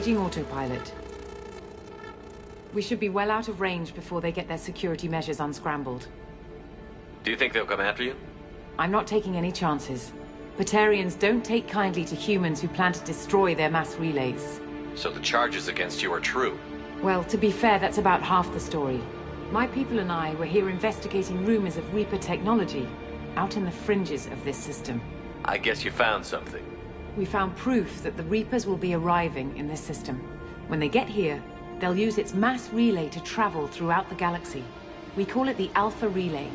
Engaging autopilot. We should be well out of range before they get their security measures unscrambled. Do you think they'll come after you? I'm not taking any chances. Batarians don't take kindly to humans who plan to destroy their mass relays. So the charges against you are true? Well, to be fair, that's about half the story. My people and I were here investigating rumors of Reaper technology, out in the fringes of this system. I guess you found something. We found proof that the Reapers will be arriving in this system. When they get here, they'll use its mass relay to travel throughout the galaxy. We call it the Alpha Relay.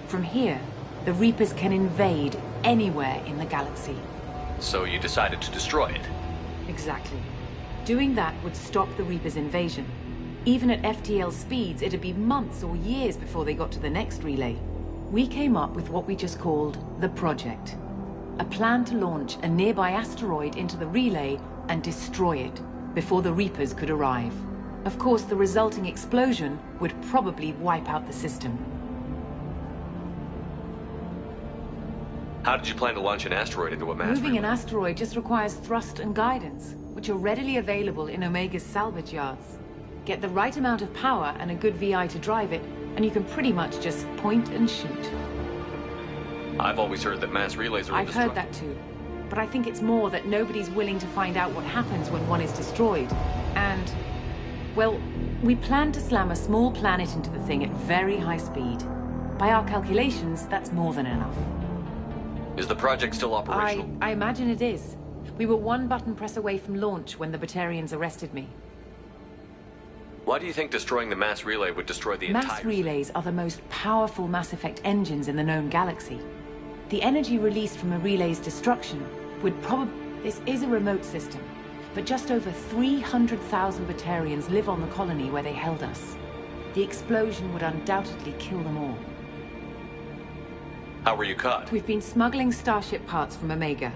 From here, the Reapers can invade anywhere in the galaxy. So you decided to destroy it? Exactly. Doing that would stop the Reapers' invasion. Even at FTL speeds, it'd be months or years before they got to the next relay. We came up with what we just called the Project. A plan to launch a nearby asteroid into the relay and destroy it before the Reapers could arrive. Of course, the resulting explosion would probably wipe out the system. How did you plan to launch an asteroid into a mass Moving an relay? asteroid just requires thrust and guidance, which are readily available in Omega's salvage yards. Get the right amount of power and a good VI to drive it, and you can pretty much just point and shoot. I've always heard that mass relays are I've heard that too. But I think it's more that nobody's willing to find out what happens when one is destroyed. And, well, we plan to slam a small planet into the thing at very high speed. By our calculations, that's more than enough. Is the project still operational? I imagine it is. We were one button press away from launch when the Batarians arrested me. Why do you think destroying the mass relay would destroy the entire... Mass relays are the most powerful Mass Effect engines in the known galaxy. The energy released from a relay's destruction would probably... This is a remote system, but just over 300,000 Batarians live on the colony where they held us. The explosion would undoubtedly kill them all. How were you caught? We've been smuggling Starship parts from Omega.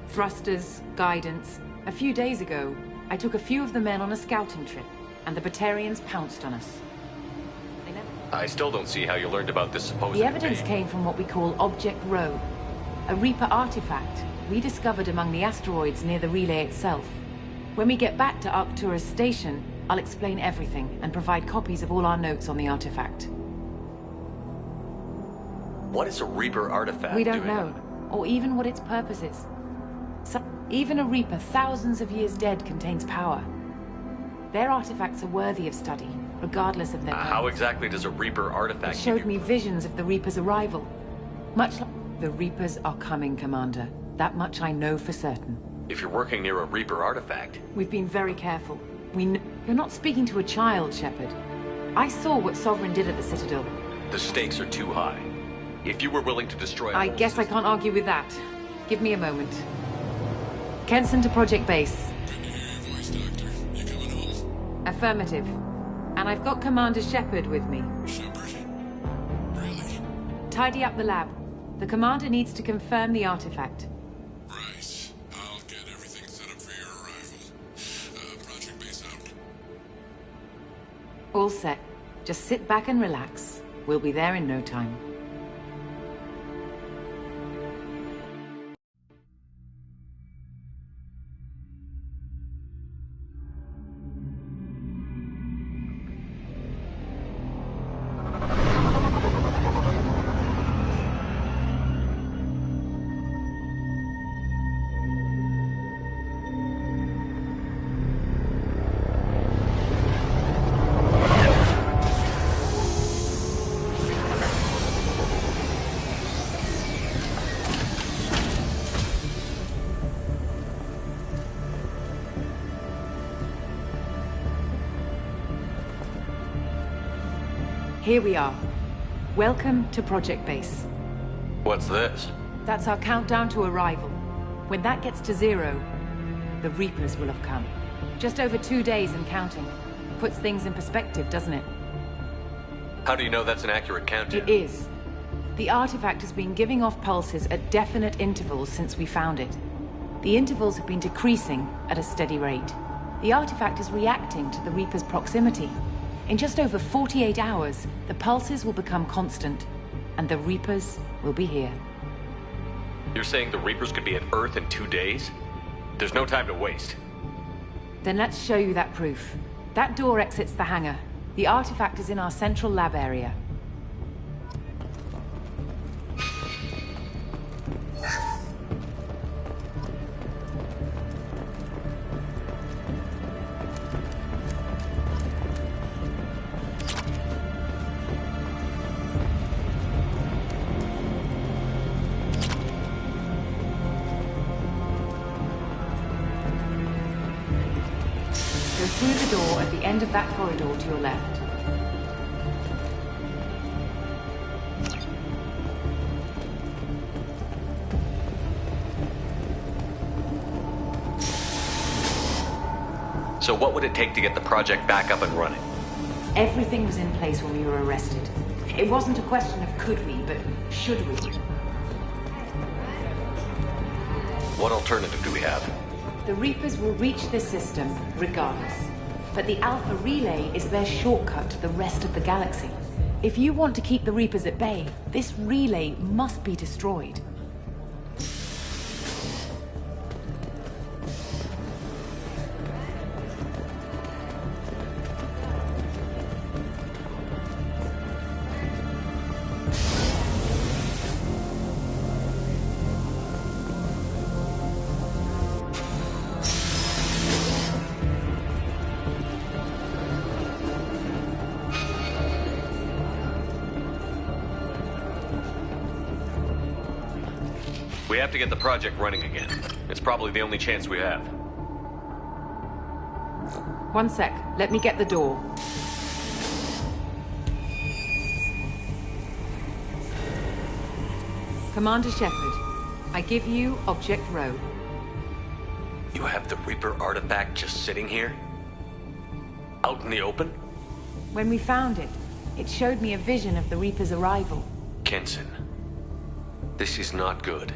Thrusters, guidance. A few days ago, I took a few of the men on a scouting trip, and the Batarians pounced on us. I still don't see how you learned about this supposed... The evidence came from what we call Object Rho, a Reaper artifact we discovered among the asteroids near the relay itself. When we get back to Arcturus Station, I'll explain everything and provide copies of all our notes on the artifact. What is a Reaper artifact? We don't know, or even what its purpose is. Even a Reaper thousands of years dead contains power. Their artifacts are worthy of study, regardless of their purpose. How exactly does a Reaper artifact... It showed me visions of the Reaper's arrival. Much like... The Reapers are coming, Commander. That much I know for certain. If you're working near a Reaper artifact... We've been very careful. You're not speaking to a child, Shepard. I saw what Sovereign did at the Citadel. The stakes are too high. If you were willing to destroy... I guess I can't argue with that. Give me a moment. Kenson to Project Base. Affirmative. And I've got Commander Shepard with me. Shepard? Really? Tidy up the lab. The Commander needs to confirm the artifact. Right. I'll get everything set up for your arrival. Project Base out. All set. Just sit back and relax. We'll be there in no time. Here we are. Welcome to Project Base. What's this? That's our countdown to arrival. When that gets to 0, the Reapers will have come. Just over 2 days and counting. Puts things in perspective, doesn't it? How do you know that's an accurate countdown? It is. The artifact has been giving off pulses at definite intervals since we found it. The intervals have been decreasing at a steady rate. The artifact is reacting to the Reaper's proximity. In just over 48 hours, the pulses will become constant, and the Reapers will be here. You're saying the Reapers could be at Earth in 2 days? There's no time to waste. Then let's show you that proof. That door exits the hangar. The artifact is in our central lab area. Go through the door at the end of that corridor to your left. So what would it take to get the project back up and running? Everything was in place when we were arrested. It wasn't a question of could we, but should we. What alternative do we have? The Reapers will reach this system regardless. But the Alpha Relay is their shortcut to the rest of the galaxy. If you want to keep the Reapers at bay, this relay must be destroyed. We have to get the project running again. It's probably the only chance we have. One sec. Let me get the door. Commander Shepard, I give you Object Rho. You have the Reaper artifact just sitting here? Out in the open? When we found it, it showed me a vision of the Reaper's arrival. Kenson, this is not good.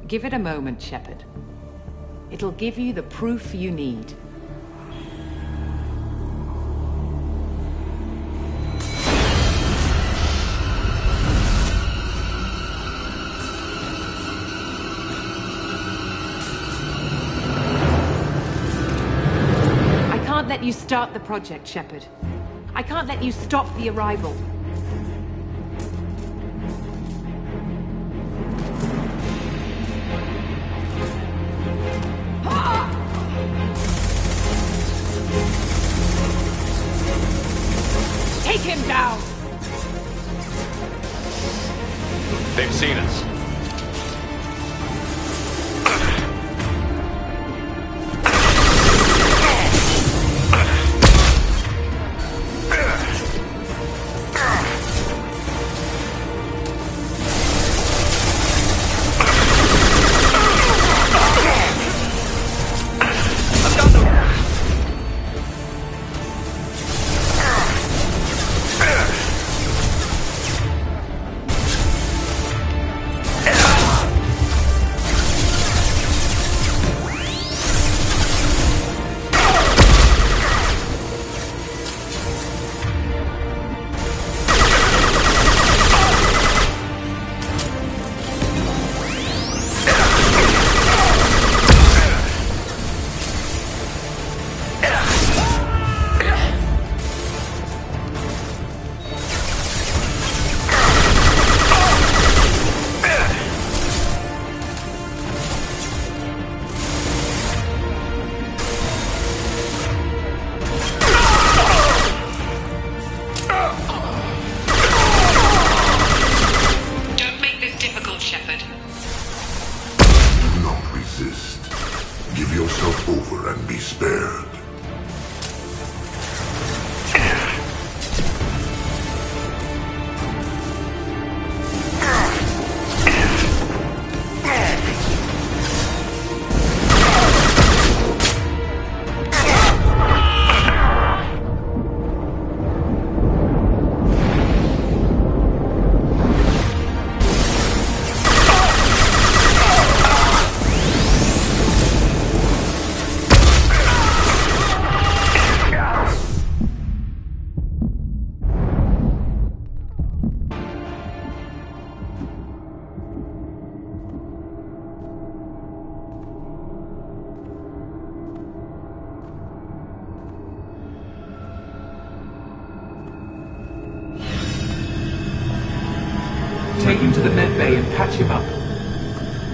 Give it a moment, Shepard. It'll give you the proof you need. I can't let you start the project, Shepard. I can't let you stop the arrival. Take him down! They've seen us. take him to the med bay and patch him up.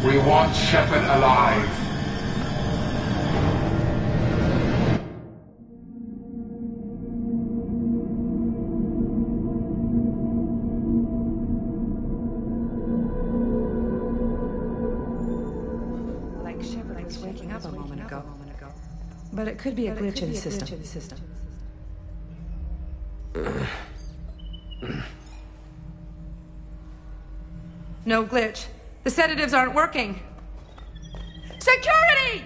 We want Shepard alive. Like Shepard was waking up a moment ago. But it could be a glitch in the system. No glitch. The sedatives aren't working. Security!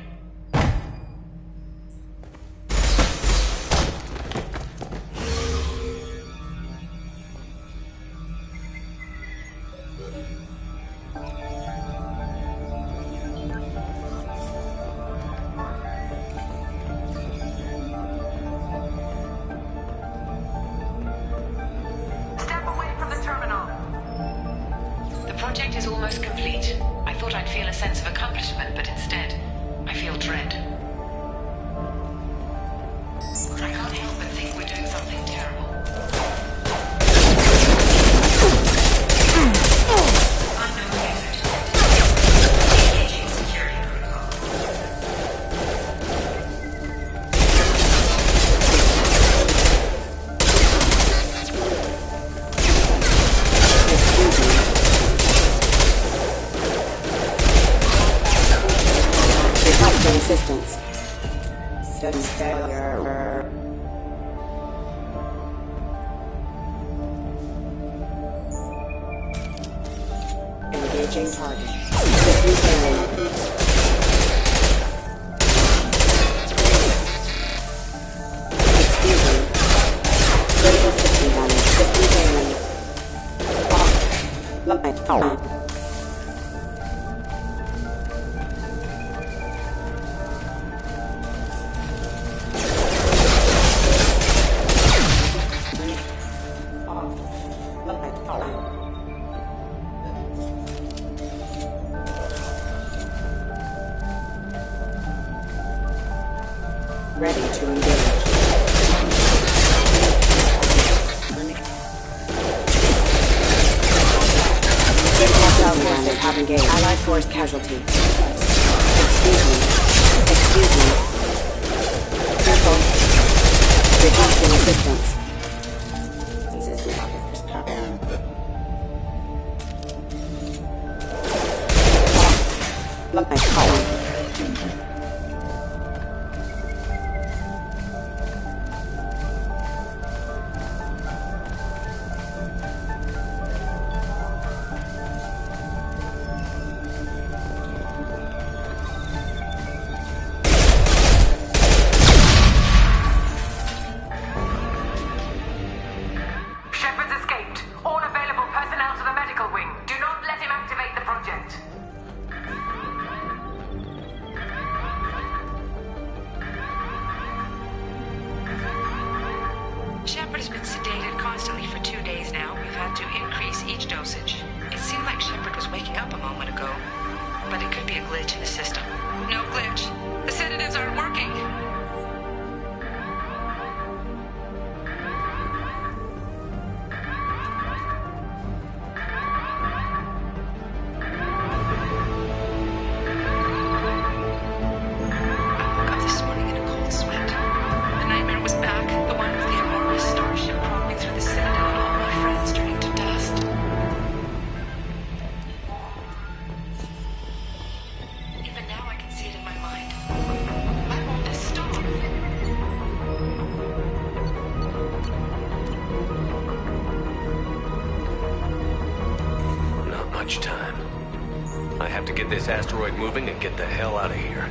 Step away from the terminal. The project is almost complete. I thought I'd feel a sense of accomplishment, but instead, I feel dread. I can't help but think we're doing something terrible. Unknown method. Engaging security protocol. Requesting assistance. System failure. Engaging target. System failing. Excuse me. Critical system damage. System failing. Light. Ready to engage. Hostile forces have engaged. Allied force casualty. Excuse me. Excuse me. Careful. Requesting assistance. Look, my column. Shepard's escaped. All available personnel to the medical wing. Do not let him activate the project. Shepard has been sedated constantly for 2 days now. We've had to increase each dosage. It seemed like Shepard was waking up a moment ago, but it could be a glitch in the system. No glitch. The sedatives aren't working. I woke up this morning in a cold sweat. The nightmare was back, the one with the enormous starship crawling through the citadel and all my friends turning to dust. Even now I can see it in my mind. I want to stop. Not much time. I have to get this asteroid moving and get the hell out of here.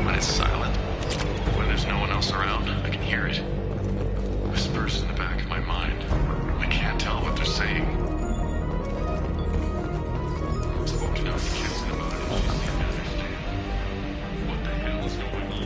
When it's silent, when there's no one else around, I can hear it. Whispers in the back of my mind. I can't tell what they're saying. I spoke to Dr. Kitson about it and she seemed to understand. What the hell is going on?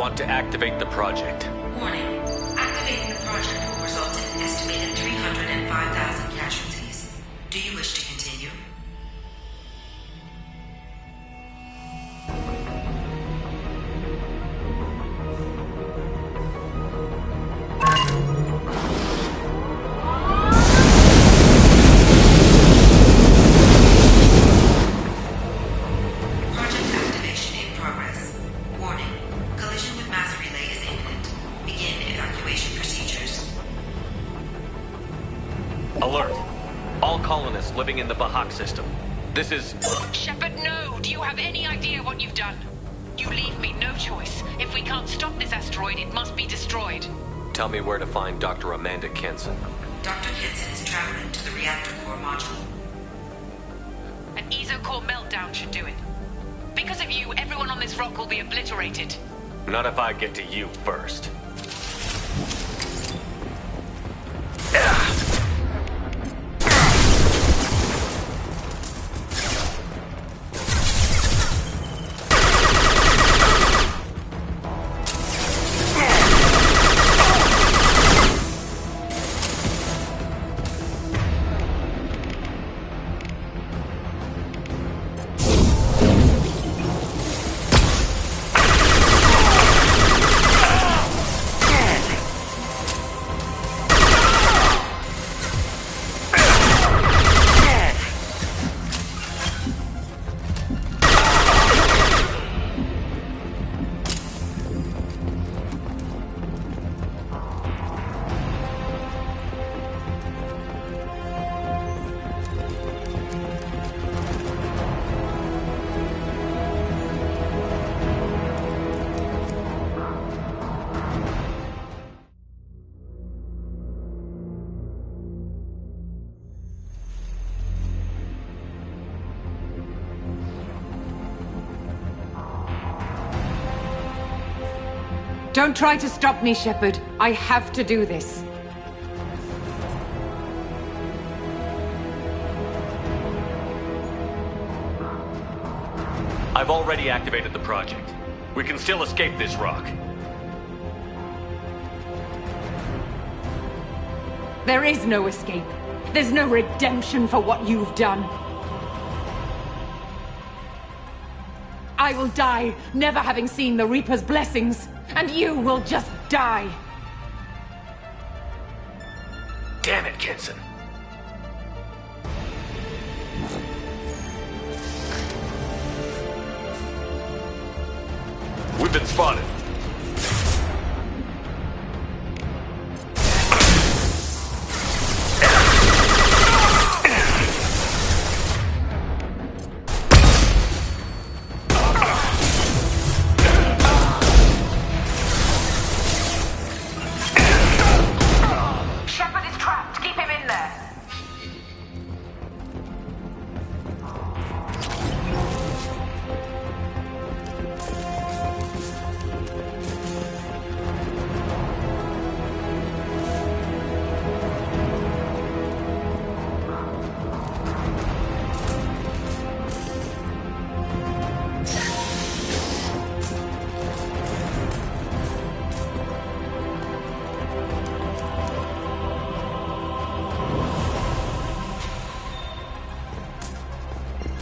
want to activate the project. Warning. Activating the project will result in an estimated 305,000 casualties. Do you wish to continue? Project activation in progress. Warning. Collision with mass relay is imminent. Begin evacuation procedures. Alert. All colonists living in the Bahak system. This is... Shepard, no! Do you have any idea what you've done? You leave me no choice. If we can't stop this asteroid, it must be destroyed. Tell me where to find Dr. Amanda Kenson. Dr. Kenson is traveling to the reactor core module. An ESO-core meltdown should do it. Because of you, everyone on this rock will be obliterated. Not if I get to you first. Don't try to stop me, Shepard. I have to do this. I've already activated the project. We can still escape this rock. There is no escape. There's no redemption for what you've done. I will die, never having seen the Reaper's blessings, and you will just die. Damn it, Kenson. We've been spotted. Shepard is trapped. Keep him in there.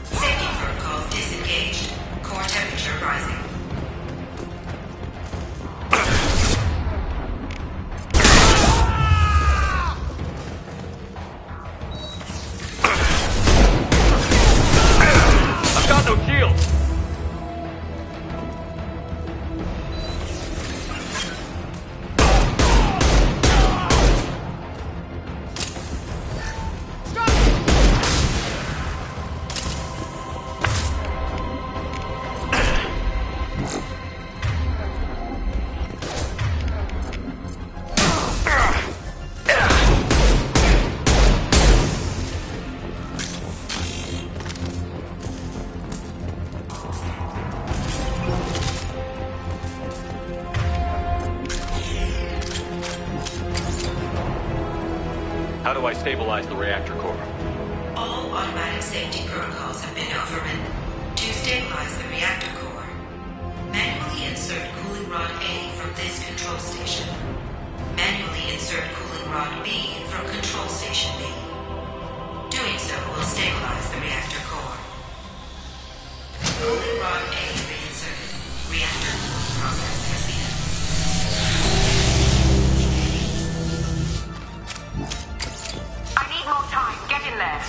Safety protocols disengaged. Core temperature rising. I've got no shields. How do I stabilize the reactor core? All automatic safety protocols have been overridden. To stabilize the reactor core, manually insert cooling rod A from this control station. Manually insert cooling rod B from control station B. Doing so will stabilize the reactor core. Cooling rod A reinserted. Reactor cooling process has begun. I need more time. Get in there.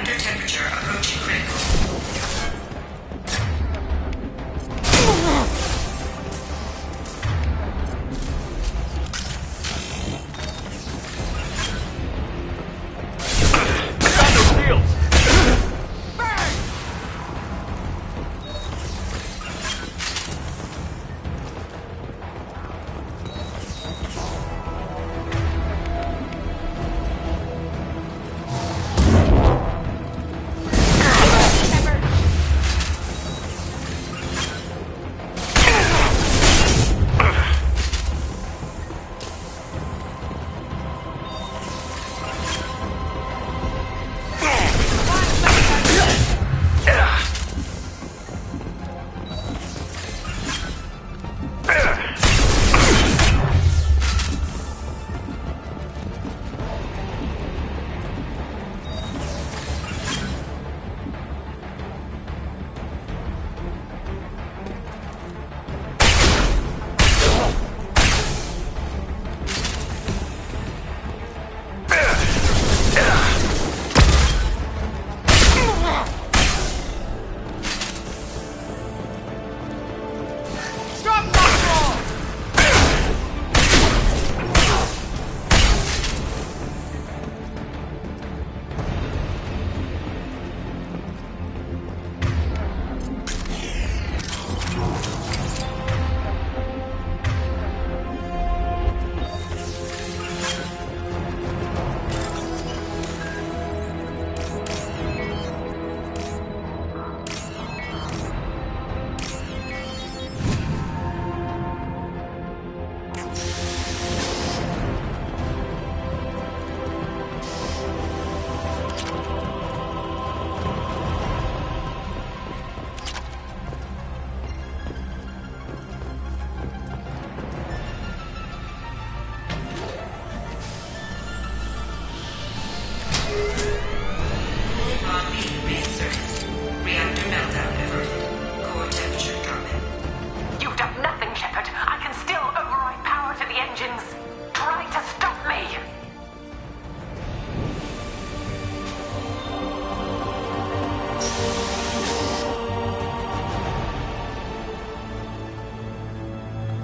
Reactor temperature approaching critical.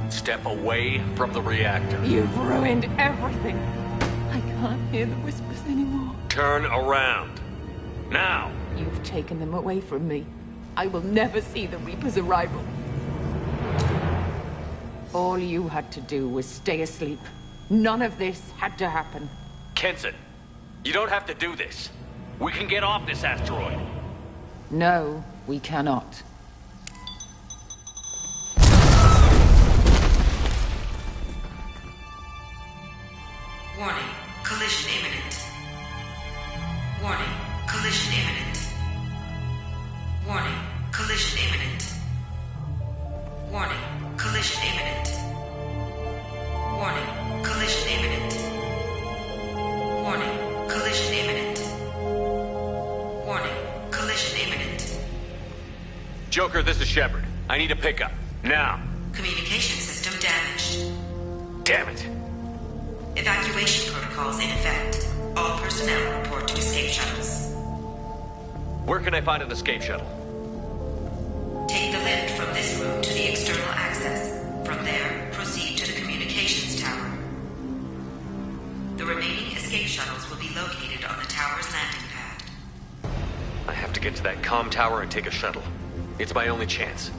Step away from the reactor. You've ruined everything. I can't hear the whispers anymore. Turn around. Now! You've taken them away from me. I will never see the Reaper's arrival. All you had to do was stay asleep. None of this had to happen. Kenson, you don't have to do this. We can get off this asteroid. No, we cannot. Warning, collision imminent. Warning, collision imminent. Warning, collision imminent. Warning, collision imminent. Warning, collision imminent. Warning, collision imminent. Warning, collision imminent. Joker, this is Shepard. I need a pickup. Now. Communication system damaged. Damn it. Evacuation protocols in effect. All personnel report to escape shuttles. Where can I find an escape shuttle? Take the lift from this room to the external access. From there, proceed to the communications tower. The remaining escape shuttles will be located on the tower's landing pad. I have to get to that comm tower and take a shuttle. It's my only chance.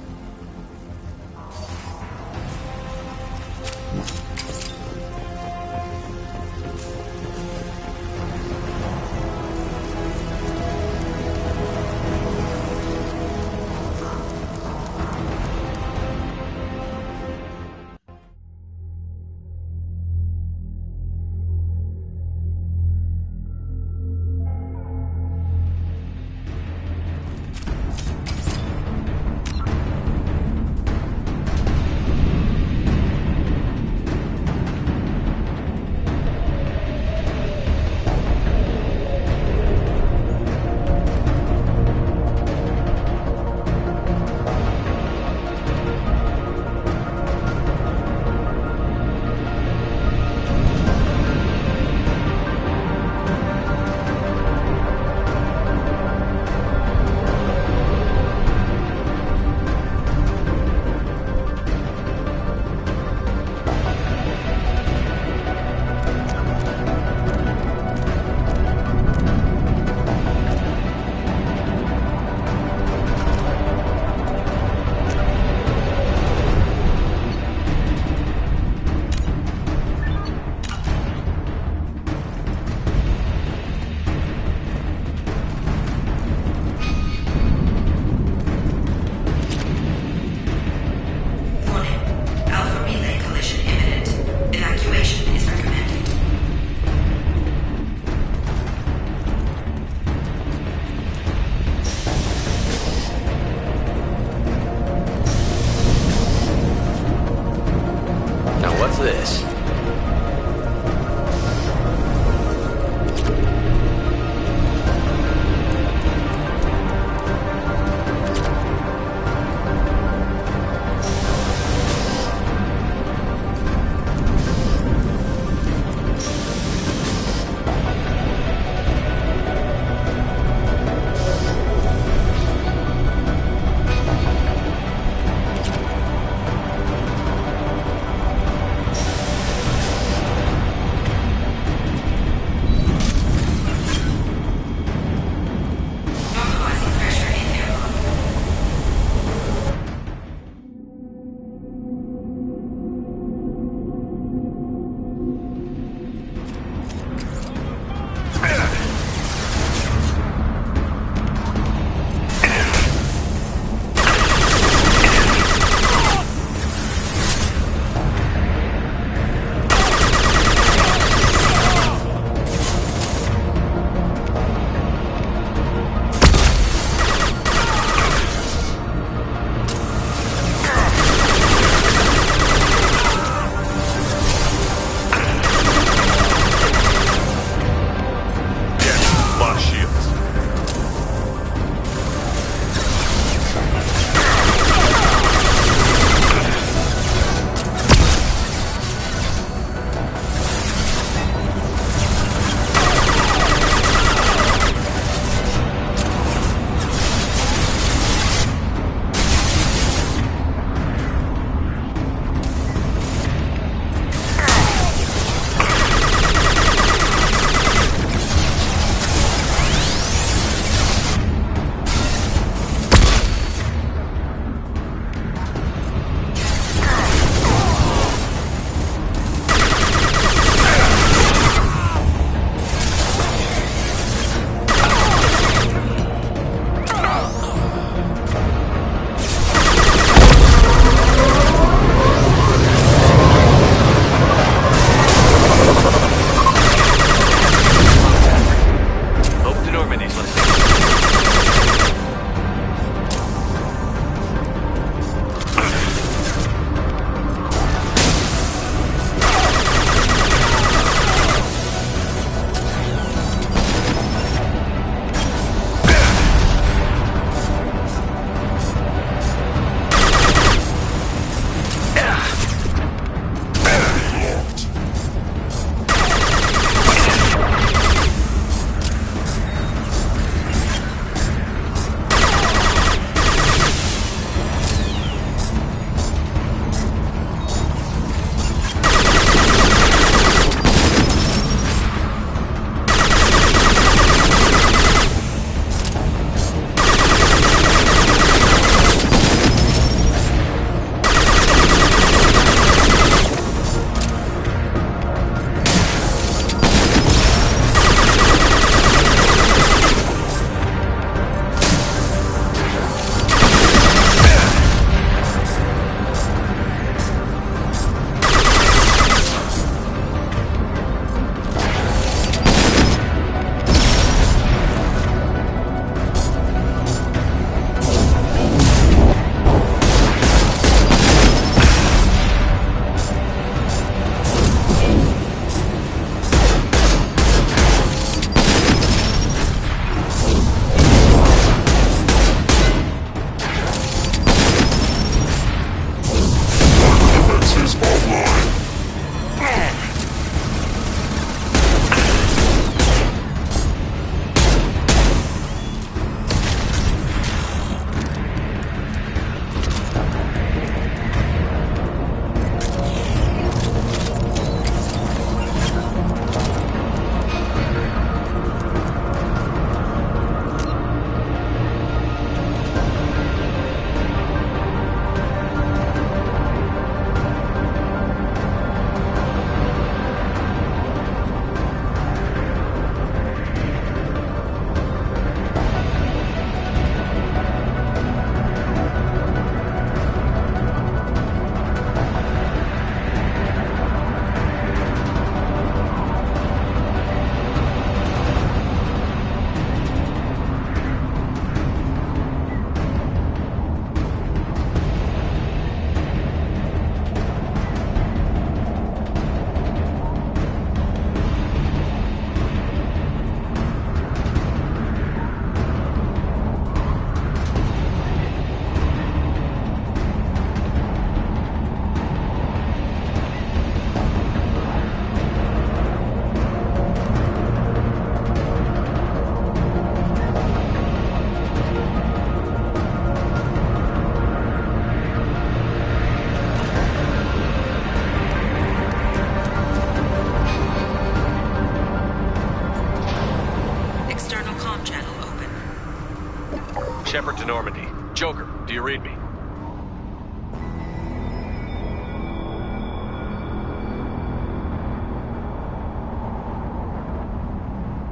Shepard to Normandy. Joker, do you read me?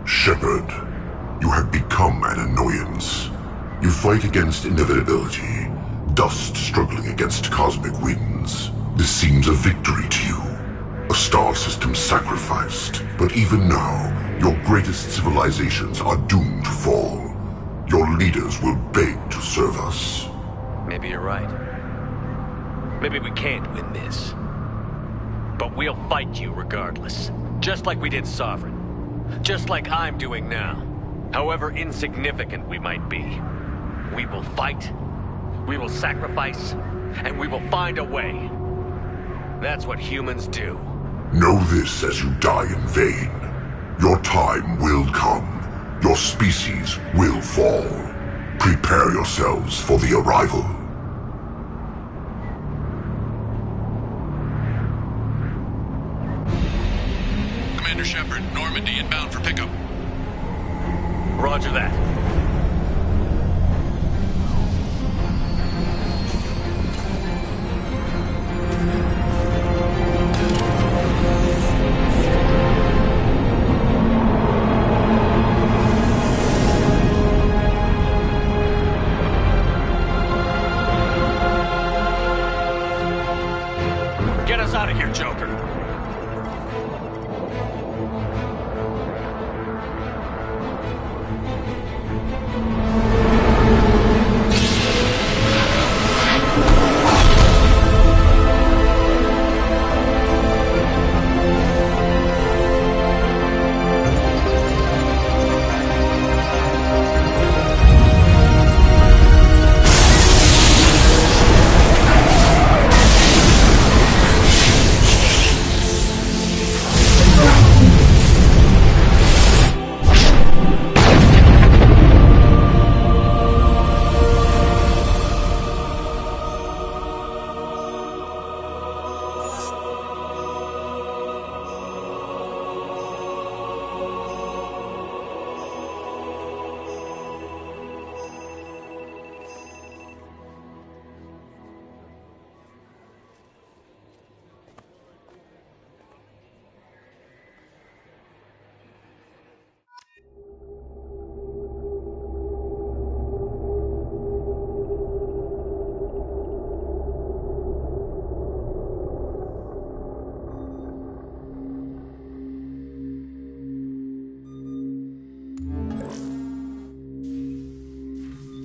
Shepard, you have become an annoyance. You fight against inevitability, dust struggling against cosmic winds. This seems a victory to you. A star system sacrificed. But even now, your greatest civilizations are doomed to fall. Your leaders will beg to serve us. Maybe you're right. Maybe we can't win this. But we'll fight you regardless. Just like we did Sovereign. Just like I'm doing now. However insignificant we might be. We will fight, we will sacrifice, and we will find a way. That's what humans do. Know this as you die in vain. Your time will come. Your species will fall. Prepare yourselves for the arrival. Commander Shepard, Normandy inbound for pickup. Roger that. Get us out of here, Joker.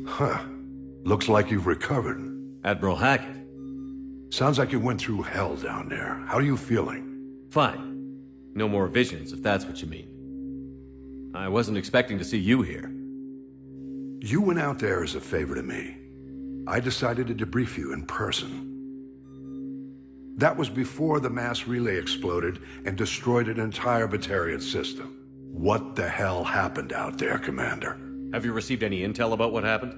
Huh. Looks like you've recovered. Admiral Hackett. Sounds like you went through hell down there. How are you feeling? Fine. No more visions, if that's what you mean. I wasn't expecting to see you here. You went out there as a favor to me. I decided to debrief you in person. That was before the mass relay exploded and destroyed an entire Batarian system. What the hell happened out there, Commander? Have you received any intel about what happened?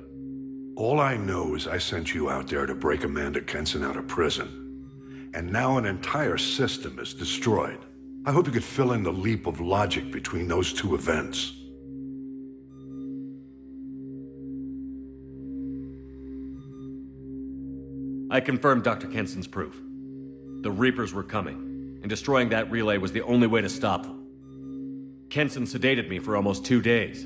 All I know is I sent you out there to break Amanda Kenson out of prison. And now an entire system is destroyed. I hope you could fill in the leap of logic between those two events. I confirmed Dr. Kenson's proof. The Reapers were coming, and destroying that relay was the only way to stop them. Kenson sedated me for almost 2 days.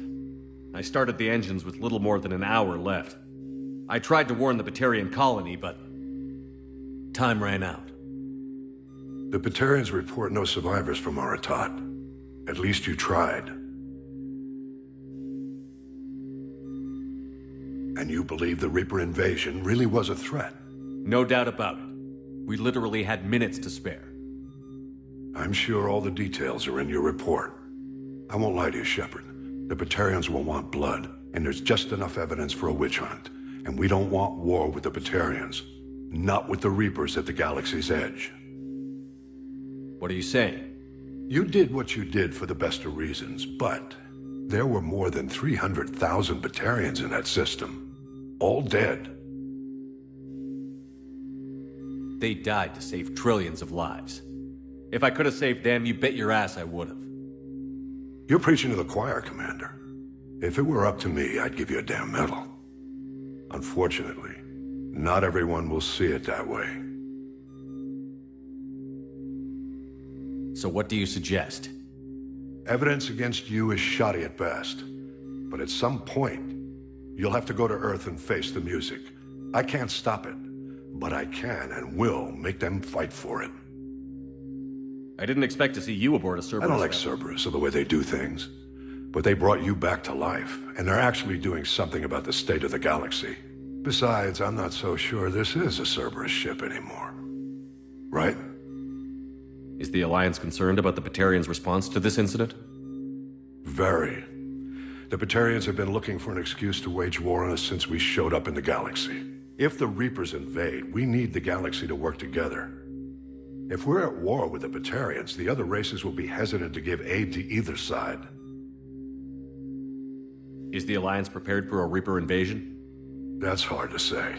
I started the engines with little more than an hour left. I tried to warn the Batarian colony, but time ran out. The Batarians report no survivors from Aratat. At least you tried. And you believe the Reaper invasion really was a threat? No doubt about it. We literally had minutes to spare. I'm sure all the details are in your report. I won't lie to you, Shepard. The Batarians will want blood, and there's just enough evidence for a witch hunt. And we don't want war with the Batarians. Not with the Reapers at the galaxy's edge. What are you saying? You did what you did for the best of reasons, but there were more than 300,000 Batarians in that system. All dead. They died to save trillions of lives. If I could have saved them, you bet your ass I would have. You're preaching to the choir, Commander. If it were up to me, I'd give you a damn medal. Unfortunately, not everyone will see it that way. So what do you suggest? Evidence against you is shoddy at best. But at some point, you'll have to go to Earth and face the music. I can't stop it, but I can and will make them fight for it. I didn't expect to see you aboard a Cerberus. I don't like Cerberus or the way they do things. But they brought you back to life, and they're actually doing something about the state of the galaxy. Besides, I'm not so sure this is a Cerberus ship anymore. Right? Is the Alliance concerned about the Batarians' response to this incident? Very. The Batarians have been looking for an excuse to wage war on us since we showed up in the galaxy. If the Reapers invade, we need the galaxy to work together. If we're at war with the Batarians, the other races will be hesitant to give aid to either side. Is the Alliance prepared for a Reaper invasion? That's hard to say.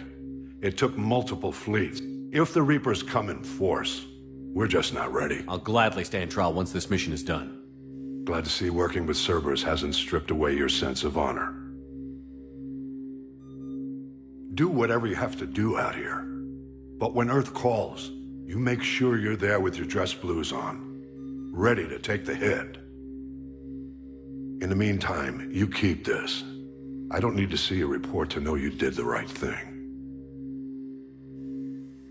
It took multiple fleets. If the Reapers come in force, we're just not ready. I'll gladly stand trial once this mission is done. Glad to see working with Cerberus hasn't stripped away your sense of honor. Do whatever you have to do out here. But when Earth calls, you make sure you're there with your dress blues on, ready to take the hit. In the meantime, you keep this. I don't need to see a report to know you did the right thing.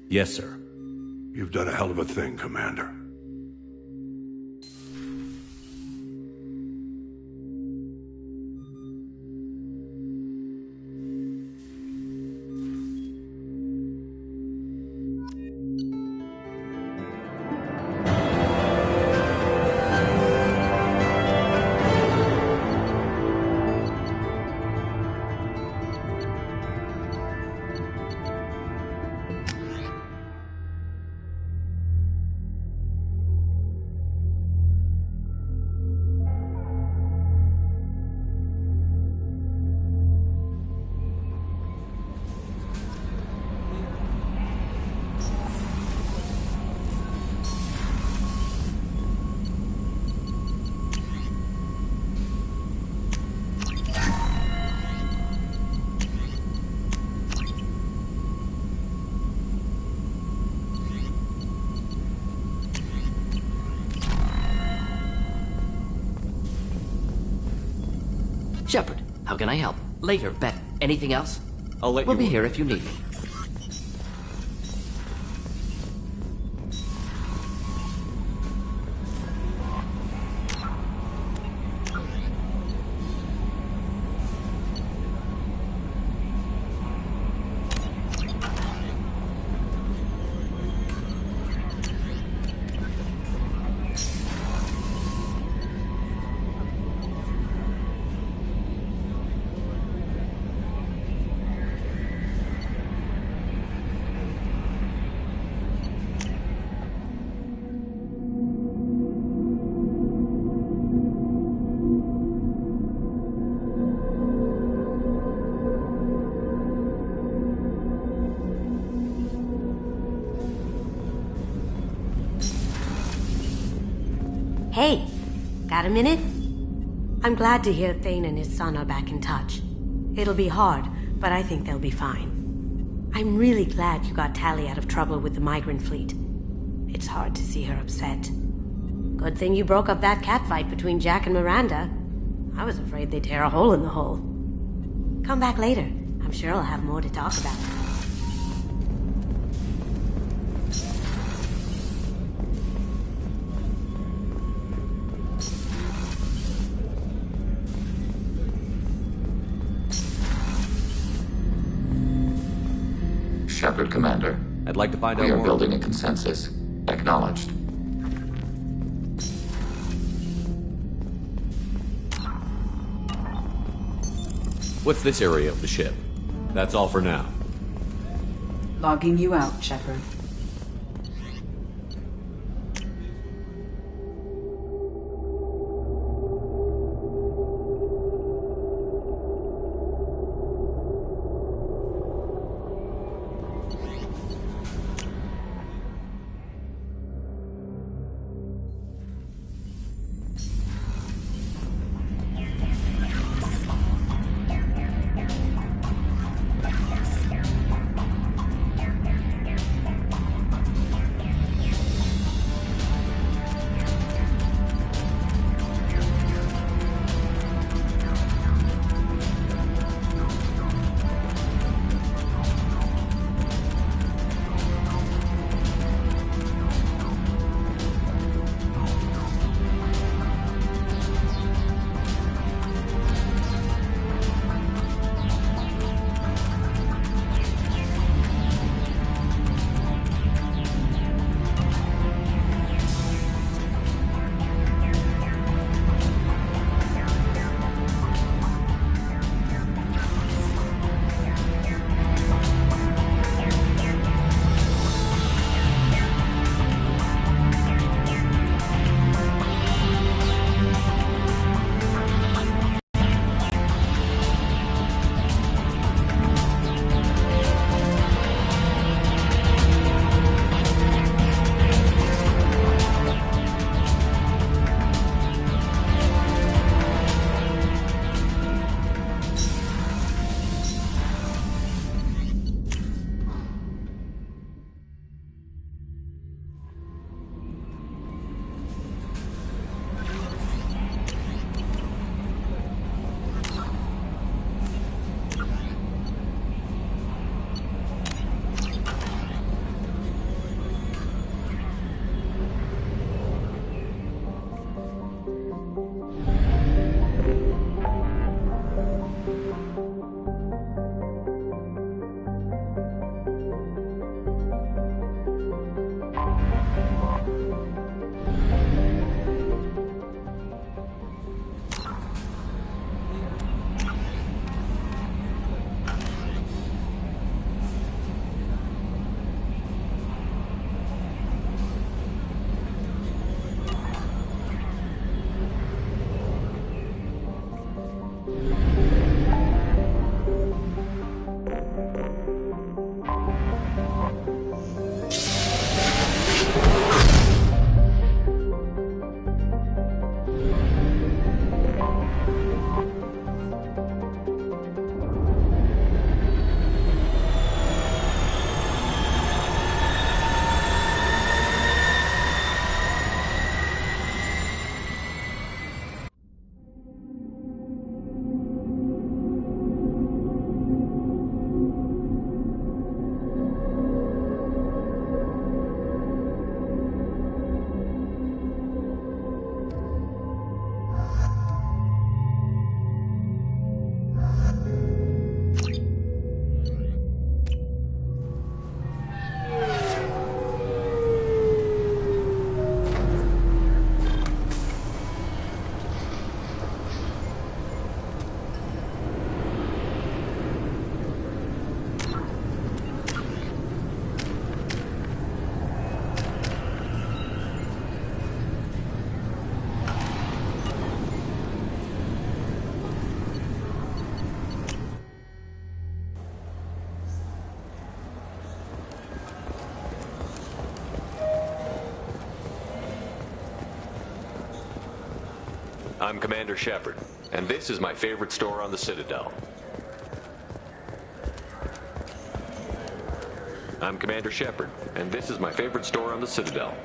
Yes, sir. You've done a hell of a thing, Commander. Shepard, how can I help? Later, bet. Anything else? We'll be here if you need me. Hey, got a minute? I'm glad to hear Thane and his son are back in touch. It'll be hard, but I think they'll be fine. I'm really glad you got Tali out of trouble with the migrant fleet. It's hard to see her upset. Good thing you broke up that catfight between Jack and Miranda. I was afraid they'd tear a hole in the hull. Come back later. I'm sure I'll have more to talk about. Shepard, Commander. I'd like to find out more. We are more. Building a consensus. Acknowledged. What's this area of the ship? That's all for now. Logging you out, Shepard. I'm Commander Shepard, and this is my favorite store on the Citadel. I'm Commander Shepard, and this is my favorite store on the Citadel.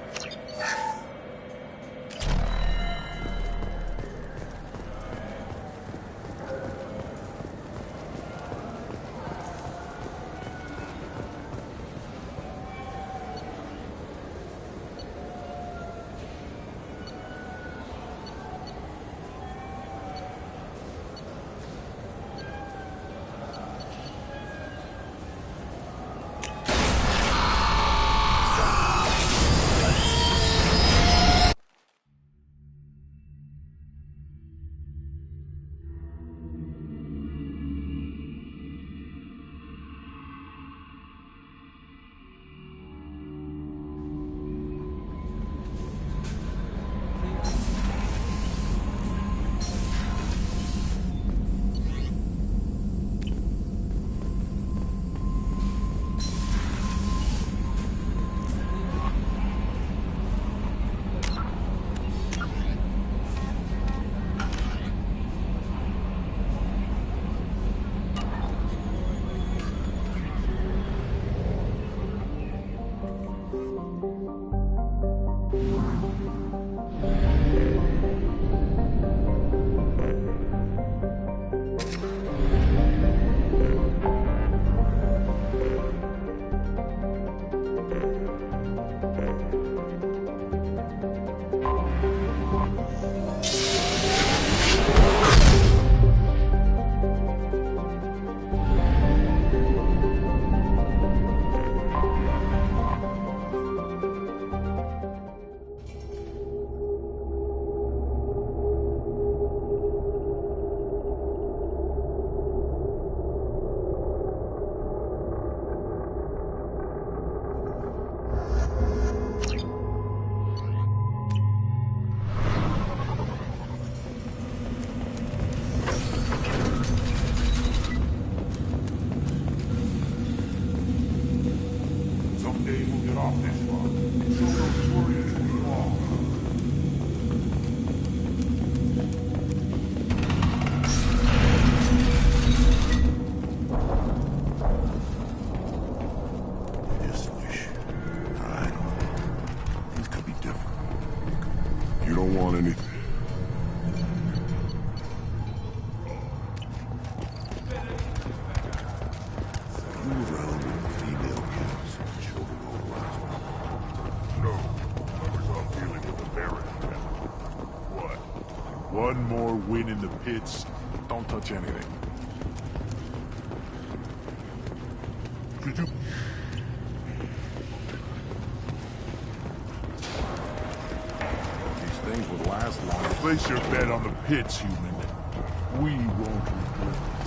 One more win in the pits. Don't touch anything. Could you... These things will last long. Place your bet on the pits, human. We won't regret it.